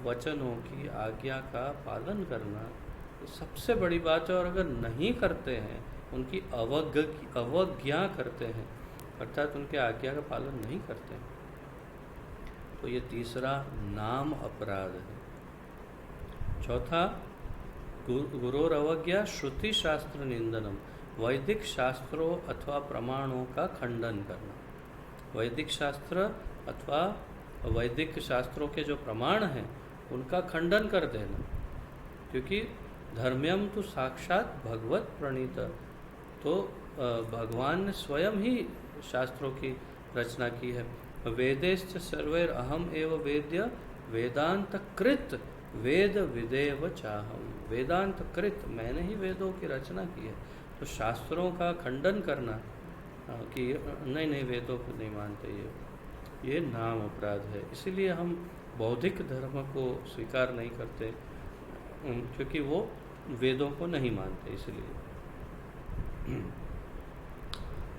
वचनों की आज्ञा का पालन करना सबसे बड़ी बात है। और अगर नहीं करते हैं, उनकी अवज्ञा करते हैं, अर्थात उनके आज्ञा का पालन नहीं करते हैं, तो ये तीसरा नाम अपराध है। चौथा, गुरोर अवज्ञा श्रुति शास्त्र निंदनम, वैदिक शास्त्रों अथवा प्रमाणों का खंडन करना। वैदिक शास्त्र अथवा वैदिक शास्त्रों के जो प्रमाण हैं उनका खंडन कर देना, क्योंकि धर्म्यम तो साक्षात भगवत प्रणीत, तो भगवान ने स्वयं ही शास्त्रों की रचना की है। वेदेश्च सर्वैर अहम एव वेद्य वेदांत कृत वेद विदेव चाहम, वेदांत कृत, मैंने ही वेदों की रचना की है। तो शास्त्रों का खंडन करना कि नहीं नहीं वेदों को नहीं मानते, ये नाम अपराध है। इसीलिए हम बौद्धिक धर्म को स्वीकार नहीं करते, क्योंकि वो वेदों को नहीं मानते। इसलिए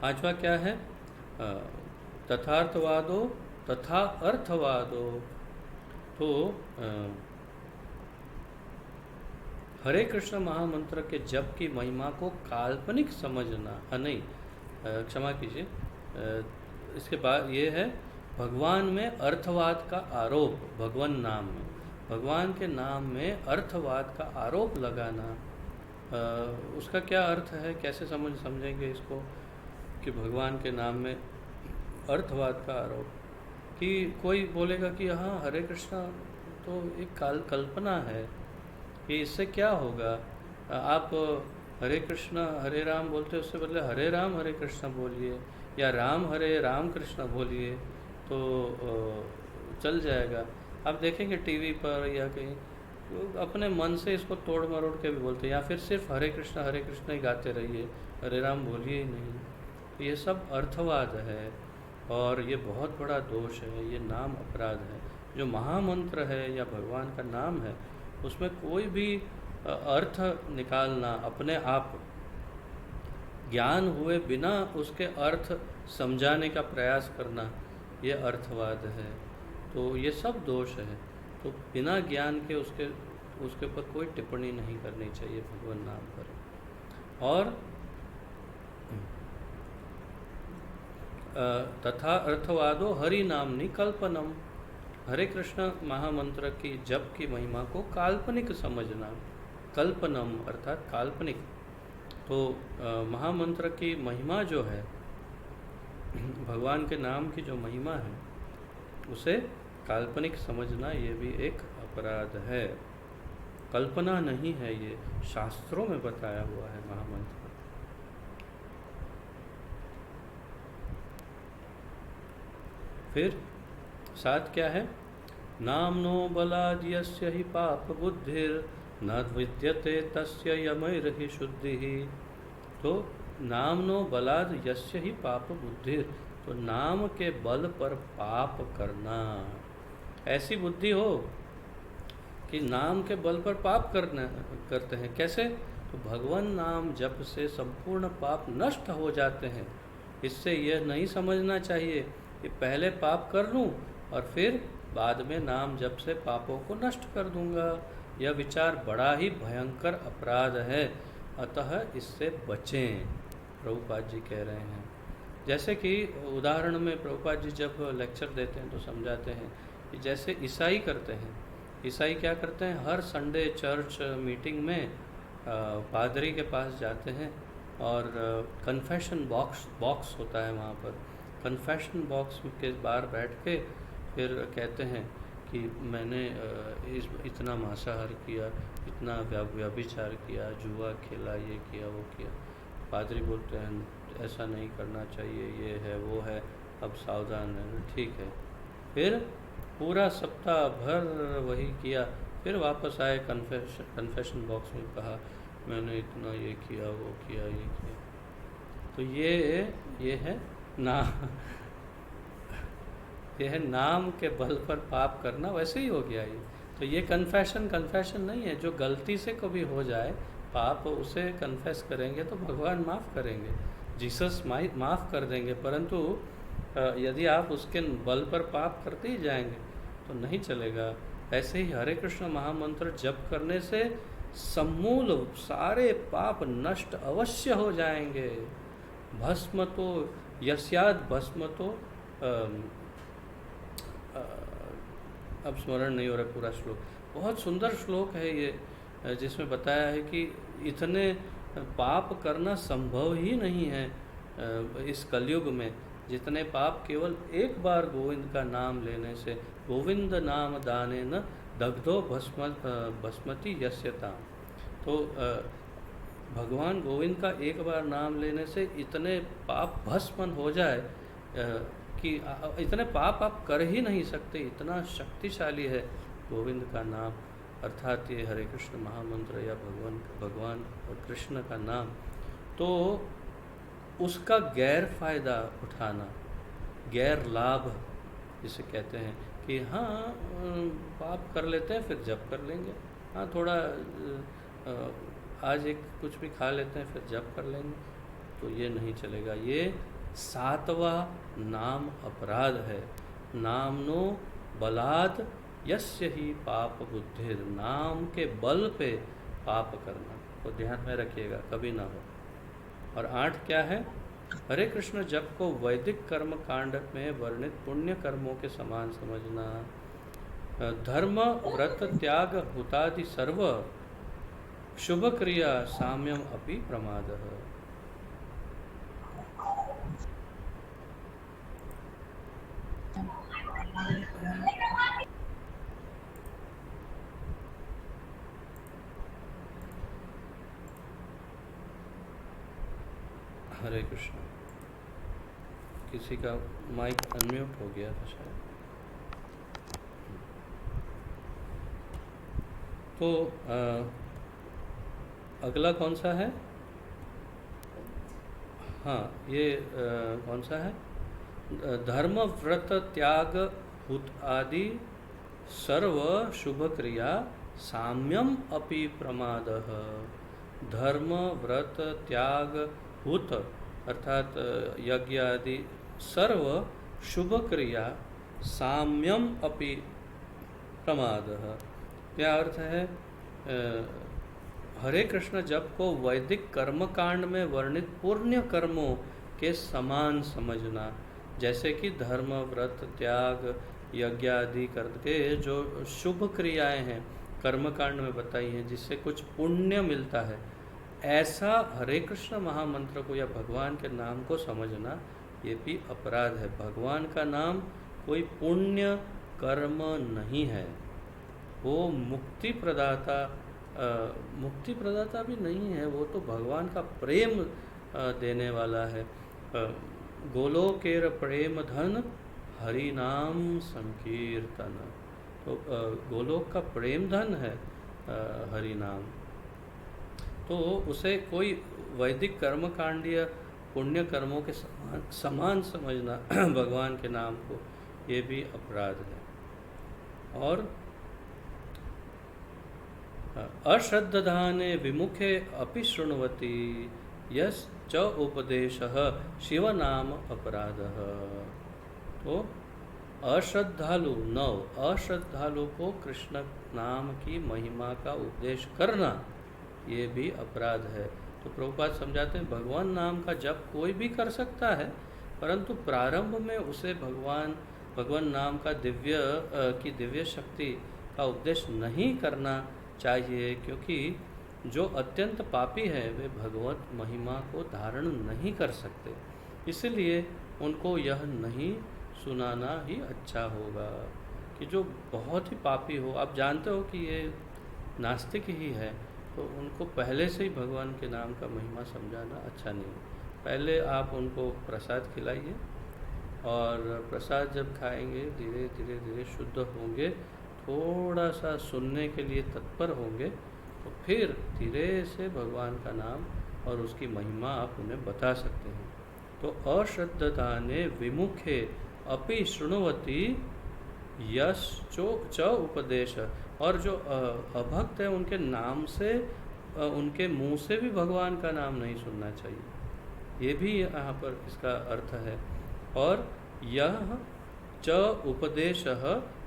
5वां क्या है? तथार्थवादो तथा अर्थवादो, तो हरे कृष्ण महामंत्र के जप की महिमा को काल्पनिक समझना, नहीं क्षमा कीजिए, इसके बाद ये है भगवान में अर्थवाद का आरोप, भगवान नाम में, भगवान के नाम में अर्थवाद का आरोप लगाना। उसका क्या अर्थ है, कैसे समझेंगे इसको कि भगवान के नाम में अर्थवाद का आरोप? कि कोई बोलेगा कि हाँ हरे कृष्णा तो एक कल्पना है कि इससे क्या होगा, आप हरे कृष्णा हरे राम बोलते, उससे बदले हरे राम हरे कृष्णा बोलिए, या राम हरे राम कृष्णा बोलिए तो चल जाएगा। आप देखेंगे टीवी पर या कहीं, तो अपने मन से इसको तोड़ मरोड़ के भी बोलते हैं, या फिर सिर्फ हरे कृष्णा ही गाते रहिए, हरे राम बोलिए ही नहीं। ये सब अर्थवाद है और ये बहुत बड़ा दोष है, ये नाम अपराध है। जो महामंत्र है या भगवान का नाम है उसमें कोई भी अर्थ निकालना, अपने आप ज्ञान हुए बिना उसके अर्थ समझाने का प्रयास करना, ये अर्थवाद है। तो ये सब दोष है। तो बिना ज्ञान के उसके ऊपर कोई टिप्पणी नहीं करनी चाहिए भगवान नाम पर। और तथा अर्थवादो हरि नामनि कल्पनम, हरे कृष्ण महामंत्र की जप की महिमा को काल्पनिक समझना। कल्पनम अर्थात काल्पनिक। तो महामंत्र की महिमा जो है, भगवान के नाम की जो महिमा है उसे काल्पनिक समझना, ये भी एक अपराध है। कल्पना नहीं है, ये शास्त्रों में बताया हुआ है महामंत्र। फिर 7 क्या है? नामनो बलाद् यस्य हि पाप बुद्धिर न विद्यते तस्य यमैर्हि शुद्धिः। तो नामनो बलाद् यस्य हि पाप बुद्धिर, तो नाम के बल पर पाप करना, ऐसी बुद्धि हो कि नाम के बल पर पाप करते हैं। कैसे? तो भगवान नाम जप से संपूर्ण पाप नष्ट हो जाते हैं। इससे यह नहीं समझना चाहिए कि पहले पाप कर लूं और फिर बाद में नाम जप से पापों को नष्ट कर दूंगा। यह विचार बड़ा ही भयंकर अपराध है, अतः इससे बचें, प्रभुपाद जी कह रहे हैं। जैसे कि उदाहरण में प्रभुपाद जी जब लेक्चर देते हैं तो समझाते हैं कि जैसे ईसाई करते हैं। ईसाई क्या करते हैं? हर संडे चर्च मीटिंग में पादरी के पास जाते हैं और कन्फेशन बॉक्स होता है वहाँ पर। कन्फेशन बॉक्स के बाहर बैठ के फिर कहते हैं कि मैंने इतना मांसाहार किया, इतना व्यभिचार किया, जुआ खेला, ये किया, वो किया। पादरी बोलते हैं ऐसा नहीं करना चाहिए, ये है वो है, अब सावधान है। ठीक है। फिर पूरा सप्ताह भर वही किया, फिर वापस आए कन्फेशन बॉक्स में, कहा मैंने इतना ये किया, वो किया, ये किया। तो ये है ना ये है नाम के बल पर पाप करना। वैसे ही हो गया ये। तो ये कन्फेशन नहीं है। जो गलती से कभी हो जाए पाप, उसे कन्फेस करेंगे तो भगवान माफ़ करेंगे, जीसस माफ़ कर देंगे। परंतु यदि आप उसके बल पर पाप करते ही जाएंगे तो नहीं चलेगा। ऐसे ही हरे कृष्ण महामंत्र जप करने से समूल सारे पाप नष्ट अवश्य हो जाएंगे। भस्म तो यस्याद भस्म तो अब स्मरण नहीं हो रहा पूरा श्लोक। बहुत सुंदर श्लोक है ये, जिसमें बताया है कि इतने पाप करना संभव ही नहीं है इस कलयुग में, जितने पाप केवल एक बार गोविंद का नाम लेने से। गोविंद नाम दाने न दग्धो भस्मति यस्यता। तो भगवान गोविंद का एक बार नाम लेने से इतने पाप भस्म हो जाए कि इतने पाप आप कर ही नहीं सकते। इतना शक्तिशाली है गोविंद का नाम, अर्थात ये हरे कृष्ण महामंत्र या भगवान और कृष्ण का नाम। तो उसका गैर फायदा उठाना, गैर लाभ जिसे कहते हैं कि हाँ पाप कर लेते हैं फिर जप कर लेंगे, हाँ थोड़ा आज एक कुछ भी खा लेते हैं फिर जप कर लेंगे, तो ये नहीं चलेगा। ये 7वां नाम अपराध है। नामनो बलाद यस्य ही पाप बुद्धि, नाम के बल पे पाप करना, तो ध्यान में रखिएगा कभी ना हो। और 8 क्या है? हरे कृष्ण जप को वैदिक कर्म कांड में वर्णित पुण्य कर्मों के समान समझना। धर्म व्रत त्याग हुतादि सर्व शुभ क्रिया साम्यम अपि प्रमादः। हरे कृष्ण। किसी का माइक अनम्यूट हो गया था शायद। तो अगला कौन सा है? हाँ ये कौन सा है? धर्म व्रत त्याग हुत आदि सर्व शुभ क्रिया साम्यम अपि प्रमादः। धर्म व्रत त्याग हुत अर्थात यज्ञ आदि सर्व शुभ क्रिया साम्यम अपि प्रमादः। क्या अर्थ है? हरे कृष्ण जप को वैदिक कर्मकांड में वर्णित पुण्य कर्मों के समान समझना। जैसे कि धर्म व्रत त्याग यज्ञ आदि करके जो शुभ क्रियाएं हैं कर्मकांड में बताई हैं, जिससे कुछ पुण्य मिलता है, ऐसा हरे कृष्ण महामंत्र को या भगवान के नाम को समझना ये भी अपराध है। भगवान का नाम कोई पुण्य कर्म नहीं है, वो मुक्ति प्रदाता भी नहीं है, वो तो भगवान का प्रेम देने वाला है। गोलोकेर प्रेम धन हरि नाम संकीर्तन। तो गोलोक का प्रेम धन है हरि नाम। तो उसे कोई वैदिक कर्मकांडीय पुण्य कर्मों के समान समझना भगवान के नाम को, ये भी अपराध है। और अश्रद्धधाने विमुखे अपि शृण्वति यस च उपदेशः शिव नाम अपराधः। तो अश्रद्धालु को कृष्ण नाम की महिमा का उपदेश करना, ये भी अपराध है। तो प्रभुपाद समझाते हैं भगवान नाम का जप कोई भी कर सकता है, परंतु प्रारंभ में उसे भगवान नाम का दिव्य शक्ति का उपदेश नहीं करना चाहिए, क्योंकि जो अत्यंत पापी है वे भगवत महिमा को धारण नहीं कर सकते, इसलिए उनको यह नहीं सुनाना ही अच्छा होगा। कि जो बहुत ही पापी हो, आप जानते हो कि ये नास्तिक ही है, तो उनको पहले से ही भगवान के नाम का महिमा समझाना अच्छा नहीं। पहले आप उनको प्रसाद खिलाइए, और प्रसाद जब खाएंगे धीरे धीरे धीरे शुद्ध होंगे, थोड़ा सा सुनने के लिए तत्पर होंगे, तो फिर धीरे से भगवान का नाम और उसकी महिमा आप उन्हें बता सकते हैं। तो अश्रद्धदाने विमुखे अपि शृण्वति यश च उपदेश, और जो अभक्त है उनके नाम से, उनके मुंह से भी भगवान का नाम नहीं सुनना चाहिए, ये भी यहाँ पर इसका अर्थ है। और यह च उपदेश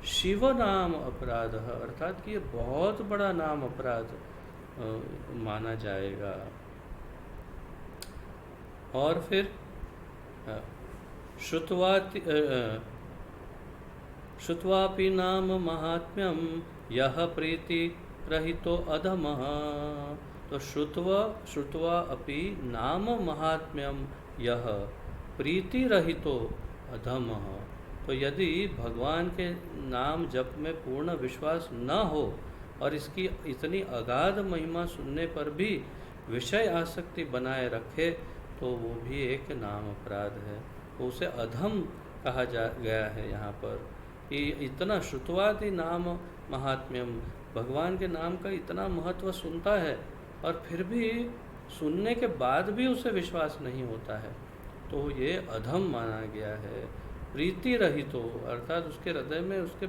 शिव नाम अपराध, अर्थात कि ये बहुत बड़ा नाम अपराध माना जाएगा। और फिर श्रुत्वापि नाम महात्म्यम यह प्रीति रहितो अधमः। तो श्रुत्वा अपि नाम महात्म्यम यह प्रीति रहितो अधमः। तो यदि भगवान के नाम जप में पूर्ण विश्वास न हो और इसकी इतनी अगाध महिमा सुनने पर भी विषय आसक्ति बनाए रखे, तो वो भी एक नाम अपराध है, तो उसे अधम कहा गया है यहाँ पर। कि इतना श्रुतवादि नाम महात्म्यम, भगवान के नाम का इतना महत्व सुनता है और फिर भी सुनने के बाद भी उसे विश्वास नहीं होता है, तो ये अधम माना गया है। प्रीति रहित हो, अर्थात उसके हृदय में उसके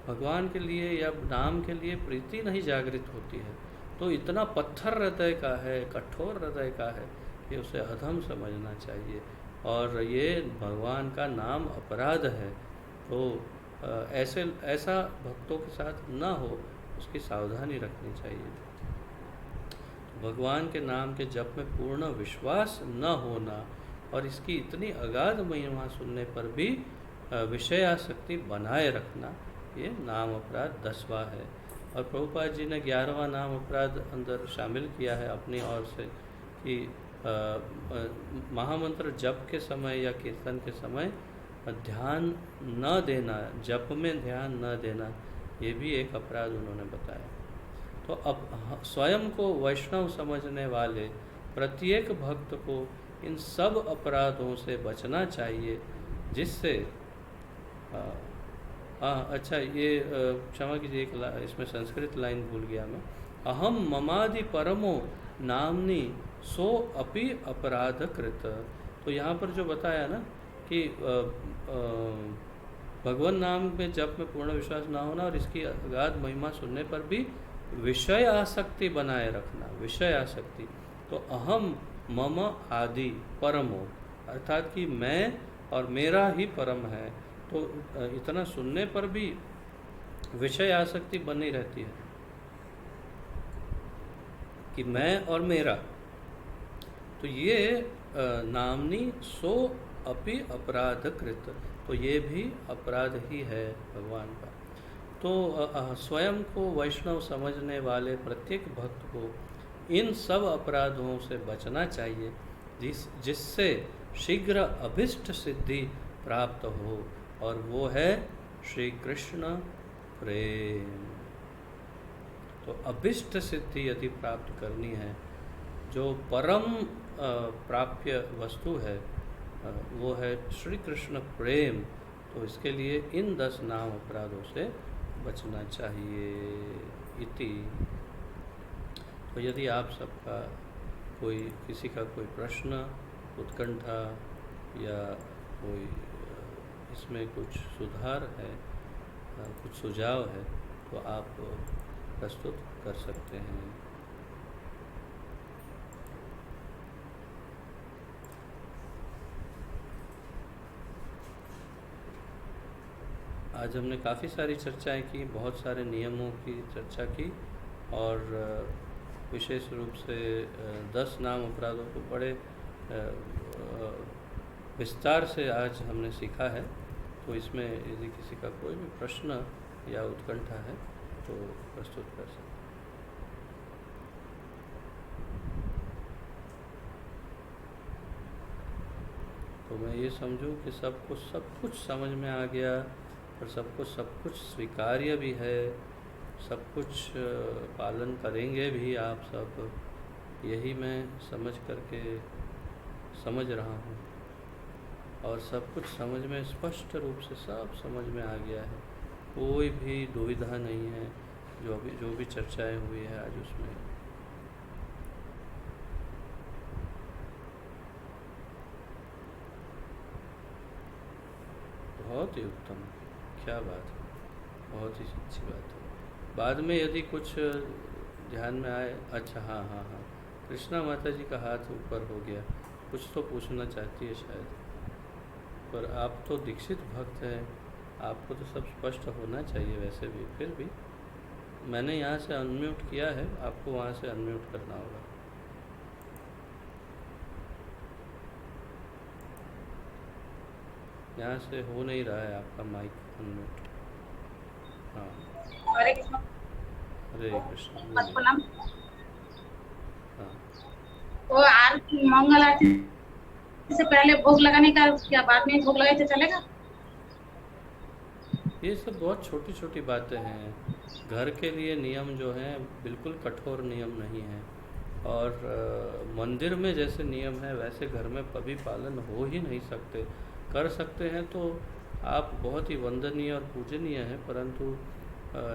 भगवान के लिए या नाम के लिए प्रीति नहीं जागृत होती है, तो इतना पत्थर हृदय का है, कठोर हृदय का है कि उसे अधम समझना चाहिए, और ये भगवान का नाम अपराध है। तो ऐसा भक्तों के साथ न हो, उसकी सावधानी रखनी चाहिए। भगवान के नाम के जप में पूर्ण विश्वास न होना और इसकी इतनी अगाध महिमा सुनने पर भी विषयासक्ति बनाए रखना, ये नाम अपराध 10वां है। और प्रभुपाद जी ने 11वां नाम अपराध अंदर शामिल किया है अपनी ओर से, कि महामंत्र जप के समय या कीर्तन के समय ध्यान न देना, जप में ध्यान न देना, ये भी एक अपराध उन्होंने बताया। तो अब स्वयं को वैष्णव समझने वाले प्रत्येक भक्त को इन सब अपराधों से बचना चाहिए, जिससे अच्छा ये क्षमा कीजिए, इसमें संस्कृत लाइन भूल गया मैं। अहम ममादि परमो नामनी सो अपि अपराध कृत। तो यहाँ पर जो बताया ना कि भगवान नाम में जप में पूर्ण विश्वास ना होना और इसकी अगाध महिमा सुनने पर भी विषय आसक्ति बनाए रखना, विषय आसक्ति। तो अहम मम आदि परमो, अर्थात कि मैं और मेरा ही परम है, तो इतना सुनने पर भी विषय आसक्ति बनी रहती है कि मैं और मेरा, तो ये नामनी सो अपि अपराध कृत, तो ये भी अपराध ही है भगवान का। तो स्वयं को वैष्णव समझने वाले प्रत्येक भक्त को इन सब अपराधों से बचना चाहिए, जिससे शीघ्र अभिष्ट सिद्धि प्राप्त हो, और वो है श्री कृष्ण प्रेम। तो अभिष्ट सिद्धि यदि प्राप्त करनी है, जो परम प्राप्य वस्तु है वो है श्री कृष्ण प्रेम, तो इसके लिए इन 10 नाम अपराधों से बचना चाहिए इति। तो यदि आप सबका किसी का कोई प्रश्न उत्कंठा या कोई इसमें कुछ सुधार है, कुछ सुझाव है, तो आप प्रस्तुत कर सकते हैं। आज हमने काफ़ी सारी चर्चाएं की, बहुत सारे नियमों की चर्चा की, और विशेष रूप से 10 नाम अपराधों को बड़े विस्तार से आज हमने सीखा है। तो इसमें यदि किसी का कोई भी प्रश्न या उत्कंठा है तो प्रस्तुत कर सकते हैं। तो मैं ये समझूं कि सबको सब कुछ समझ में आ गया, और सबको सब कुछ स्वीकार्य भी है, सब कुछ पालन करेंगे भी आप सब, यही मैं समझ करके समझ रहा हूँ, और सब कुछ समझ में स्पष्ट रूप से सब समझ में आ गया है, कोई भी दुविधा नहीं है जो भी चर्चाएं हुई है आज उसमें। बहुत ही उत्तम, क्या बात है, बहुत ही अच्छी बात है। बाद में यदि कुछ ध्यान में आए, अच्छा हाँ हाँ हाँ, कृष्णा माता जी का हाथ ऊपर हो गया, कुछ तो पूछना चाहती है शायद, पर आप तो दीक्षित भक्त हैं, आपको तो सब स्पष्ट होना चाहिए वैसे भी, फिर भी मैंने यहाँ से अनम्यूट किया है, आपको वहाँ से अनम्यूट करना होगा। यहाँ से हो नहीं रहा है आपका माइक अनम्यूट। हाँ, हरे कृष्ण। हरे कृष्ण, हाँ, बोलिए। हाँ, तो आरती मंगल आरती से पहले भोग लगाने का क्या बाद में भोग लगाए तो चलेगा? ये सब बहुत छोटी छोटी बातें हैं, घर के लिए नियम जो हैं बिल्कुल कठोर नियम नहीं हैं, और मंदिर में जैसे नियम है वैसे घर में कभी पालन हो ही नहीं सकते। कर सकते हैं तो आप बहुत ही वंदनीय और पूजनीय हैं, परंतु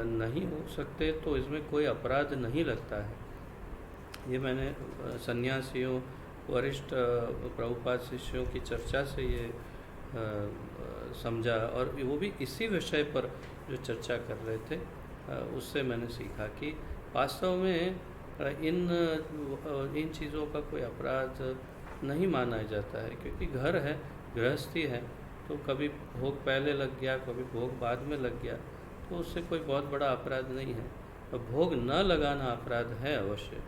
नहीं हो सकते तो इसमें कोई अपराध नहीं लगता है। ये मैंने सन्यासियों, वरिष्ठ प्रभुपाद शिष्यों की चर्चा से ये समझा, और वो भी इसी विषय पर जो चर्चा कर रहे थे उससे मैंने सीखा कि वास्तव में इन चीज़ों का कोई अपराध नहीं माना जाता है, क्योंकि घर है, गृहस्थी है, तो कभी भोग पहले लग गया, कभी भोग बाद में लग गया, तो उससे कोई बहुत बड़ा अपराध नहीं है। और भोग न लगाना अपराध है अवश्य,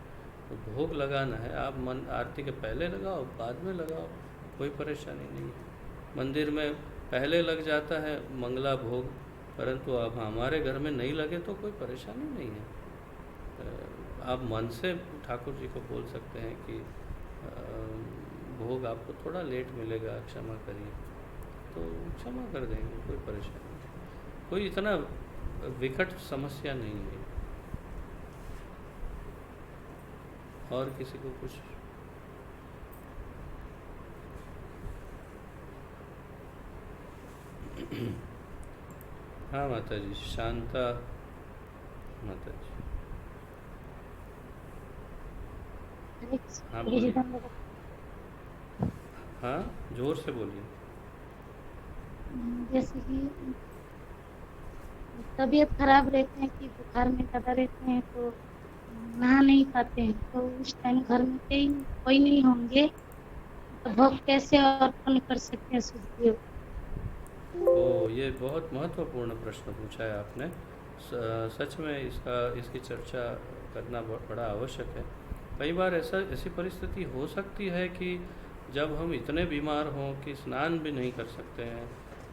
तो भोग लगाना है, आप मन आरती के पहले लगाओ, बाद में लगाओ, कोई परेशानी नहीं है। मंदिर में पहले लग जाता है मंगला भोग, परंतु अब हमारे घर में नहीं लगे तो कोई परेशानी नहीं है। आप मन से ठाकुर जी को बोल सकते हैं कि भोग आपको थोड़ा लेट मिलेगा, क्षमा करिए, तो क्षमा कर देंगे, कोई परेशानी नहीं, कोई इतना विकट समस्या नहीं है। और किसी को कुछ? हाँ माता जी, शांता माता जी, हाँ बोलिए। हाँ, जोर से बोलिए। जैसे कि तबीयत खराब रहते हैं कि बुखार में ज़्यादा रहते हैं तो नहा नहीं पाते हैं, तो उस टाइम घर में कोई नहीं होंगे तो भोग कैसे अर्पण कर सकते हैं सूर्य? ओ, ये बहुत महत्वपूर्ण प्रश्न पूछा है आपने। सच में इसकी चर्चा करना बड़ा आवश्यक है। कई बार ऐसी परिस्थिति हो सकती है कि जब हम इतने बीमार हों कि स्नान भी नहीं कर सकते हैं,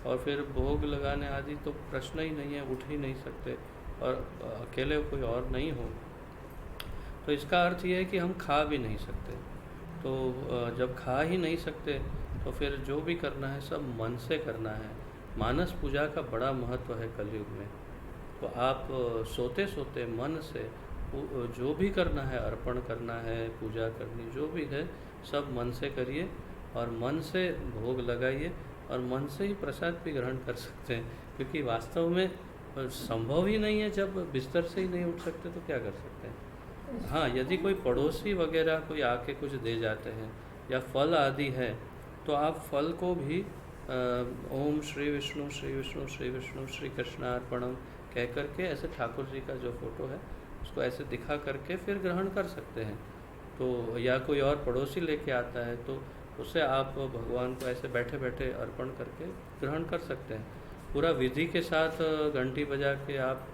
और फिर भोग लगाने आदि तो प्रश्न ही नहीं है, उठ ही नहीं सकते, और अकेले कोई और नहीं हो, तो इसका अर्थ ये है कि हम खा भी नहीं सकते। तो जब खा ही नहीं सकते तो फिर जो भी करना है सब मन से करना है। मानस पूजा का बड़ा महत्व है कलयुग में। तो आप सोते सोते मन से जो भी करना है, अर्पण करना है, पूजा करनी जो भी है, सब मन से करिए, और मन से भोग लगाइए, और मन से ही प्रसाद भी ग्रहण कर सकते हैं, क्योंकि वास्तव में संभव ही नहीं है, जब बिस्तर से ही नहीं उठ सकते तो क्या कर सकते हैं। हाँ, यदि कोई पड़ोसी वगैरह कोई आके कुछ दे जाते हैं या फल आदि है तो आप फल को भी ओम श्री विष्णु श्री विष्णु श्री विष्णु श्री कृष्णार्पणम कह करके ऐसे ठाकुर जी का जो फोटो है उसको ऐसे दिखा करके फिर ग्रहण कर सकते हैं। तो या कोई और पड़ोसी लेके आता है तो उसे आप भगवान को ऐसे बैठे बैठे अर्पण करके ग्रहण कर सकते हैं। पूरा विधि के साथ घंटी बजा के आप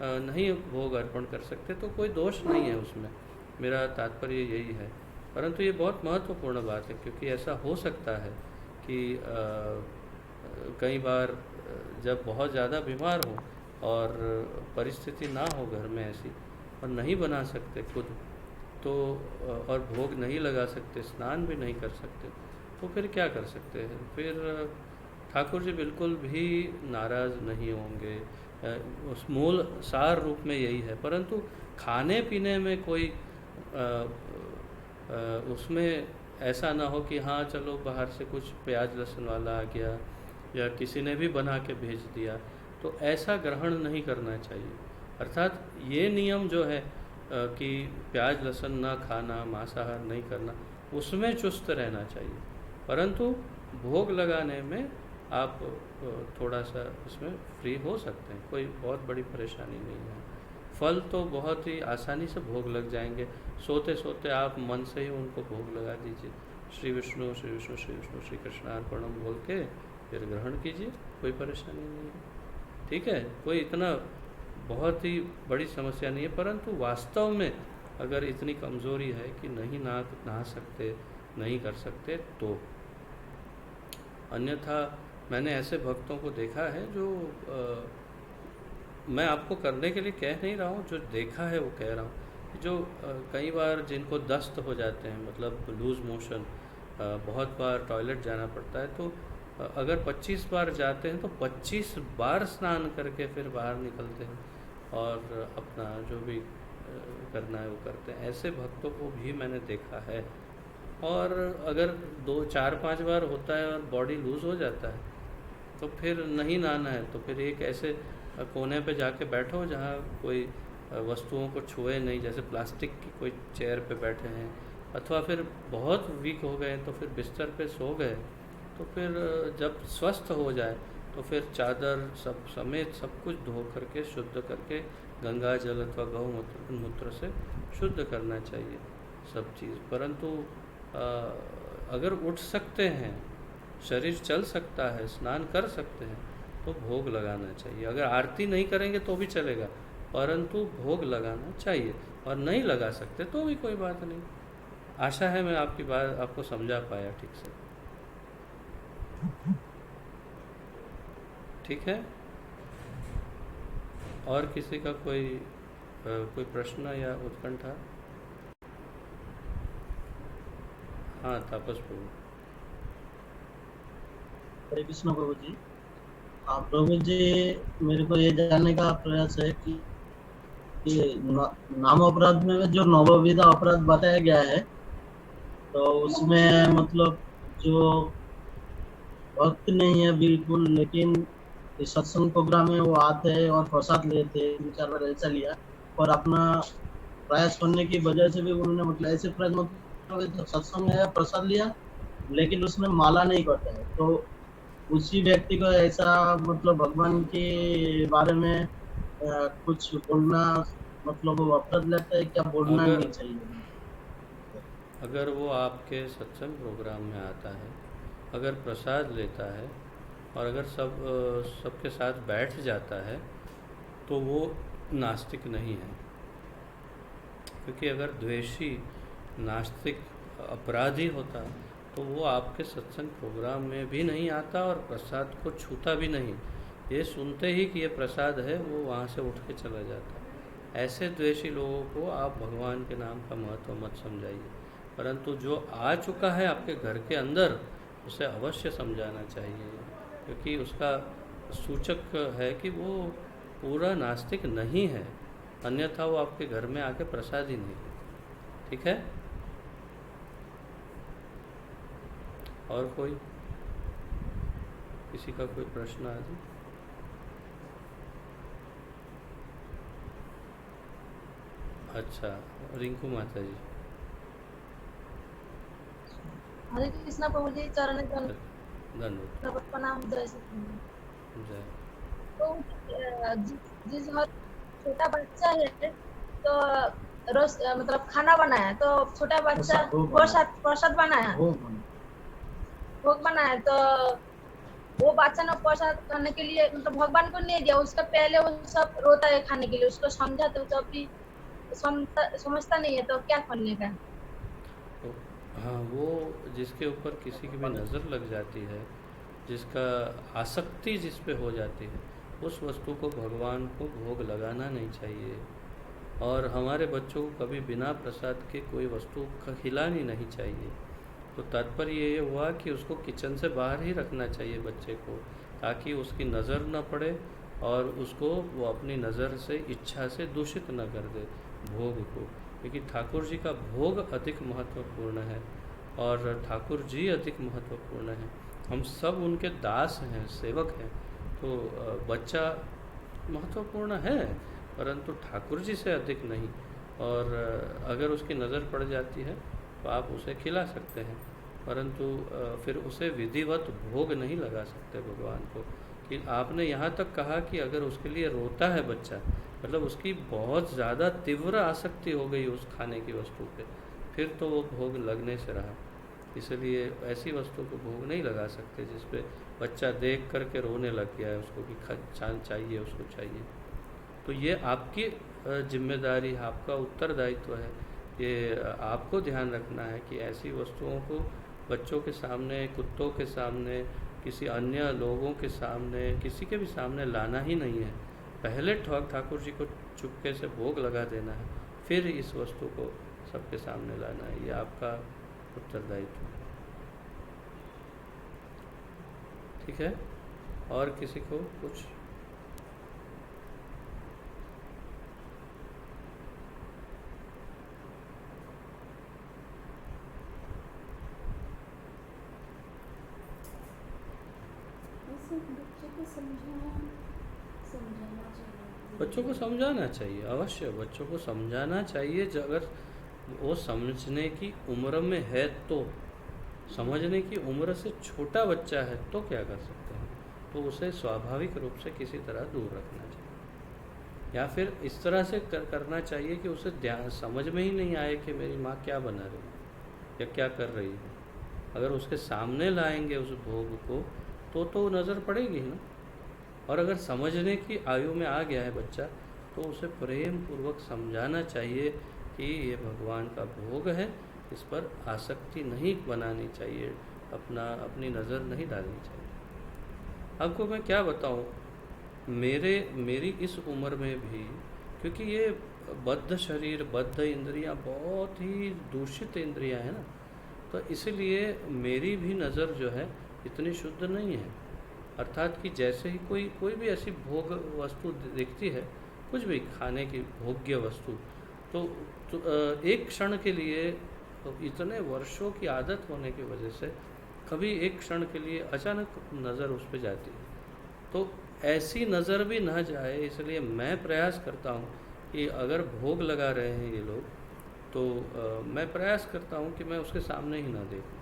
नहीं भोग अर्पण कर सकते तो कोई दोष नहीं है उसमें, मेरा तात्पर्य यही है। परंतु ये बहुत महत्वपूर्ण बात है क्योंकि ऐसा हो सकता है कि कई बार जब बहुत ज़्यादा बीमार हो और परिस्थिति ना हो घर में ऐसी और नहीं बना सकते खुद तो और भोग नहीं लगा सकते, स्नान भी नहीं कर सकते, तो फिर क्या कर सकते हैं? फिर ठाकुर जी बिल्कुल भी नाराज़ नहीं होंगे। उस मूल सार रूप में यही है। परंतु खाने पीने में कोई उसमें ऐसा ना हो कि हाँ चलो बाहर से कुछ प्याज लहसुन वाला आ गया या किसी ने भी बना के भेज दिया, तो ऐसा ग्रहण नहीं करना चाहिए। अर्थात ये नियम जो है कि प्याज लहसुन ना खाना, मांसाहार नहीं करना, उसमें चुस्त रहना चाहिए। परंतु भोग लगाने में आप थोड़ा सा उसमें फ्री हो सकते हैं, कोई बहुत बड़ी परेशानी नहीं है। फल तो बहुत ही आसानी से भोग लग जाएंगे, सोते सोते आप मन से ही उनको भोग लगा दीजिए, श्री विष्णु श्री विष्णु श्री विष्णु श्री कृष्णार्पणम बोल के फिर ग्रहण कीजिए, कोई परेशानी नहीं है। ठीक है, कोई इतना बहुत ही बड़ी समस्या नहीं है। परंतु वास्तव में अगर इतनी कमज़ोरी है कि नहीं नहा सकते, नहीं कर सकते तो, अन्यथा मैंने ऐसे भक्तों को देखा है जो मैं आपको करने के लिए कह नहीं रहा हूँ, जो देखा है वो कह रहा हूँ, जो कई बार जिनको दस्त हो जाते हैं, मतलब लूज़ मोशन, बहुत बार टॉयलेट जाना पड़ता है, तो अगर 25 बार जाते हैं तो 25 बार स्नान करके फिर बाहर निकलते हैं और अपना जो भी करना है वो करते हैं। ऐसे भक्तों को भी मैंने देखा है। और अगर 2 4 5 बार होता है और बॉडी लूज़ हो जाता है तो फिर नहीं नहाना है, तो फिर एक ऐसे कोने पे जाके बैठो जहाँ कोई वस्तुओं को छुए नहीं, जैसे प्लास्टिक की कोई चेयर पे बैठे हैं, अथवा फिर बहुत वीक हो गए तो फिर बिस्तर पे सो गए, तो फिर जब स्वस्थ हो जाए तो फिर चादर सब समेत सब कुछ धो करके शुद्ध करके गंगा जल अथवा गौ मूत्र से शुद्ध करना चाहिए सब चीज़। परंतु अगर उठ सकते हैं, शरीर चल सकता है, स्नान कर सकते हैं, तो भोग लगाना चाहिए। अगर आरती नहीं करेंगे तो भी चलेगा, परंतु भोग लगाना चाहिए। और नहीं लगा सकते तो भी कोई बात नहीं। आशा है मैं आपकी बात आपको समझा पाया ठीक से। ठीक है, और किसी का कोई प्रश्न या उत्कंठा? हाँ, तापस प्रभु। हरे कृष्ण प्रभु जी। प्रभु जी, मेरे को ये जानने का प्रयास है कि नाम अपराध में जो नवविधा अपराध बताया गया है, तो उसमें मतलब जो भक्त नहीं है बिल्कुल, लेकिन सत्संग प्रोग्राम में वो आते हैं और प्रसाद लेते हैं, 3-4 बार ऐसा लिया, और अपना प्रयास करने की वजह से भी उन्होंने मतलब ऐसे प्रयास मतलब सत्संग है प्रसाद लिया लेकिन उसमें माला नहीं करता है, तो उसी व्यक्ति को ऐसा मतलब भगवान के बारे में कुछ बोलना मतलब वो अपराध लगता है, क्या बोलना नहीं चाहिए? अगर वो आपके सत्संग प्रोग्राम में आता है, अगर प्रसाद लेता है और अगर सबके साथ बैठ जाता है तो वो नास्तिक नहीं है। क्योंकि अगर द्वेषी, नास्तिक, अपराधी होता तो वो आपके सत्संग प्रोग्राम में भी नहीं आता और प्रसाद को छूता भी नहीं। ये सुनते ही कि ये प्रसाद है वो वहाँ से उठ के चला जाता। ऐसे द्वेषी लोगों को आप भगवान के नाम का महत्व मत समझाइए। परंतु जो आ चुका है आपके घर के अंदर, उसे अवश्य समझाना चाहिए, क्योंकि उसका सूचक है कि वो पूरा नास्तिक नहीं है, अन्यथा वो आपके घर में आके प्रसाद ही नहीं है। ठीक है, और कोई किसी का कोई प्रश्न आदि? अच्छा, रिंकू माता जी। हरे कृष्णा प्रभु जी, चरण धन्यवाद। प्रणाम, जय श्री कृष्ण। जय। तो जिस घर छोटा बच्चा है तो रोज मतलब खाना बनाया, तो छोटा बच्चा प्रसाद बनाया, भोग बनाया, तो वो बच्चा ने प्रसाद खाने के लिए मतलब भगवान को नहीं दिया, उसका पहले वो सब रोता है खाने के लिए, उसको समझा तो जब भी समझता नहीं है तो क्या करने का। तो हाँ, वो जिसके ऊपर किसी की भी नज़र लग जाती है, जिसका आसक्ति जिस पे हो जाती है, उस वस्तु को भगवान को भोग लगाना नहीं चाहिए। और हमारे बच्चों को कभी बिना प्रसाद के कोई वस्तु खिलानी नहीं चाहिए। तो तात्पर्य ये हुआ कि उसको किचन से बाहर ही रखना चाहिए बच्चे को, ताकि उसकी नज़र न पड़े और उसको वो अपनी नज़र से इच्छा से दूषित न कर दे भोग को, क्योंकि ठाकुर जी का भोग अधिक महत्वपूर्ण है और ठाकुर जी अधिक महत्वपूर्ण है। हम सब उनके दास हैं, सेवक हैं। तो बच्चा महत्वपूर्ण है, परंतु ठाकुर जी से अधिक नहीं। और अगर उसकी नज़र पड़ जाती है तो आप उसे खिला सकते हैं, परंतु फिर उसे विधिवत भोग नहीं लगा सकते भगवान को। कि आपने यहाँ तक कहा कि अगर उसके लिए रोता है बच्चा, मतलब उसकी बहुत ज़्यादा तीव्र आसक्ति हो गई उस खाने की वस्तु पे, फिर तो वो भोग लगने से रहा। इसलिए ऐसी वस्तु को भोग नहीं लगा सकते जिस पे बच्चा देख करके रोने लग गया है उसको कि चाहिए, उसको चाहिए। तो ये आपकी जिम्मेदारी, आपका उत्तरदायित्व है। ये आपको ध्यान रखना है कि ऐसी वस्तुओं को बच्चों के सामने, कुत्तों के सामने, किसी अन्य लोगों के सामने, किसी के भी सामने लाना ही नहीं है। पहले ठाकुर जी को चुपके से भोग लगा देना है, फिर इस वस्तु को सबके सामने लाना है। ये आपका उत्तरदायित्व है। ठीक है, और किसी को कुछ? बच्चों को समझाना चाहिए, अवश्य बच्चों को समझाना चाहिए। अगर वो समझने की उम्र में है तो, समझने की उम्र से छोटा बच्चा है तो क्या कर सकते हैं, तो उसे स्वाभाविक रूप से किसी तरह दूर रखना चाहिए, या फिर इस तरह से करना चाहिए कि उसे ध्यान समझ में ही नहीं आए कि मेरी माँ क्या बना रही है या क्या कर रही है। अगर उसके सामने लाएंगे उस भोग को तो नज़र पड़ेगी ना। और अगर समझने की आयु में आ गया है बच्चा, तो उसे प्रेम पूर्वक समझाना चाहिए कि ये भगवान का भोग है, इस पर आसक्ति नहीं बनानी चाहिए, अपनी नज़र नहीं डालनी चाहिए। आपको मैं क्या बताऊं, मेरी इस उम्र में भी, क्योंकि ये बद्ध शरीर, बद्ध इंद्रियां बहुत ही दूषित इंद्रियां हैं ना, तो इसलिए मेरी भी नज़र जो है इतनी शुद्ध नहीं है। अर्थात कि जैसे ही कोई भी ऐसी भोग वस्तु दिखती है, कुछ भी खाने की भोग्य वस्तु, तो एक क्षण के लिए, तो इतने वर्षों की आदत होने की वजह से कभी एक क्षण के लिए अचानक नज़र उस पर जाती है। तो ऐसी नज़र भी ना जाए, इसलिए मैं प्रयास करता हूँ कि अगर भोग लगा रहे हैं ये लोग, तो मैं प्रयास करता हूँ कि मैं उसके सामने ही ना देखूँ।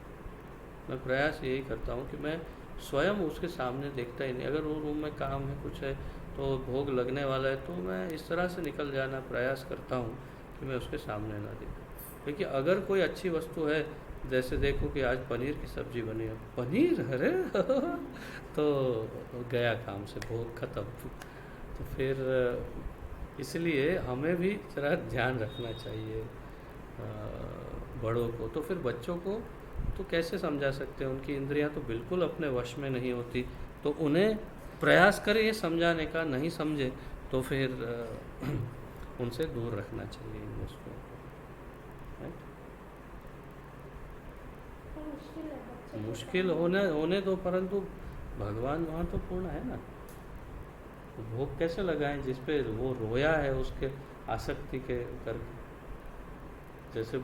मैं प्रयास यही करता हूँ कि मैं स्वयं उसके सामने देखता ही नहीं। अगर वो रूम में काम है, कुछ है, तो भोग लगने वाला है, तो मैं इस तरह से निकल जाना प्रयास करता हूँ कि मैं उसके सामने ना देखूँ। क्योंकि अगर कोई अच्छी वस्तु है, जैसे देखो कि आज पनीर की सब्ज़ी बनी है, पनीर, अरे तो गया काम से, भोग ख़त्म। तो फिर इसलिए हमें भी ज़रा ध्यान रखना चाहिए बड़ों को। तो फिर बच्चों को तो कैसे समझा सकते हैं, उनकी इंद्रियां तो बिल्कुल अपने वश में नहीं होती। तो उन्हें प्रयास करें ये समझाने का, नहीं समझे तो फिर उनसे दूर रखना चाहिए इन वस्तुओं को। मुश्किल होने दो, परंतु भगवान महत्वपूर्ण है ना। तो भोग कैसे लगाएं जिस पे वो रोया है उसके आसक्ति के करके। जैसे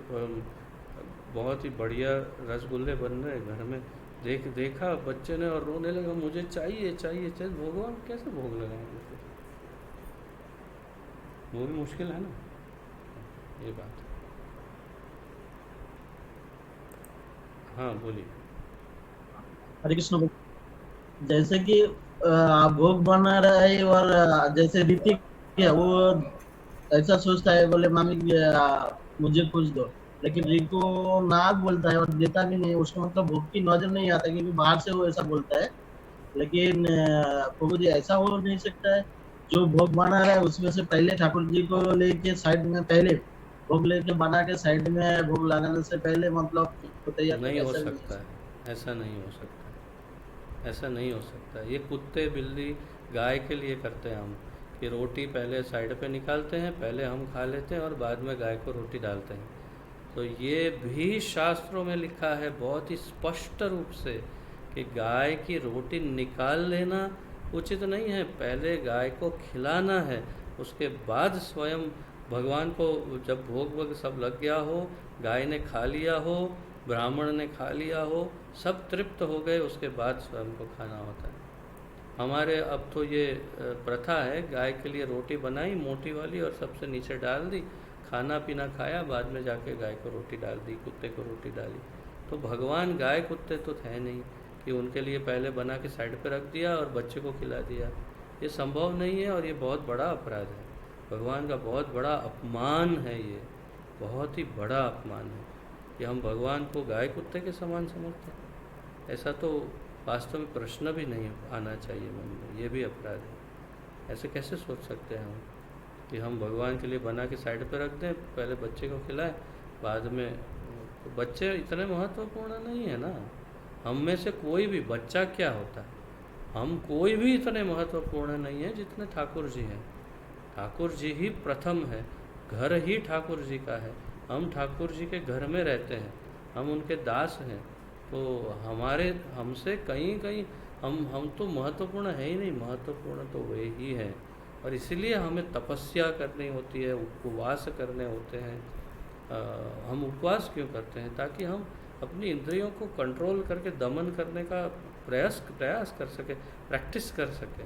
बहुत ही बढ़िया रसगुल्ले बन रहे घर में, देखा बच्चे ने और रोने लगा, मुझे चाहिए चाहिए चाहिए। भगवान कैसे भोग लगाएंगे फिर, वो भी मुश्किल है ना, ये बात है। हाँ बोलिए। हरे कृष्ण। जैसे कि भोग बना रहा है और जैसे ऋतिक है वो ऐसा सोचता है, बोले मामी मुझे कुछ दो, लेकिन रिको ना बोलता है और देता भी नहीं, उसको मतलब भोग की नजर नहीं आता क्योंकि बाहर से वो ऐसा बोलता है। लेकिन प्रभु जी ऐसा हो नहीं सकता है, जो भोग बना रहा है उसमें से पहले ठाकुर जी को लेके साइड में, पहले भोग लेके बना के साइड में भोग लगाने से पहले मतलब उसको तैयार नहीं करे, हो ऐसा भी नहीं है। सकता है, ऐसा नहीं हो सकता, ऐसा नहीं हो सकता। ये कुत्ते बिल्ली गाय के लिए करते हैं हम, कि रोटी पहले साइड पे निकालते हैं, पहले हम खा लेते हैं और बाद में गाय को रोटी डालते हैं। तो ये भी शास्त्रों में लिखा है बहुत ही स्पष्ट रूप से कि गाय की रोटी निकाल लेना उचित नहीं है, पहले गाय को खिलाना है, उसके बाद स्वयं भगवान को, जब भोग वोग सब लग गया हो, गाय ने खा लिया हो, ब्राह्मण ने खा लिया हो, सब तृप्त हो गए, उसके बाद स्वयं को खाना होता है। हमारे अब तो ये प्रथा है, गाय के लिए रोटी बनाई मोटी वाली और सबसे नीचे डाल दी, खाना पीना खाया, बाद में जाके गाय को रोटी डाल दी, कुत्ते को रोटी डाली। तो भगवान गाय कुत्ते तो थे नहीं कि उनके लिए पहले बना के साइड पे रख दिया और बच्चे को खिला दिया। ये संभव नहीं है और ये बहुत बड़ा अपराध है, भगवान का बहुत बड़ा अपमान है ये, बहुत ही बड़ा अपमान है कि हम भगवान को गाय कुत्ते के समान समझते हैं। ऐसा तो वास्तव में प्रश्न भी नहीं आना चाहिए मन में, ये भी अपराध है। ऐसे कैसे सोच सकते हैं हम कि हम भगवान के लिए बना के साइड पर रख दें, पहले बच्चे को खिलाएं, बाद में। तो बच्चे इतने महत्वपूर्ण नहीं है ना, हम में से कोई भी, बच्चा क्या होता है, हम कोई भी इतने महत्वपूर्ण नहीं है जितने ठाकुर जी हैं। ठाकुर जी ही प्रथम है, घर ही ठाकुर जी का है, हम ठाकुर जी के घर में रहते हैं, हम उनके दास हैं। तो हमारे, हमसे कहीं कहीं हम तो महत्वपूर्ण है ही नहीं, महत्वपूर्ण तो वे ही हैं। और इसीलिए हमें तपस्या करनी होती है, उपवास करने होते हैं। हम उपवास क्यों करते हैं? ताकि हम अपनी इंद्रियों को कंट्रोल करके दमन करने का प्रयास कर सकें, प्रैक्टिस कर सकें।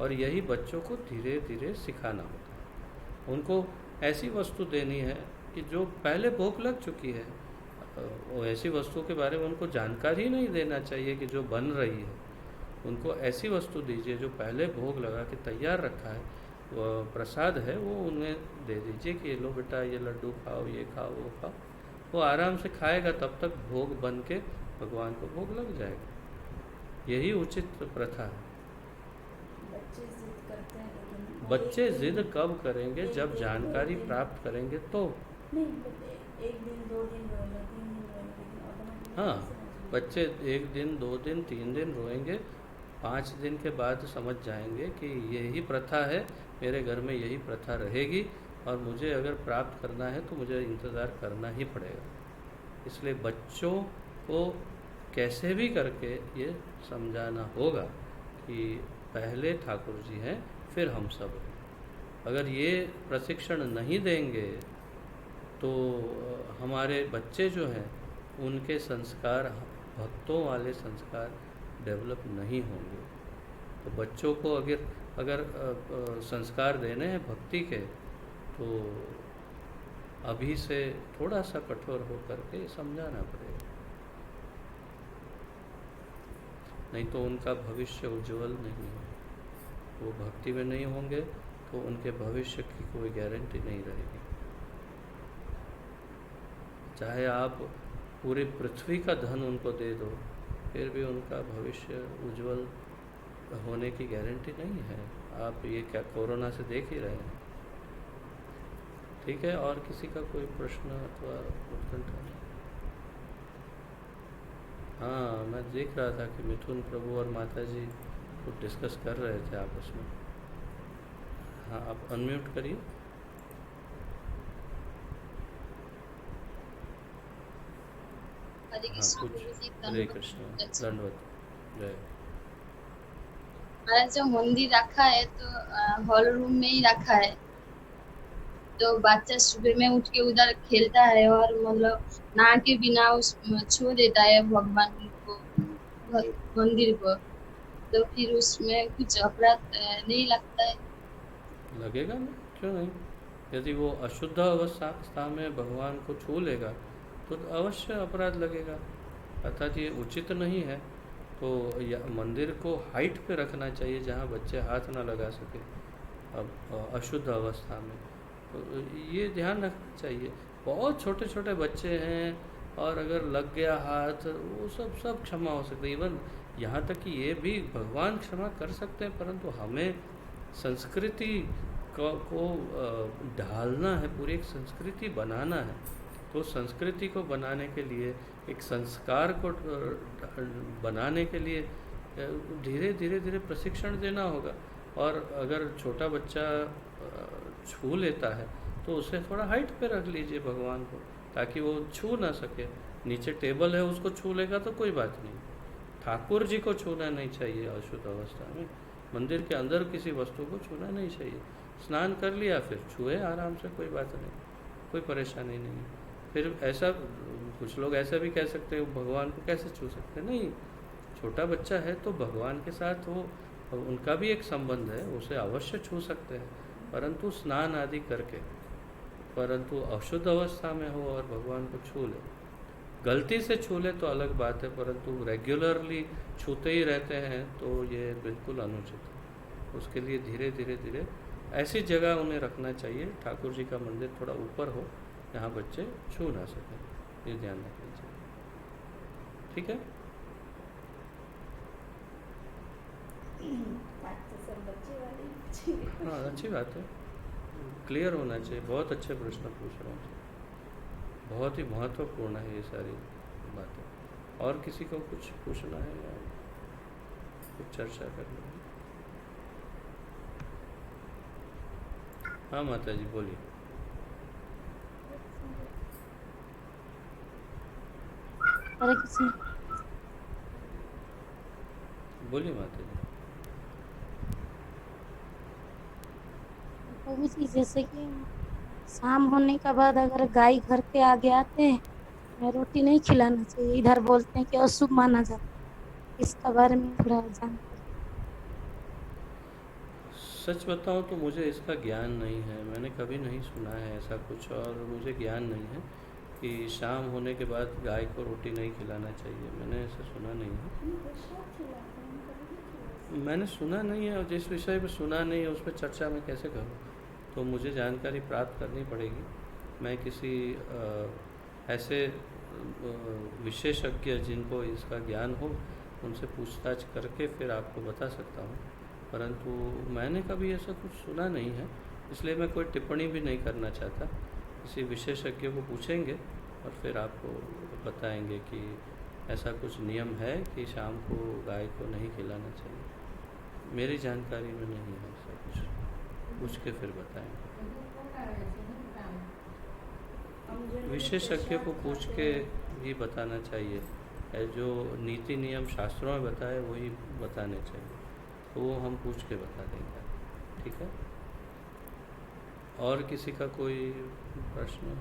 और यही बच्चों को धीरे धीरे सिखाना होता है। उनको ऐसी वस्तु देनी है कि जो पहले भोग लग चुकी है, वो ऐसी वस्तु के बारे में उनको जानकारी नहीं देना चाहिए कि जो बन रही है। उनको ऐसी वस्तु दीजिए जो पहले भोग लगा के तैयार रखा है, वो प्रसाद है, वो उन्हें दे दीजिए कि ये लो बेटा, ये लड्डू खाओ, ये खाओ, वो खाओ। वो आराम से खाएगा, तब तक भोग बन के भगवान को भोग लग जाएगा। यही उचित प्रथा है। बच्चे जिद करते हैं, लेकिन बच्चे जिद कब करेंगे? जब जानकारी प्राप्त करेंगे तो। नहीं, एक दिन 2 दिन रोएंगे, 3 दिन रोएंगे, लेकिन ऑटोमेटिक हाँ, बच्चे 1 दिन 2 दिन 3 दिन रोएंगे, 5 दिन के बाद समझ जाएंगे कि यही प्रथा है, मेरे घर में यही प्रथा रहेगी और मुझे अगर प्राप्त करना है तो मुझे इंतज़ार करना ही पड़ेगा। इसलिए बच्चों को कैसे भी करके ये समझाना होगा कि पहले ठाकुर जी हैं, फिर हम सब हैं। अगर ये प्रशिक्षण नहीं देंगे तो हमारे बच्चे जो हैं उनके संस्कार, भक्तों वाले संस्कार डेवलप नहीं होंगे। तो बच्चों को अगर संस्कार देने हैं भक्ति के, तो अभी से थोड़ा सा कठोर हो करके समझाना पड़ेगा, नहीं तो उनका भविष्य उज्जवल नहीं है। वो भक्ति में नहीं होंगे तो उनके भविष्य की कोई गारंटी नहीं रहेगी। चाहे आप पूरी पृथ्वी का धन उनको दे दो, फिर भी उनका भविष्य उज्जवल होने की गारंटी नहीं है। आप ये क्या कोरोना से देख ही रहे हैं। ठीक है, और किसी का कोई प्रश्न अथवा उत्कंठा? हाँ, मैं देख रहा था कि मिथुन प्रभु और माता जी कुछ डिस्कस कर रहे थे आपस में। हाँ, आप अनम्यूट करिए। हरे हाँ, कृष्ण कुछ। गुरुजी, हरे कृष्ण, दंडवत, जय। हमारा जो मंदिर रखा है तो हॉल रूम में ही रखा है, तो बच्चा सुबह में उठ के उधर खेलता है और मतलब नहा के बिना उस छू देता है भगवान को, मंदिर को, तो फिर उसमें कुछ अपराध नहीं लगता है? लगेगा ना, क्यों नहीं। यदि वो अशुद्ध अवस्था में भगवान को छू लेगा तो अवश्य अपराध लगेगा। अर्थात ये उचित नहीं है। तो मंदिर को हाइट पे रखना चाहिए जहाँ बच्चे हाथ ना लगा सके अब अशुद्ध अवस्था में। तो ये ध्यान रखना चाहिए। बहुत छोटे छोटे बच्चे हैं और अगर लग गया हाथ, वो सब क्षमा हो सकता है। इवन यहाँ तक कि ये भी भगवान क्षमा कर सकते हैं, परंतु हमें संस्कृति को ढालना है, पूरी एक संस्कृति बनाना है। तो संस्कृति को बनाने के लिए, एक संस्कार को बनाने के लिए धीरे धीरे प्रशिक्षण देना होगा। और अगर छोटा बच्चा छू लेता है तो उसे थोड़ा हाइट पे रख लीजिए भगवान को, ताकि वो छू ना सके। नीचे टेबल है, उसको छू लेगा तो कोई बात नहीं। ठाकुर जी को छूना नहीं चाहिए अशुद्ध अवस्था में। मंदिर के अंदर किसी वस्तु को छूना नहीं चाहिए। स्नान कर लिया फिर छुए आराम से, कोई बात नहीं, कोई परेशानी नहीं। फिर ऐसा कुछ लोग ऐसा भी कह सकते हैं भगवान को कैसे छू सकते हैं? नहीं, छोटा बच्चा है तो भगवान के साथ वो उनका भी एक संबंध है, उसे अवश्य छू सकते हैं, परंतु स्नान आदि करके। परंतु अशुद्ध अवस्था में हो और भगवान को छू ले, गलती से छू ले तो अलग बात है, परंतु रेगुलरली छूते ही रहते हैं तो ये बिल्कुल अनुचित है। उसके लिए धीरे धीरे ऐसी जगह उन्हें रखना चाहिए, ठाकुर जी का मंदिर थोड़ा ऊपर हो, यहाँ बच्चे छू ना सकें, ये ध्यान रखना चाहिए। ठीक है? बात तो सब बच्चे वाली हाँ, अच्छी बात है, क्लियर होना चाहिए। बहुत अच्छे प्रश्न पूछ रहे हैं, बहुत ही महत्वपूर्ण है ये सारी बातें। और किसी को कुछ पूछना है या कुछ चर्चा करनी है? हाँ माता जी बोलिए। हरे कृष्ण। बोलिए माता जी। प्रभु जी, जैसे कि शाम होने के बाद अगर गाय घर के आगे आते हैं, हमें रोटी नहीं खिलाना चाहिए। इधर बोलते हैं कि अशुभ माना जाता है, इसका बारे में थोड़ा जानकारी। सच बताऊं तो मुझे इसका ज्ञान नहीं है, मैंने कभी नहीं सुना है ऐसा कुछ, और मुझे ज्ञान नहीं है कि शाम होने के बाद गाय को रोटी नहीं खिलाना चाहिए। मैंने ऐसा सुना नहीं है, मैंने सुना नहीं है, और जिस विषय पे सुना नहीं है उस पर चर्चा मैं कैसे करूं? तो मुझे जानकारी प्राप्त करनी पड़ेगी। मैं किसी ऐसे विशेषज्ञ जिनको इसका ज्ञान हो, उनसे पूछताछ करके फिर आपको बता सकता हूँ, परंतु मैंने कभी ऐसा कुछ सुना नहीं है, इसलिए मैं कोई टिप्पणी भी नहीं करना चाहता। किसी विशेषज्ञ को पूछेंगे और फिर आपको बताएंगे कि ऐसा कुछ नियम है कि शाम को गाय को नहीं खिलाना चाहिए। मेरी जानकारी में नहीं है ऐसा कुछ, पूछ के फिर बताएंगे। विशेषज्ञ को पूछ के भी बताना चाहिए, जो नीति नियम शास्त्रों में बताए वही बताने चाहिए, तो वो हम पूछ के बता देंगे। ठीक है? और किसी का कोई प्रश्न?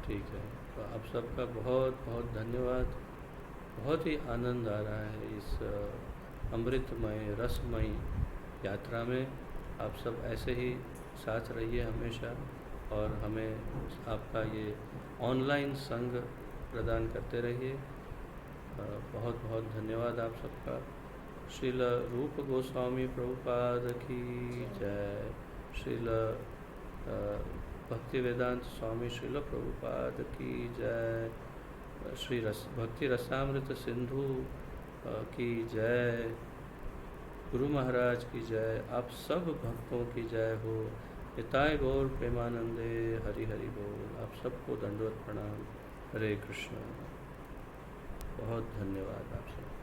ठीक है, तो आप सबका बहुत बहुत धन्यवाद। बहुत ही आनंद आ रहा है इस अमृतमय रसमय यात्रा में। आप सब ऐसे ही साथ रहिए हमेशा, और हमें आपका ये ऑनलाइन संग प्रदान करते रहिए। बहुत बहुत धन्यवाद आप सबका। श्रील रूप गोस्वामी प्रभुपाद की जय। श्रील भक्ति वेदांत स्वामी श्रील प्रभुपाद की जय। श्री भक्ति रसामृत सिंधु की जय। गुरु महाराज की जय। आप सब भक्तों की जय हो। हिताय गौर प्रेमानंदे हरि हरि बोल। आप सबको दंडवत प्रणाम। हरे कृष्ण। बहुत धन्यवाद आप सब।